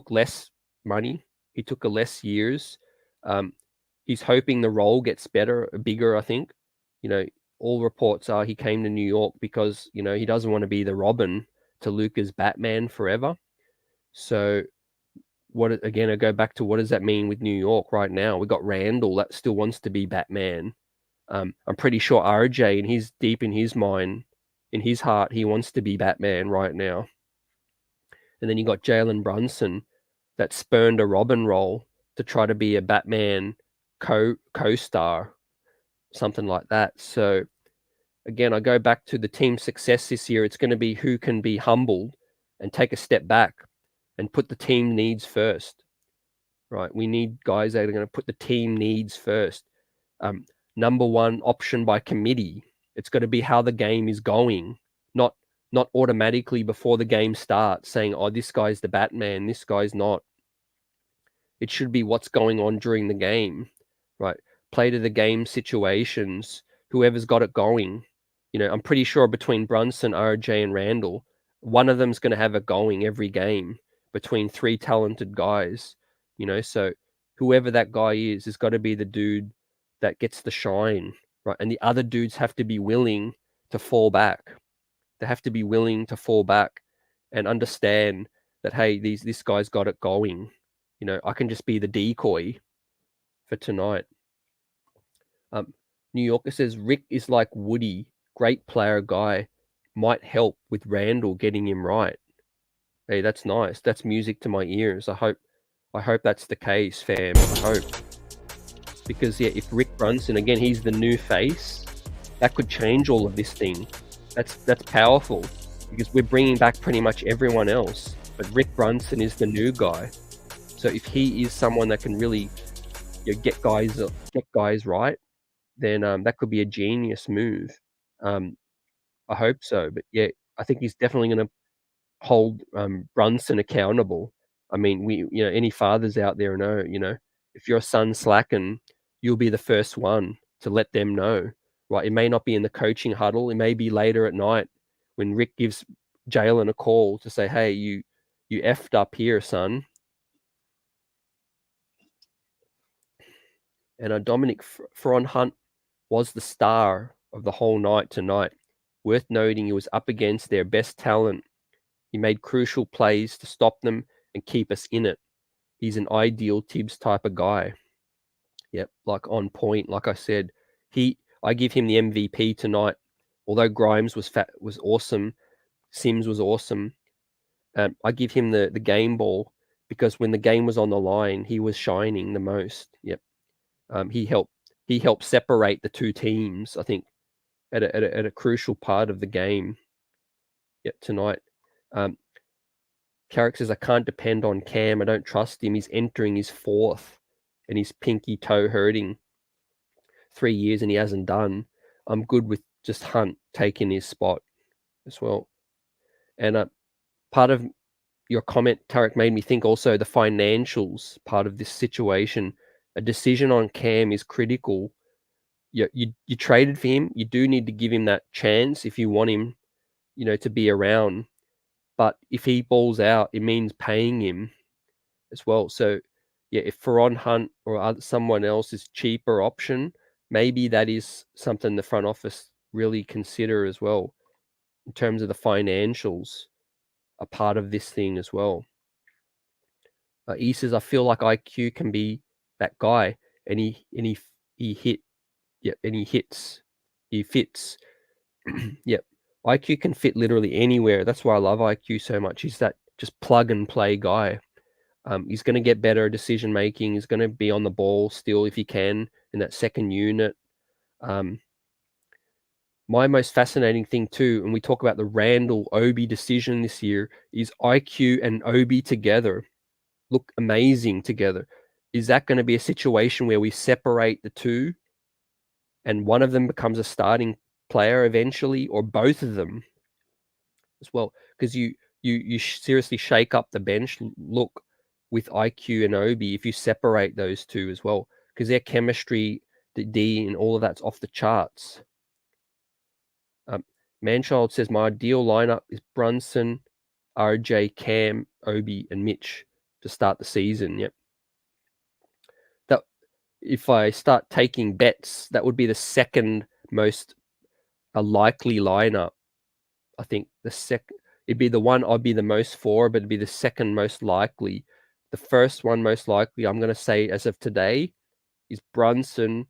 less money. He took less years. He's hoping the role gets bigger, I think. All reports are he came to New York because, he doesn't want to be the Robin to Luka's Batman forever. So I go back to what does that mean with New York right now? We got Randall that still wants to be Batman. I'm pretty sure RJ, and he's deep in his mind, in his heart, he wants to be Batman right now. And then you got Jalen Brunson that spurned a Robin role to try to be a Batman co-star, something like that. So again, I go back to the team success this year. It's going to be who can be humbled and take a step back and put the team needs first, right? We need guys that are going to put the team needs first. Number one option by committee. It's got to be how the game is going, not automatically before the game starts saying, oh, this guy's the Batman, this guy's not. It should be what's going on during the game, right? Play to the game situations, whoever's got it going. I'm pretty sure between Brunson, RJ, and Randall, one of them's going to have it going every game between 3 talented guys. So whoever that guy is has got to be the dude that gets the shine, right? And the other dudes have to be willing to fall back. They have to be willing to fall back and understand that, hey, this guy's got it going. I can just be the decoy for tonight. New Yorker says Rick is like Woody, great player guy, might help with Randall getting him right. Hey, that's nice. That's music to my ears. I hope that's the case, fam. I hope. Because if Rick Brunson, again, he's the new face, that could change all of this thing. That's powerful, because we're bringing back pretty much everyone else, but Rick Brunson is the new guy. So if he is someone that can really get guys right, then that could be a genius move. I hope so, but I think he's definitely going to hold Brunson accountable. I mean, any fathers out there know, if your son's slacking, you'll be the first one to let them know, right? It may not be in the coaching huddle. It may be later at night when Rick gives Jalen a call to say, hey, you effed up here, son. And Dominic Feron Hunt was the star of the whole night tonight. Worth noting, he was up against their best talent. He made crucial plays to stop them and keep us in it. He's an ideal Tibbs type of guy. Yep, like on point. Like I said, I give him the MVP tonight. Although Grimes was awesome, Sims was awesome. I give him the game ball because when the game was on the line, he was shining the most. Yep, he helped separate the two teams. I think at a crucial part of the game. Yep, tonight. Carrick says, I can't depend on Cam. I don't trust him. He's entering his fourth and his pinky toe hurting. 3 years and he hasn't done. I'm good with just Hunt taking his spot as well. And part of your comment, Tarek, made me think also the financials part of this situation. A decision on Cam is critical. You traded for him. You do need to give him that chance if you want him, to be around. But if he balls out, it means paying him as well. So, if Feron Hunt or someone else is cheaper option, maybe that is something the front office really consider as well in terms of the financials, a part of this thing as well. He says, I feel like IQ can be that guy, and he hits, he fits. Yep. IQ can fit literally anywhere. That's why I love IQ so much. He's that just plug and play guy. He's going to get better decision making. He's going to be on the ball still if he can in that second unit. My most fascinating thing too, and we talk about the Randall Obi decision this year, is IQ and Obi together look amazing together. Is that going to be a situation where we separate the two and one of them becomes a starting player eventually, or both of them as well? Because you seriously shake up the bench look with IQ and Obi if you separate those two as well, because their chemistry, the D and all of that's off the charts. Manchild says, my ideal lineup is Brunson, RJ, Cam, Obi, and Mitch to start the season. Yep. That if I start taking bets, that would be the second most likely lineup. I think it'd be the one I'd be the most for, but it'd be the second most likely. The first one most likely, I'm going to say as of today, is Brunson,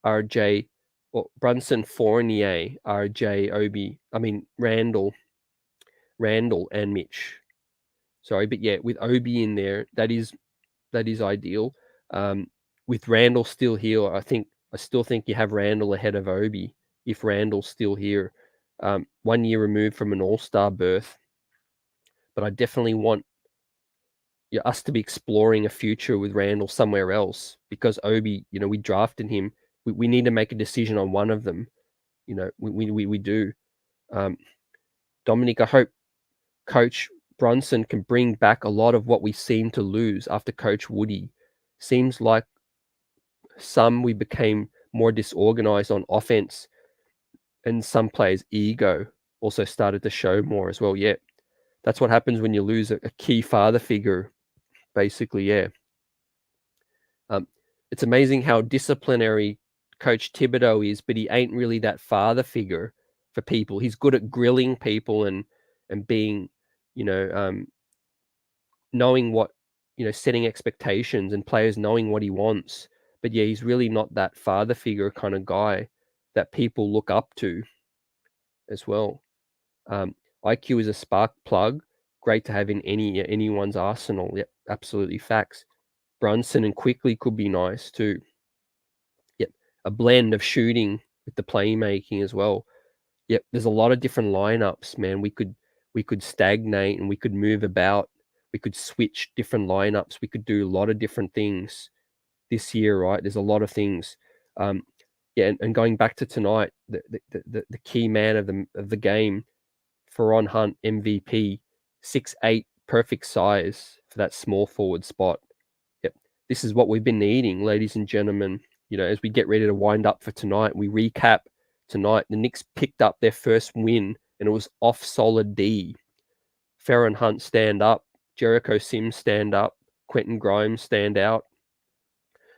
RJ, or Brunson, Fournier, RJ, Obi. I mean Randall, and Mitch. Sorry, but with Obi in there, that is ideal. With Randall still here, I still think you have Randall ahead of Obi if Randall's still here. 1 year removed from an all-star berth. But I definitely want us to be exploring a future with Randall somewhere else, because Obi, we drafted him. We need to make a decision on one of them. We do. Dominic, I hope Coach Brunson can bring back a lot of what we seem to lose after Coach Woody. Seems like we became more disorganized on offense, and some players' ego also started to show more as well. Yeah, that's what happens when you lose a key father figure, basically. Yeah. it's amazing how disciplinary Coach Thibodeau is, but he ain't really that father figure for people. He's good at grilling people and being, knowing what, setting expectations and players knowing what he wants. But yeah, he's really not that father figure kind of guy that people look up to as well. IQ is a spark plug. Great to have in anyone's arsenal. Yep, absolutely facts. Brunson and Quickly could be nice too. Yep, a blend of shooting with the playmaking as well. Yep, there's a lot of different lineups, man. We could stagnate and we could move about. We could switch different lineups. We could do a lot of different things this year, right? There's a lot of things. Yeah, and going back to tonight, the key man of the game, Feron Hunt, MVP, 6'8", perfect size for that small forward spot. Yep, this is what we've been needing, ladies and gentlemen. As we get ready to wind up for tonight, we recap tonight. The Knicks picked up their first win, and it was off solid D. Feron Hunt stand up, Jericho Sims stand up, Quentin Grimes stand out,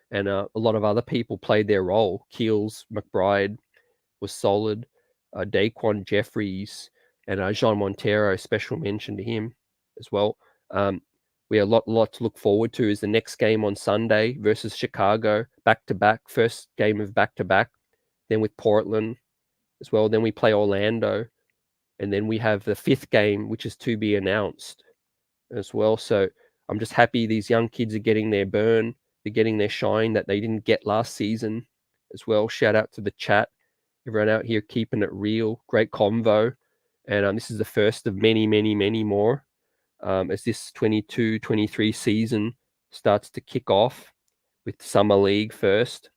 and a lot of other people played their role. Keels, Mcbride was solid. Daquan Jeffries and Jean Montero, special mention to him as well. We have a lot to look forward to is the next game on Sunday versus Chicago, back-to-back, first game of back-to-back, then with Portland as well. Then we play Orlando, and then we have the fifth game, which is to be announced as well. So I'm just happy these young kids are getting their burn. They're getting their shine that they didn't get last season as well. Shout out to the chat. Everyone out here keeping it real. Great convo. And this is the first of many, many, many more as this 22-23 season starts to kick off with Summer League first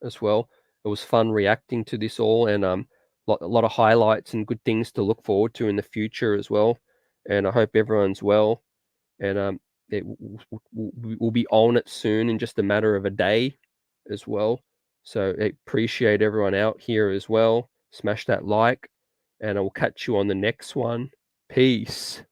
as well. It was fun reacting to this all, and a lot of highlights and good things to look forward to in the future as well. And I hope everyone's well. And we'll be on it soon in just a matter of a day as well. So I appreciate everyone out here as well. Smash that like, and I will catch you on the next one. Peace.